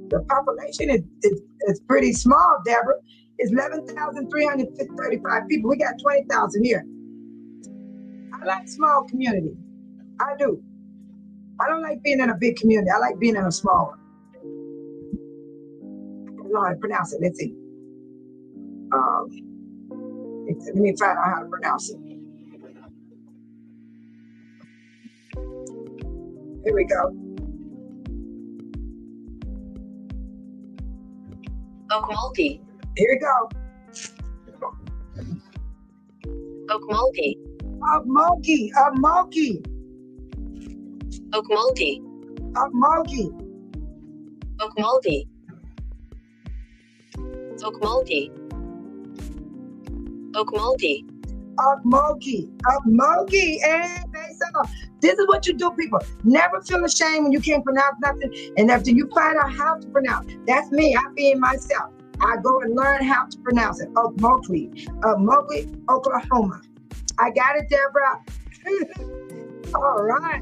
The population is pretty small, Deborah. It's 11,335 people. We got 20,000 here. I like small community. I do. I don't like being in a big community. I like being in a small one. I don't know how to pronounce it. Let's see. Let me find out how to pronounce it. Here we go. Okmulgee. Here we go. Okmulgee. Okmulgee. Okmulgee. Okmulgee. Okmulgee. Okmulgee. Okmulgee. Okmulgee. And this is what you do, people. Never feel ashamed when you can't pronounce nothing. And after you find out how to pronounce, that's me. I being myself. I go and learn how to pronounce it. Okmulgee, Oklahoma. I got it, Deborah. All right.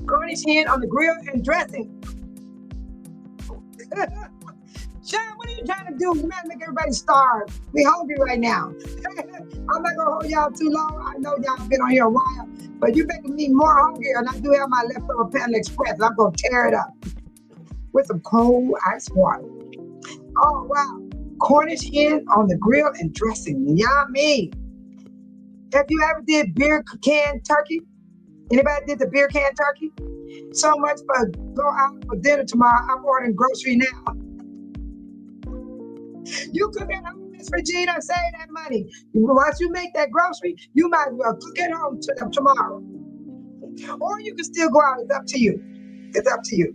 Cornish hen on the grill and dressing. Sean, what are you trying to do? You might make everybody starve. We hungry right now. I'm not gonna hold y'all too long. I know y'all been on here a while, but you're making me more hungry, and I do have my leftover Panda Express. I'm gonna tear it up with some cold ice water. Oh wow. Cornish hen on the grill and dressing. Yummy. Have you ever did beer can turkey? Anybody did the beer can turkey? So much for go out for dinner tomorrow. I'm ordering grocery now. You cook at home, Miss Regina, save that money. Once you make that grocery, you might as well cook at home to them tomorrow. Or you can still go out. It's up to you. It's up to you.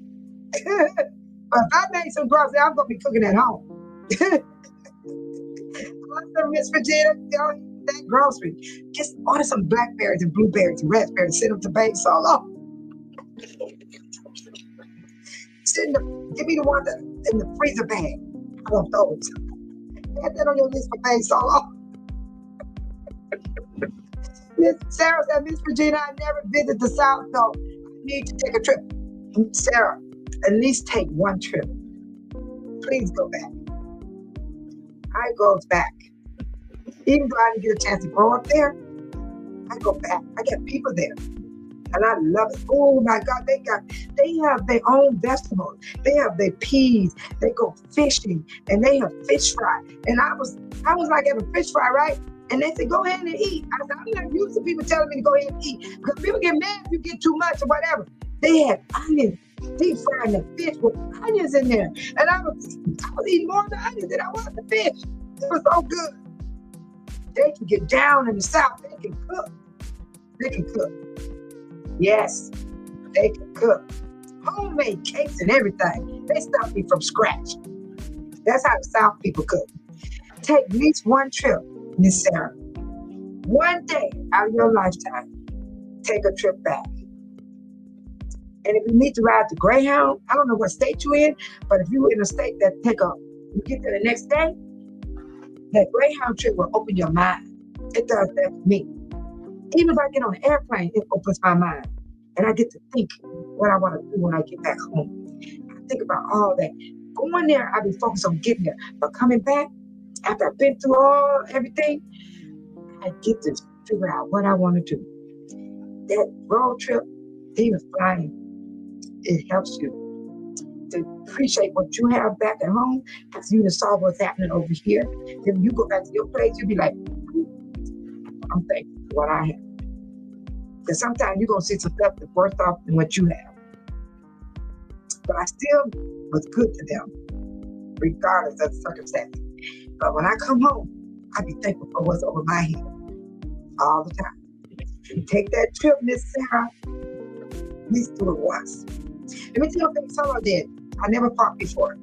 But if I make some grocery, I'm going to be cooking at home. Awesome, Miss Regina. that grocery. Just order some blackberries and blueberries and raspberries. Send them to Babe Solo. Give me the one that in the freezer bag. I want those. Add that on your list for Babe Solo. Miss Sarah said, Miss Regina, I never visit the South, though. I need to take a trip. Sarah, at least take one trip. Please go back. I goes back. Even though I didn't get a chance to grow up there, I go back. I get people there. And I love it. Oh my God, they have their own vegetables. They have their peas. They go fishing and they have fish fry. And I was like at a fish fry, right? And they said, go ahead and eat. I said, I'm not used to people telling me to go ahead and eat. Because people get mad if you get too much or whatever. They had onions, deep frying the fish with onions in there. And I was eating more of the onions than I was the fish. It was so good. They can get down in the South. They can cook. They can cook. Yes, they can cook. Homemade cakes and everything. They stuff me from scratch. That's how the South people cook. Take at least one trip, Miss Sarah. One day out of your lifetime, take a trip back. And if you need to ride the Greyhound, I don't know what state you're in, but if you're in a state that you get there the next day, that Greyhound trip will open your mind. It does that for me. Even if I get on an airplane, it opens my mind. And I get to think what I want to do when I get back home. I think about all that. Going there, I'll be focused on getting there. But coming back, after I've been through everything, I get to figure out what I want to do. That road trip, even flying, it helps you to appreciate what you have back at home because you just saw what's happening over here. Then when you go back to your place, you'll be like, I'm thankful for what I have. Because sometimes you're going to see some stuff that's worse off than what you have. But I still was good to them, regardless of the circumstances. But when I come home, I be thankful for what's over my head all the time. Take that trip, Miss Sarah. At least do it once. Let me tell you what Solo did. I never fought before.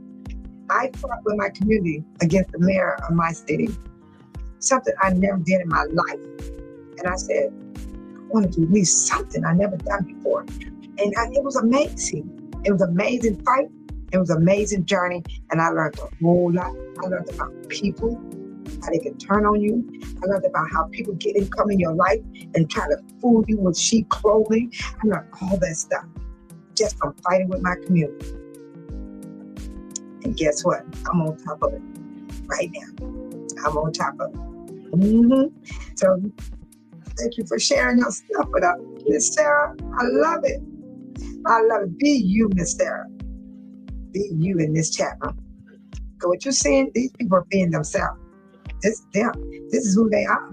I fought with my community against the mayor of my city. Something I never did in my life. And I said, I want to do at least something I never done before. And it was amazing. It was an amazing fight. It was an amazing journey. And I learned a whole lot. I learned about people, how they can turn on you. I learned about how people come in your life and try to fool you with cheap clothing. I learned all that stuff just from fighting with my community. And guess what? I'm on top of it right now. I'm on top of it. Mm-hmm. So thank you for sharing your stuff with us, Miss Sarah. I love it. I love it. Be you, Miss Sarah. Be you in this chat room. Because what you're seeing, these people are being themselves. This is them. This is who they are.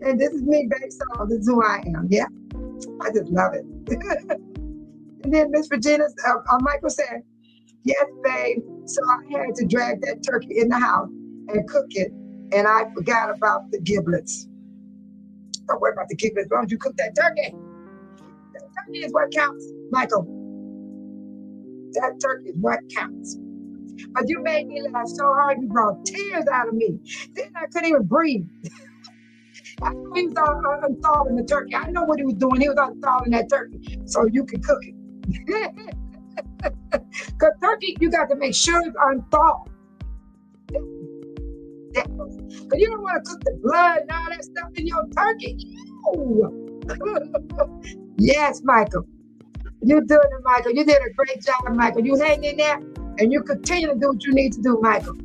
And this is me, Babe Solo. This is who I am. Yeah. I just love it. And then Miss Regina, Michael said, yes, babe. So I had to drag that turkey in the house and cook it. And I forgot about the giblets. Don't worry about the giblets. As long as you cook that turkey. That turkey is what counts, Michael. That turkey is what counts. But you made me laugh so hard, you brought tears out of me. Then I couldn't even breathe. I know he was uninstalling the turkey. I know what he was doing. He was uninstalling that turkey so you can cook it. Because turkey, you got to make sure it's unthawed. Because you don't want to cook the blood and all that stuff in your turkey. No. Yes, Michael. You're doing it, Michael. You did a great job, Michael. You hang in there and you continue to do what you need to do, Michael.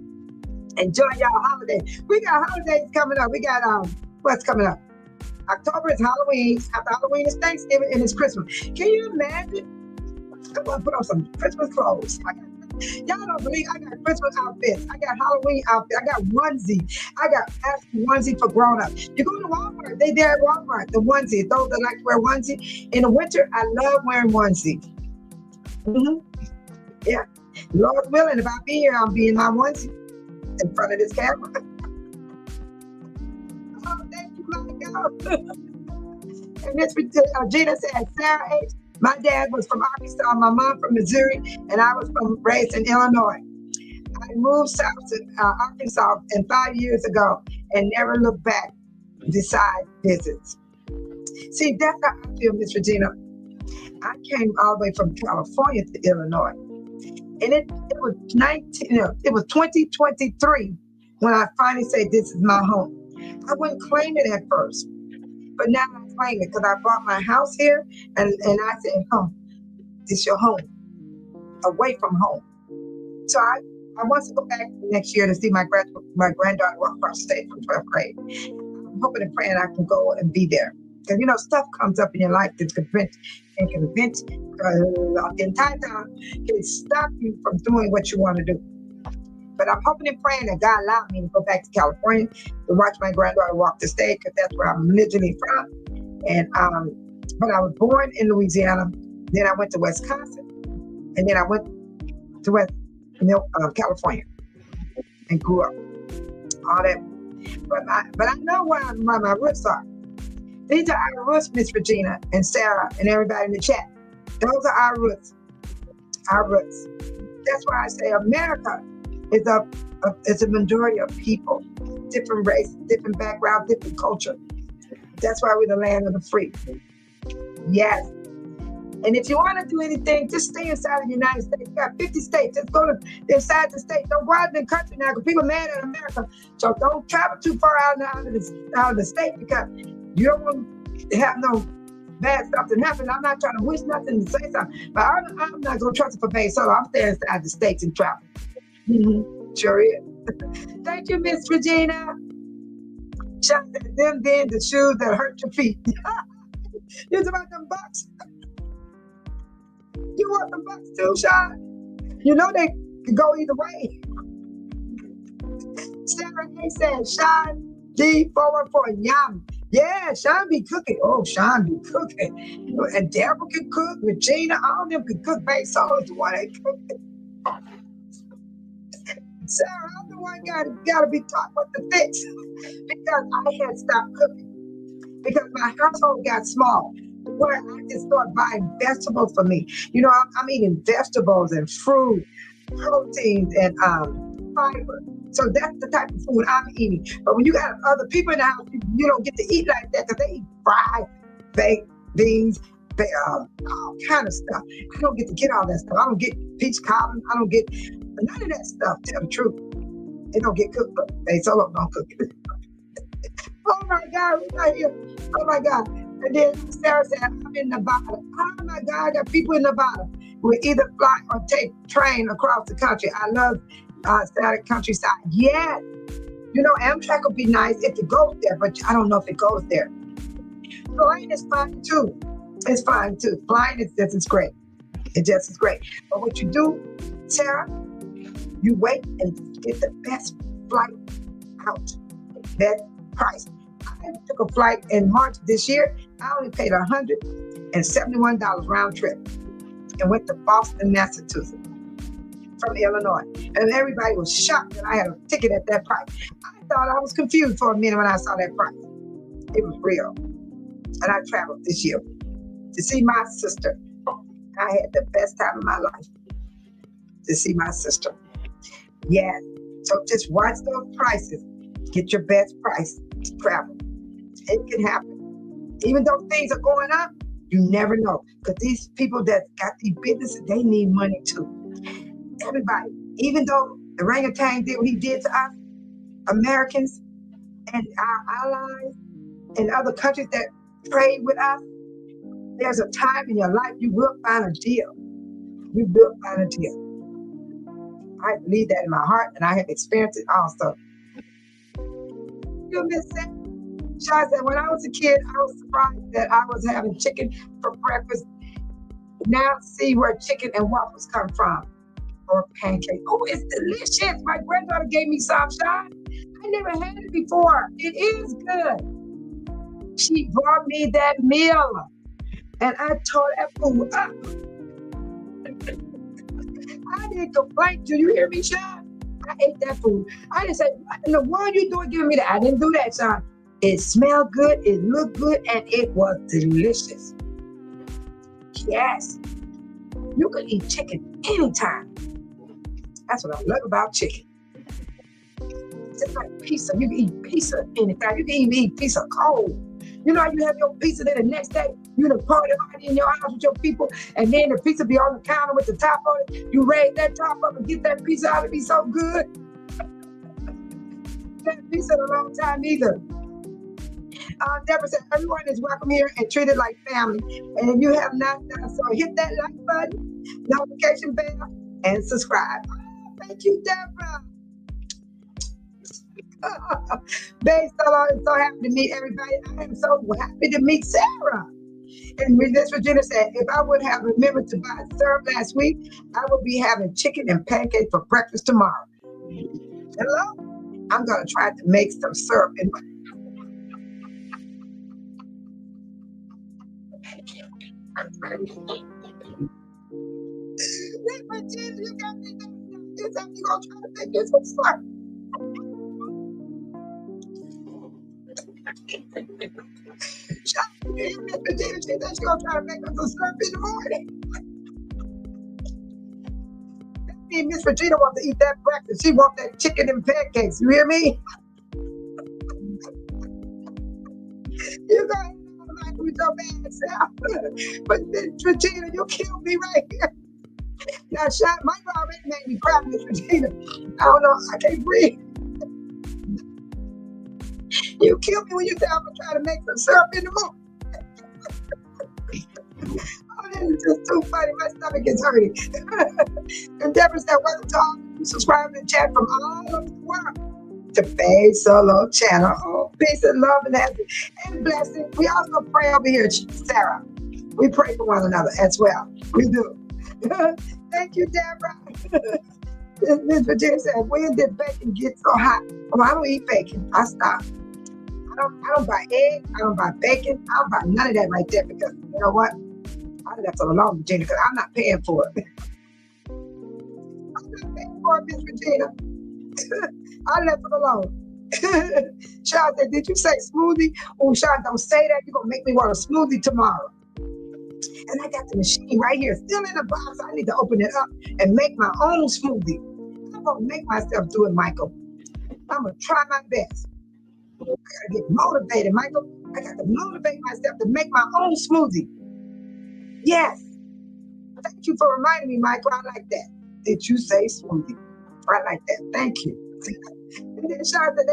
Enjoy y'all holiday. We got holidays coming up. We got what's coming up? October is Halloween. After Halloween is Thanksgiving and it's Christmas. Can you imagine? I'm gonna put on some Christmas clothes. Y'all don't believe I got Christmas outfits. I got Halloween outfits. I got onesie. I got onesie for grown-ups. You go to Walmart. They there at Walmart. The onesie. Those that like to wear onesie. In the winter, I love wearing onesie. Mm-hmm. Yeah. Lord willing, if I be here, I'll be in my onesie in front of this camera. Oh, thank you, my God. And Miss Gina said, Sarah H. My dad was from Arkansas, my mom from Missouri, and I was raised in Illinois. I moved south to Arkansas 5 years ago, and never look back besides visits. See, that's how I feel, Miss Regina. I came all the way from California to Illinois. And it was 2023 when I finally said, this is my home. I wouldn't claim it at first, but now I claim it because I bought my house here and I said, this is your home, away from home. So I want to go back next year to see my granddaughter walk across the stage from 12th grade. I'm hoping and praying I can go and be there. Because, stuff comes up in your life that can prevent the entire time can stop you from doing what you want to do. But I'm hoping and praying that God allowed me to go back to California to watch my granddaughter walk the stage, because that's where I'm originally from. And but I was born in Louisiana, then I went to Wisconsin, and then I went to California and grew up. All that. But I know where my roots are. These are our roots, Miss Regina and Sarah and everybody in the chat. Those are our roots. Our roots. That's why I say America is a majority of people, different race, different background, different culture. That's why we're the land of the free. Yes. And if you want to do anything, just stay inside of the United States. You got 50 states. Just go to inside the state. Don't go out in the country now because people are mad at America. So don't travel too far out of the state, because you don't want to have no bad stuff to happen. I'm not trying to wish nothing to say something, but I'm not going to trust it for base. So I'm staying inside the states and travel. Sure is. Thank you, Miss Regina. Shot them being the shoes that hurt your feet. It's about them bucks. You want the bucks too, Sean? You know they can go either way. Sarah A said, Sean D414, yum. Yeah, Sean be cooking. Oh, Sean be cooking. And Deborah can cook. Regina, all of them can cook. Babe, so is the one they cook. Sarah, I'm the one gotta be taught what to fix, because I had stopped cooking because my household got small, where I just started buying vegetables for me. I'm eating vegetables and fruit, proteins, and fiber. So that's the type of food I'm eating. But when you got other people in the house, you don't get to eat like that, because they eat fried, baked beans, all kind of stuff. I don't get to get all that stuff. I don't get peach cobbler. I don't get none of that stuff. Tell the truth. It don't get cooked. They solo don't cook it. Oh my God, we're not here. Oh my God. And then Sarah said, I'm in Nevada. Oh my God, I got people in Nevada who either fly or take train across the country. I love static countryside. Yeah. Amtrak would be nice if it goes there, but I don't know if it goes there. Flying is fine too. It's fine too. Flying is just as great. It just is great. But what you do, Sarah, you wait and get the best flight out. That price. I took a flight in March this year. I only paid $171 round trip and went to Boston, Massachusetts from Illinois. And everybody was shocked that I had a ticket at that price. I thought I was confused for a minute when I saw that price. It was real. And I traveled this year to see my sister. I had the best time of my life to see my sister. Yes. So just watch those prices. Get your best price to travel. It can happen. Even though things are going up, you never know. Because these people that got these businesses, they need money too. Everybody. Even though the orangutan did what he did to us, Americans and our allies and other countries that trade with us, there's a time in your life you will find a deal. You will find a deal. I believe that in my heart, and I have experienced it also. You miss that? Sean said, when I was a kid, I was surprised that I was having chicken for breakfast. Now see where chicken and waffles come from. Or pancake. Oh, it's delicious. My granddaughter gave me some, Sean. I never had it before. It is good. She brought me that meal, and I tore that food up. I didn't complain. Do you hear me, Sean? I ate that food. I didn't say, what in the world you doing giving me that? I didn't do that, Sean. It smelled good, it looked good, and it was delicious. Yes. You can eat chicken anytime. That's what I love about chicken. Just like pizza, you can eat pizza anytime. You can even eat pizza cold. You know how you have your pizza, then the next day you done party in your house with your people, and then the pizza be on the counter with the top on it. You raise that top up and get that pizza out. It'd be so good. That pizza in a long time either. Deborah said, everyone is welcome here and treated like family. And if you have not done so, hit that like button, notification bell, and subscribe. Thank you, Deborah. Babe Solo is so happy to meet everybody. I am so happy to meet Sarah. And Miss Regina said, if I would have remembered to buy syrup last week, I would be having chicken and pancakes for breakfast tomorrow. Hello? I'm going to try to make some syrup in my... Miss Regina, you got me. You're going to try to make this some syrup. Miss Regina, she said she's gonna try to make us some syrup in the morning. That means Miss Regina wants to eat that breakfast. She wants that chicken and pancakes. You hear me? You guys don't like with your bad self. But Miss Regina, you killed me right here. Now, Michael already made me cry, Miss Regina. I don't know. I can't breathe. You kill me when you say I'm gonna try to make some syrup in the morning. Oh, this is just too funny. My stomach is hurting. And Deborah said, welcome to all who subscribe and chat from all over the world to Babe Solo channel. Oh, peace and love and happiness and blessing. We also pray over here, Sarah. We pray for one another as well. We do. Thank you, Deborah. Miss Virginia said, when did bacon get so hot? Oh, I don't eat bacon. I stopped. I don't buy eggs. I don't buy bacon. I don't buy none of that right there because you know what? I left it alone, Virginia, because I'm not paying for it. I'm not paying for it, Miss Regina. I left it alone. Sean said, did you say smoothie? Oh, Sean, don't say that. You're going to make me want a smoothie tomorrow. And I got the machine right here, still in the box. I need to open it up and make my own smoothie. I'm going to make myself do it, Michael. I'm going to try my best. I gotta get motivated, Michael. I got to motivate myself to make my own smoothie. Yes. Thank you for reminding me, Michael. I like that. Did you say smoothie? I like that. Thank you. And then Sean said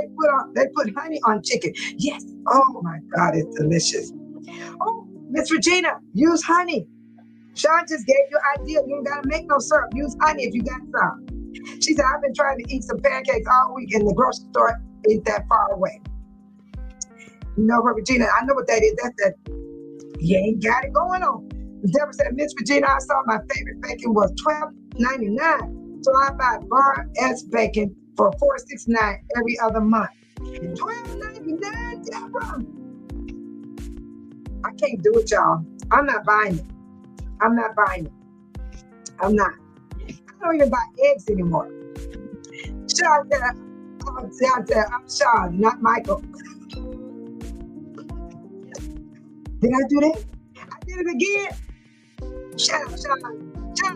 they put honey on chicken. Yes. Oh my God, it's delicious. Oh, Miss Regina, use honey. Sean just gave you an idea. You don't gotta make no syrup. Use honey if you got some. She said, I've been trying to eat some pancakes all week and the grocery store ain't that far away. You know what, Regina? I know what that is. That's that. You ain't got it going on. Deborah said, Miss Regina, I saw my favorite bacon was $12.99. So I buy Bar S bacon for $4.69 every other month. $12.99, Deborah. I can't do it, y'all. I'm not buying it. I'm not buying it. I'm not. I don't even buy eggs anymore. Sean said, I'm Sean, not Michael. Did I do that? I did it again. Sean. I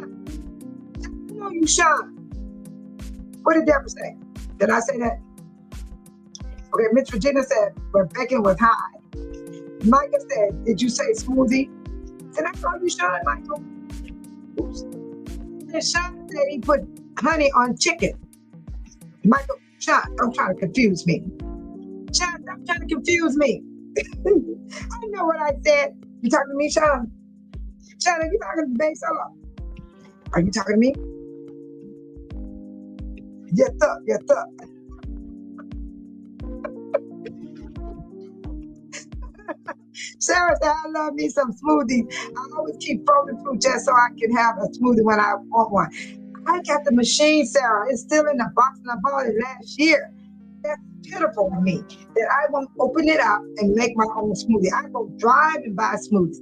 know you, Sean. What did Deborah say? Did I say that? Okay, Miss Regina said, but bacon was high. Micah said, did you say smoothie? Did I call you Sean, Michael? Oops. And Sean said he put honey on chicken. Michael, Sean, don't try to confuse me. Sean, stop trying to confuse me. I know what I said. You talking to me, Sean? Sean, are you talking to Babe Solo? Are you talking to me? Yes, sir. Sarah said, I love me some smoothies. I always keep frozen fruit just so I can have a smoothie when I want one. I got the machine, Sarah. It's still in the box and I bought it last year. That's pitiful to me that I won't open it up and make my own smoothie. I go drive and buy a smoothie.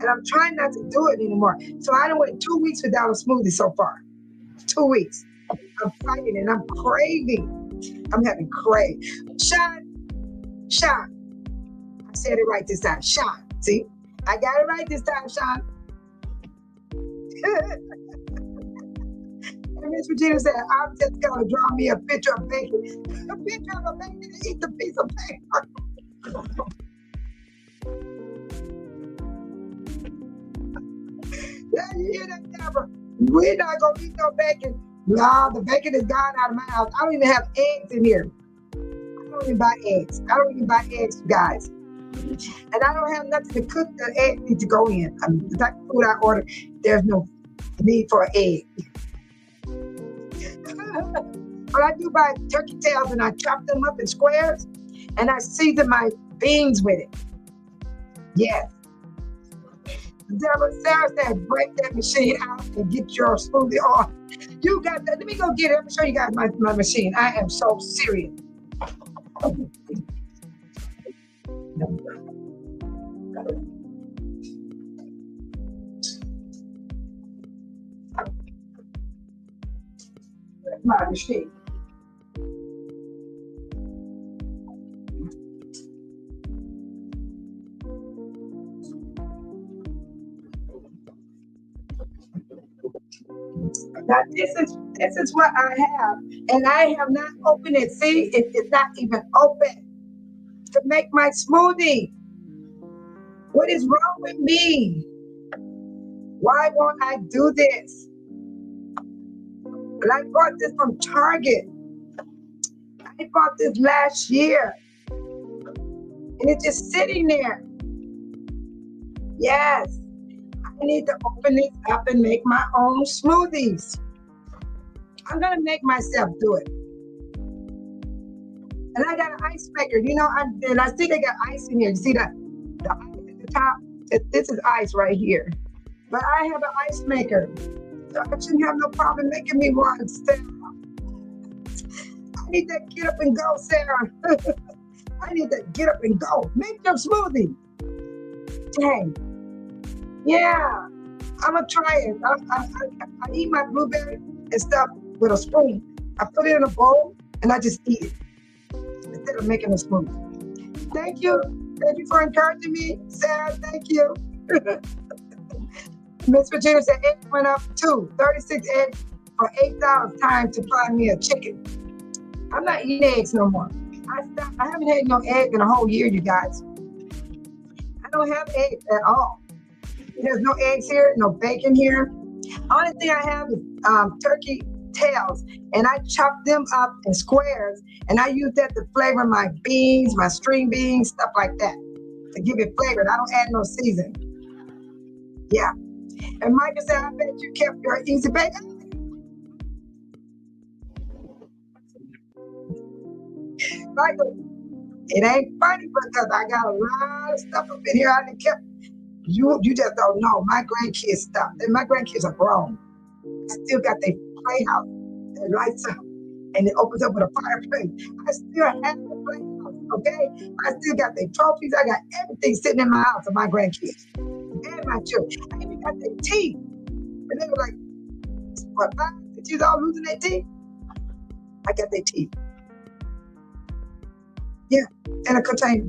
And I'm trying not to do it anymore. So I done went 2 weeks without a smoothie so far. 2 weeks. I'm fighting and I'm craving. I'm having crave. Sean. I said it right this time. Sean. See? I got it right this time, Sean. And Miss Regina said, I'm just gonna draw me a picture of bacon. A picture of a bacon and eat the piece of paper. Yeah, you hear that, Deborah? We're not gonna eat no bacon. No, the bacon is gone out of my house. I don't even have eggs in here. I don't even buy eggs. I don't even buy eggs, you guys. And I don't have nothing to cook. The egg need to go in. The type of food I order, there's no need for an egg. But I do buy turkey tails and I chop them up in squares and I season my beans with it. Yes. Sarah said, break that machine out and get your smoothie on. You got that. Let me go get it. Let me show you guys my machine. I am so serious. That's my machine. Now this is what I have, and I have not opened it. See, it's not even open to make my smoothie. What is wrong with me? Why won't I do this? And I bought this from Target. I bought this last year, and it's just sitting there. Yes. I need to open this up and make my own smoothies. I'm gonna make myself do it. And I got an ice maker, you know, and I think I got ice in here. You see that? The ice at the top? This is ice right here. But I have an ice maker. So I shouldn't have no problem making me one, Sarah. I need to get up and go, Sarah. I need to get up and go. Make your smoothie. Dang. Yeah, I'm gonna try it. I eat my blueberry and stuff with a spoon. I put it in a bowl and I just eat it instead of making a smoothie. Thank you. Thank you for encouraging me, Sarah. Thank you. Miss Virginia said eggs went up too. 36 eggs for $8. Time to buy me a chicken. I'm not eating eggs no more. I haven't had no egg in a whole year, you guys. I don't have eggs at all. There's no eggs here, no bacon here. Only thing I have is turkey tails, and I chop them up in squares, and I use that to flavor my beans, my string beans, stuff like that, to give it flavor. I don't add no seasoning. Yeah. And Micah said, I bet you kept your Easy Bake. Michael, it ain't funny because I got a lot of stuff up in here I done kept. You just don't know. My grandkids stuff. And my grandkids are grown. I still got their playhouse that lights up and it opens up with a fireplace. I still have the playhouse, okay? I still got their trophies. I got everything sitting in my house of my grandkids and my children. I even got their teeth. And they were like, what, 5, 6 years old losing their teeth? I got their teeth. Yeah, in a container.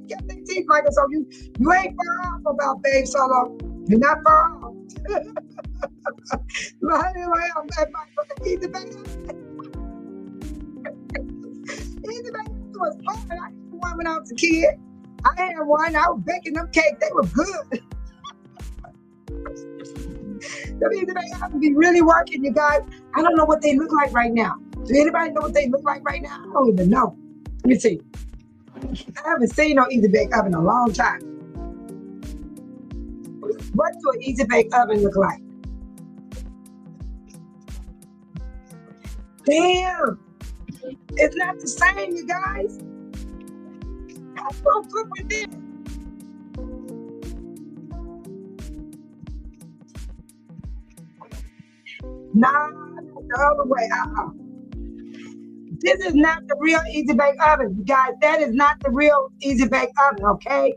Get their teeth, Michael. So you ain't far off about Babe Solo. You're not far off. But anyway, I'm at Michael. Easy Bake. Easy Bake was fun. I had one when I was a kid. I had one. I was baking them cakes. They were good. The Easy Bake have to be really working, you guys. I don't know what they look like right now. Do anybody know what they look like right now? I don't even know. Let me see. I haven't seen no Easy Bake Oven in a long time. What do an Easy Bake Oven look like? Damn! It's not the same, you guys. That's what good with this. Nah, the other way. This is not the real Easy Bake Oven, you guys. That is not the real Easy Bake Oven, okay?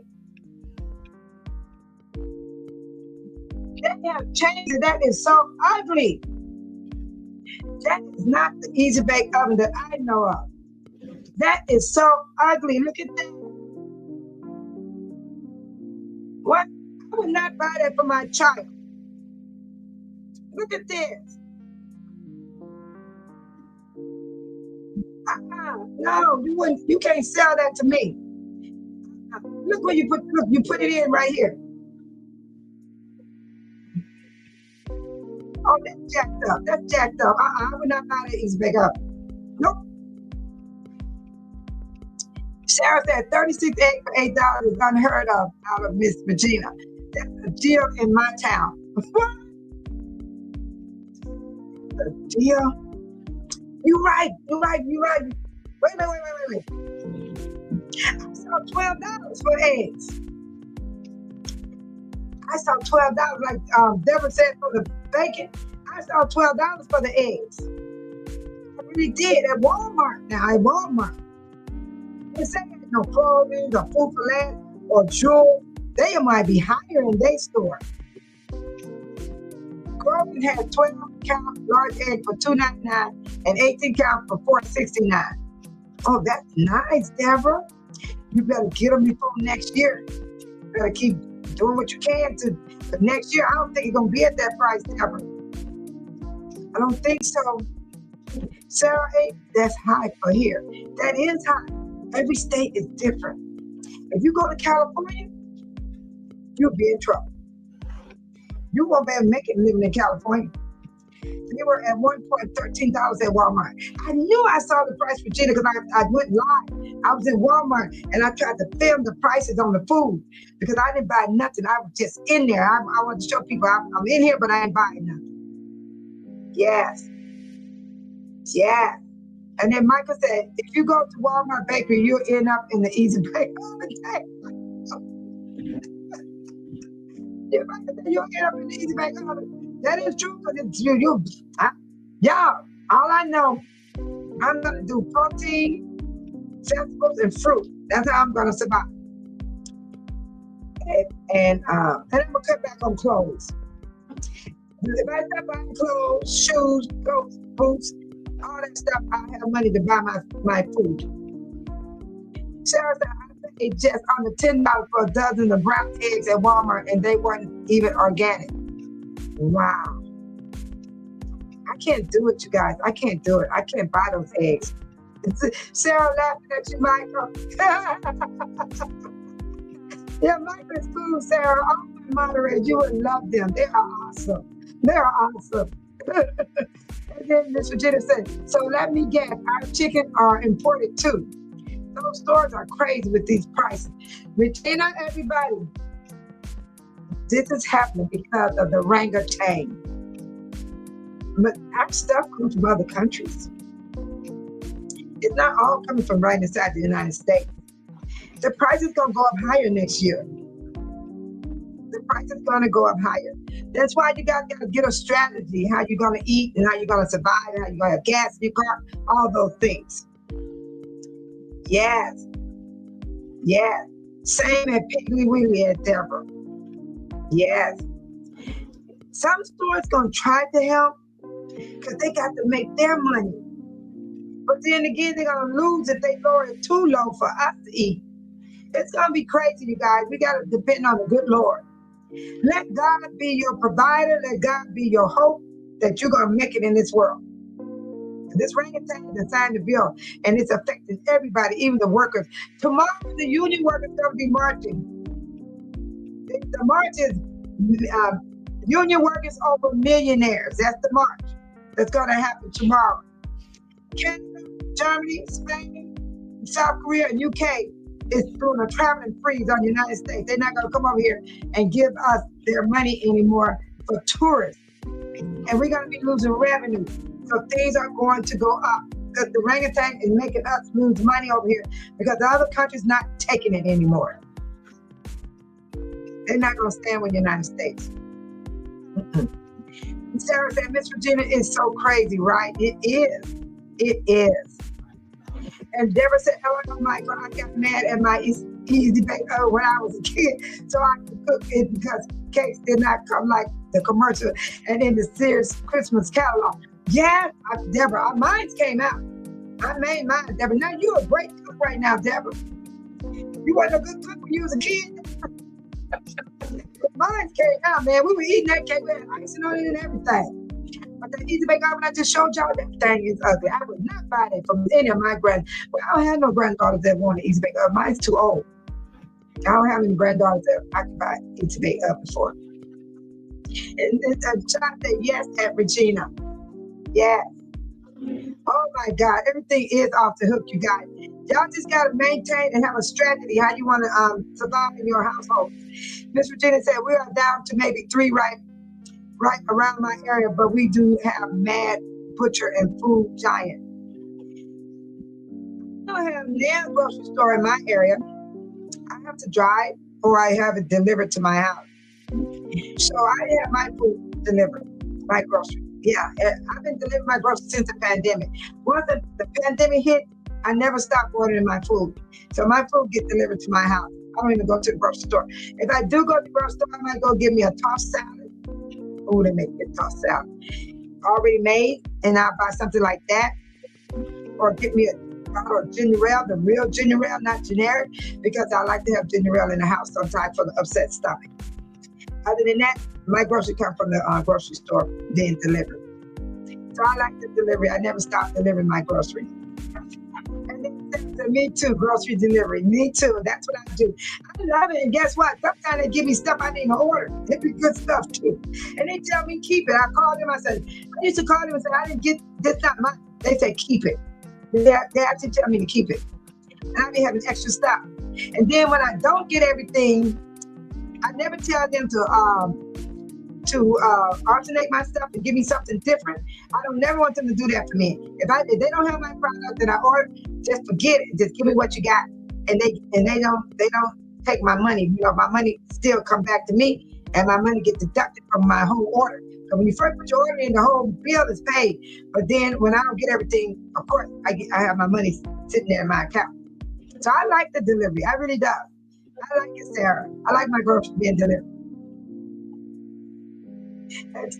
They have changed it. That is so ugly. That is not the Easy Bake Oven that I know of. That is so ugly. Look at that. What? I would not buy that for my child. Look at this. No, you wouldn't. You can't sell that to me. Look where you put. Look, you put it in right here. Oh, that's jacked up. That's jacked up. I would not buy that Easy Bake Oven. Nope. Sarah said 36 eggs for $8 is unheard of out of Miss Regina. That's a deal in my town. A deal? You're right. Wait. I saw $12 for eggs. I saw $12, like Deborah said for the bacon. I saw $12 for the eggs. I really did at Walmart now, at Walmart. They say no clothing or food for less or jewel. They might be higher in their store. Groveland had 12-count large egg for $2.99 and 18-count for $4.69. Oh, that's nice, Deborah. You better get them before next year. You better keep doing what you can to next year. I don't think it's gonna be at that price, Deborah. I don't think so. Sarah, that's high for here. That is high. Every state is different. If you go to California, you'll be in trouble. You won't be able to make it living in California. They were at one point $13 at Walmart. I knew I saw the price for Gina because I went live. I was in Walmart and I tried to film the prices on the food because I didn't buy nothing. I was just in there. I wanted to show people I'm in here, but I ain't buying nothing. Yes. And then Michael said, if you go to Walmart Bakery, you'll end up in the Easy Bake Oven. You'll end up in the Easy Bake Oven. That is true because it's you. Y'all, all I know, I'm gonna do protein, vegetables, and fruit. That's how I'm gonna survive. And I'm gonna cut back on clothes. If I start buying clothes, shoes, coats, boots, all that stuff, I have money to buy my food. Sarah said, I paid just under $10 for a dozen of brown eggs at Walmart, and they weren't even organic. Wow. I can't do it, you guys. I can't do it. I can't buy those eggs. Sarah laughing at you, Michael. Yeah, Michael is cool, Sarah. All my moderators, you would love them. They are awesome. And then Miss Virginia said, so let me guess, our chicken are imported too. Those stores are crazy with these prices. Regina, everybody, this is happening because of the orangutan. But our stuff comes from other countries. It's not all coming from right inside the United States. The price is going to go up higher next year. The price is going to go up higher. That's why you got to get a strategy, how you're going to eat and how you're going to survive and how you're going to have gas in your car, all those things. Yes. Same at Piggly Wiggly at Deborah. Yes. Some stores going to try to help because they got to make their money. But then again, they're going to lose if they lower it too low for us to eat. It's going to be crazy, you guys. We got to depend on the good Lord. Let God be your provider. Let God be your hope that you're going to make it in this world. This orangutan is signed the bill, and it's affecting everybody, even the workers. Tomorrow, the union workers are going to be marching. The march is union workers over millionaires. That's the march that's going to happen tomorrow. Canada, Germany, Spain, South Korea, and UK is doing a traveling freeze on the United States. They're not going to come over here and give us their money anymore for tourists. And we're going to be losing revenue. So things are going to go up because the orangutan is making us lose money over here because the other country's not taking it anymore. They're not going to stand with the United States. Sarah said, Miss Virginia is so crazy, right? It is. And Deborah said, oh, Michael, I got mad at my Easy Bake Oven when I was a kid, so I could cook it because cakes did not come like the commercial and in the Sears Christmas catalog. Yeah, Deborah, mine came out. I made mine, Deborah. Now you're a great cook right now, Deborah. You wasn't a good cook when you was a kid. Mine came out, man. We were eating that cake with icing on it and everything. But the Easy Bake Oven I just showed y'all, that thing is ugly. I would not buy that from any of my well, I don't have no granddaughters that want an Easy Bake Oven. Mine's too old. I don't have any granddaughters that I can buy Easy Bake Oven for. And child said yes at Regina. Yes. Oh my God, everything is off the hook, you guys. Y'all just gotta maintain and have a strategy how you want to survive in your household. Miss Regina said we are down to maybe 3 right around my area, but we do have Mad Butcher and Food Giant. I don't have near grocery store in my area. I have to drive or I have it delivered to my house. So I have my food delivered, my grocery. Yeah, I've been delivering my groceries since the pandemic. Once the pandemic hit, I never stopped ordering my food. So my food gets delivered to my house. I don't even go to the grocery store. If I do go to the grocery store, I might go get me a tossed salad. Oh, they make me a tossed salad. Already made, and I'll buy something like that. Or get me a bottle of ginger ale, the real ginger ale, not generic, because I like to have ginger ale in the house sometimes for the upset stomach. Other than that, my groceries come from the grocery store being delivered. So I like the delivery. I never stop delivering my groceries. And then me too, grocery delivery. Me too. That's what I do. I love it. And guess what? Sometimes they give me stuff I didn't even order. It be good stuff too. And they tell me keep it. I call them. I used to call them and say, I didn't get this, not mine. They say keep it. They actually tell me to keep it. And I be having extra stuff. And then when I don't get everything, I never tell them to alternate my stuff and give me something different. I don't never want them to do that for me. If they don't have my product that I ordered, just forget it. Just give me what you got. And they don't take my money. You know, my money still come back to me, and my money get deducted from my whole order. So when you first put your order in, the whole bill is paid. But then when I don't get everything, of course, I have my money sitting there in my account. So I like the delivery. I really do. I like it, Sarah. I like my groceries being delivered.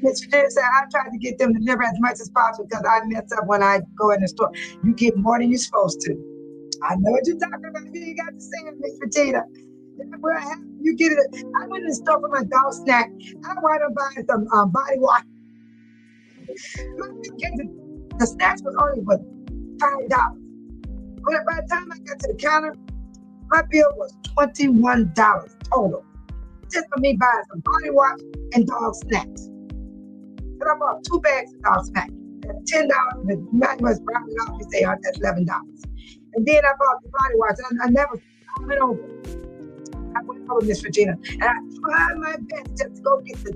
Miss Virginia said, I try to get them to deliver as much as possible because I mess up when I go in the store. You get more than you're supposed to. I know what you're talking about. You ain't got to say it, Miss Virginia. You get it. I went in the store for my dog snack. I wound up buying some body wash. The snacks was only for $5. But by the time I got to the counter, my bill was $21 total. Just for me buying some body wash and dog snacks. And I bought 2 bags of dog snacks. That's $10. The man was rounded off and say, oh, that's $11. And then I bought the body wash. I went over Miss Regina. And I tried my best just to go get the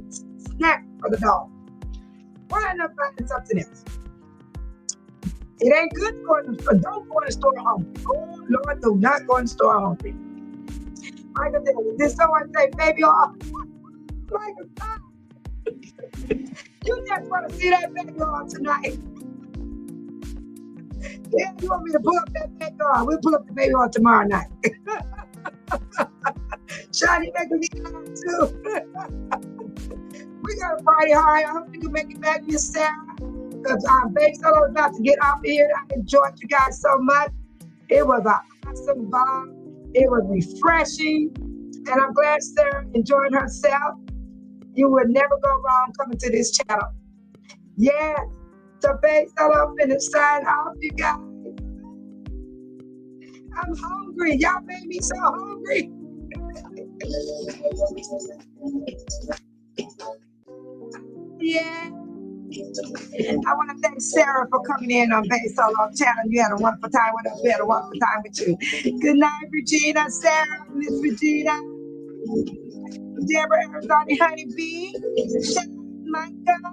snack for the dog. Why not buying something else? It ain't good to go in the store. Don't go in the store hungry. Oh, Lord, do not go in the store hungry. Michael said, did someone say, baby, off? Michael, stop. You just want to see that baby on tonight. Yeah, you want me to pull up that baby on? We'll pull up the baby on tomorrow night. Shawty, make me on too. We got a party hard. I hope you can make it back, Miss Sarah. Because Baby Solo is about to get off here. I enjoyed you guys so much. It was an awesome bomb. It was refreshing. And I'm glad Sarah enjoyed herself. You would never go wrong coming to this channel. Yes. So Baby Solo finna sign off, you guys. I'm hungry. Y'all made me so hungry. Yeah. I want to thank Sarah for coming in on Baby Solo channel. You had a wonderful time with us. We had a wonderful time with you. Good night, Regina, Sarah, Miss Regina, Deborah, Arizona, Honey Bee, Michael.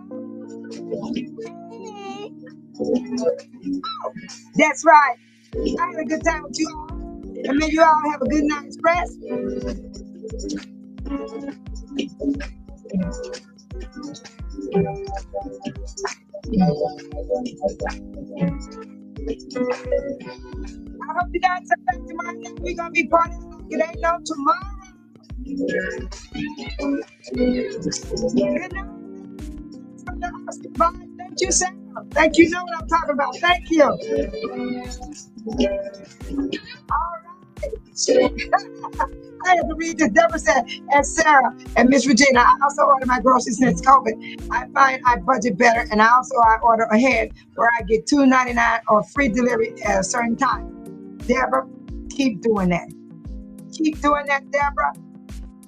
Hey. That's right. I had a good time with you all. And may you all have a good night's rest. I hope you guys are back tomorrow night. We're going to be partying like it ain't no tomorrow. Good night. Bye. Thank you, Sam. Thank you. Know what I'm talking about. Thank you. All right. I had to read this. Deborah said, and Sarah and Miss Regina, I also order my groceries since COVID. I find I budget better, and I order ahead where I get $2.99 or free delivery at a certain time. Deborah, keep doing that. Keep doing that, Deborah.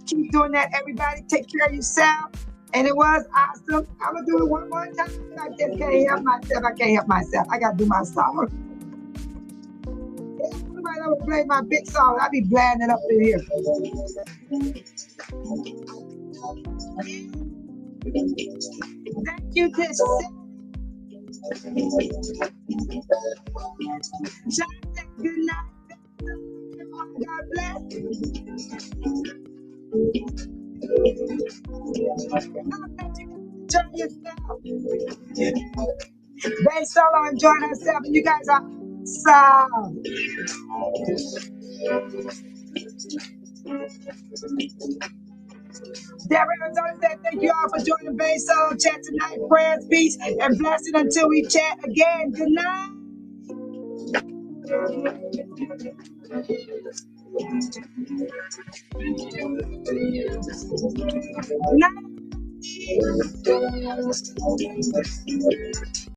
Keep doing that, everybody. Take care of yourself. And it was awesome. I'm going to do it one more time. I just can't help myself. I can't help myself. I got to do my song. Yeah, somebody ever play my big song, I'll be blanding it up in here. Thank you, this. Jonathan, good night. God bless. Enjoy yourself. Bay Solo enjoying herself, and you guys are awesome. Deborah Arizona said, thank you all for joining Bay Solo chat tonight. Prayers, peace, and blessing until we chat again. Good night. Good night.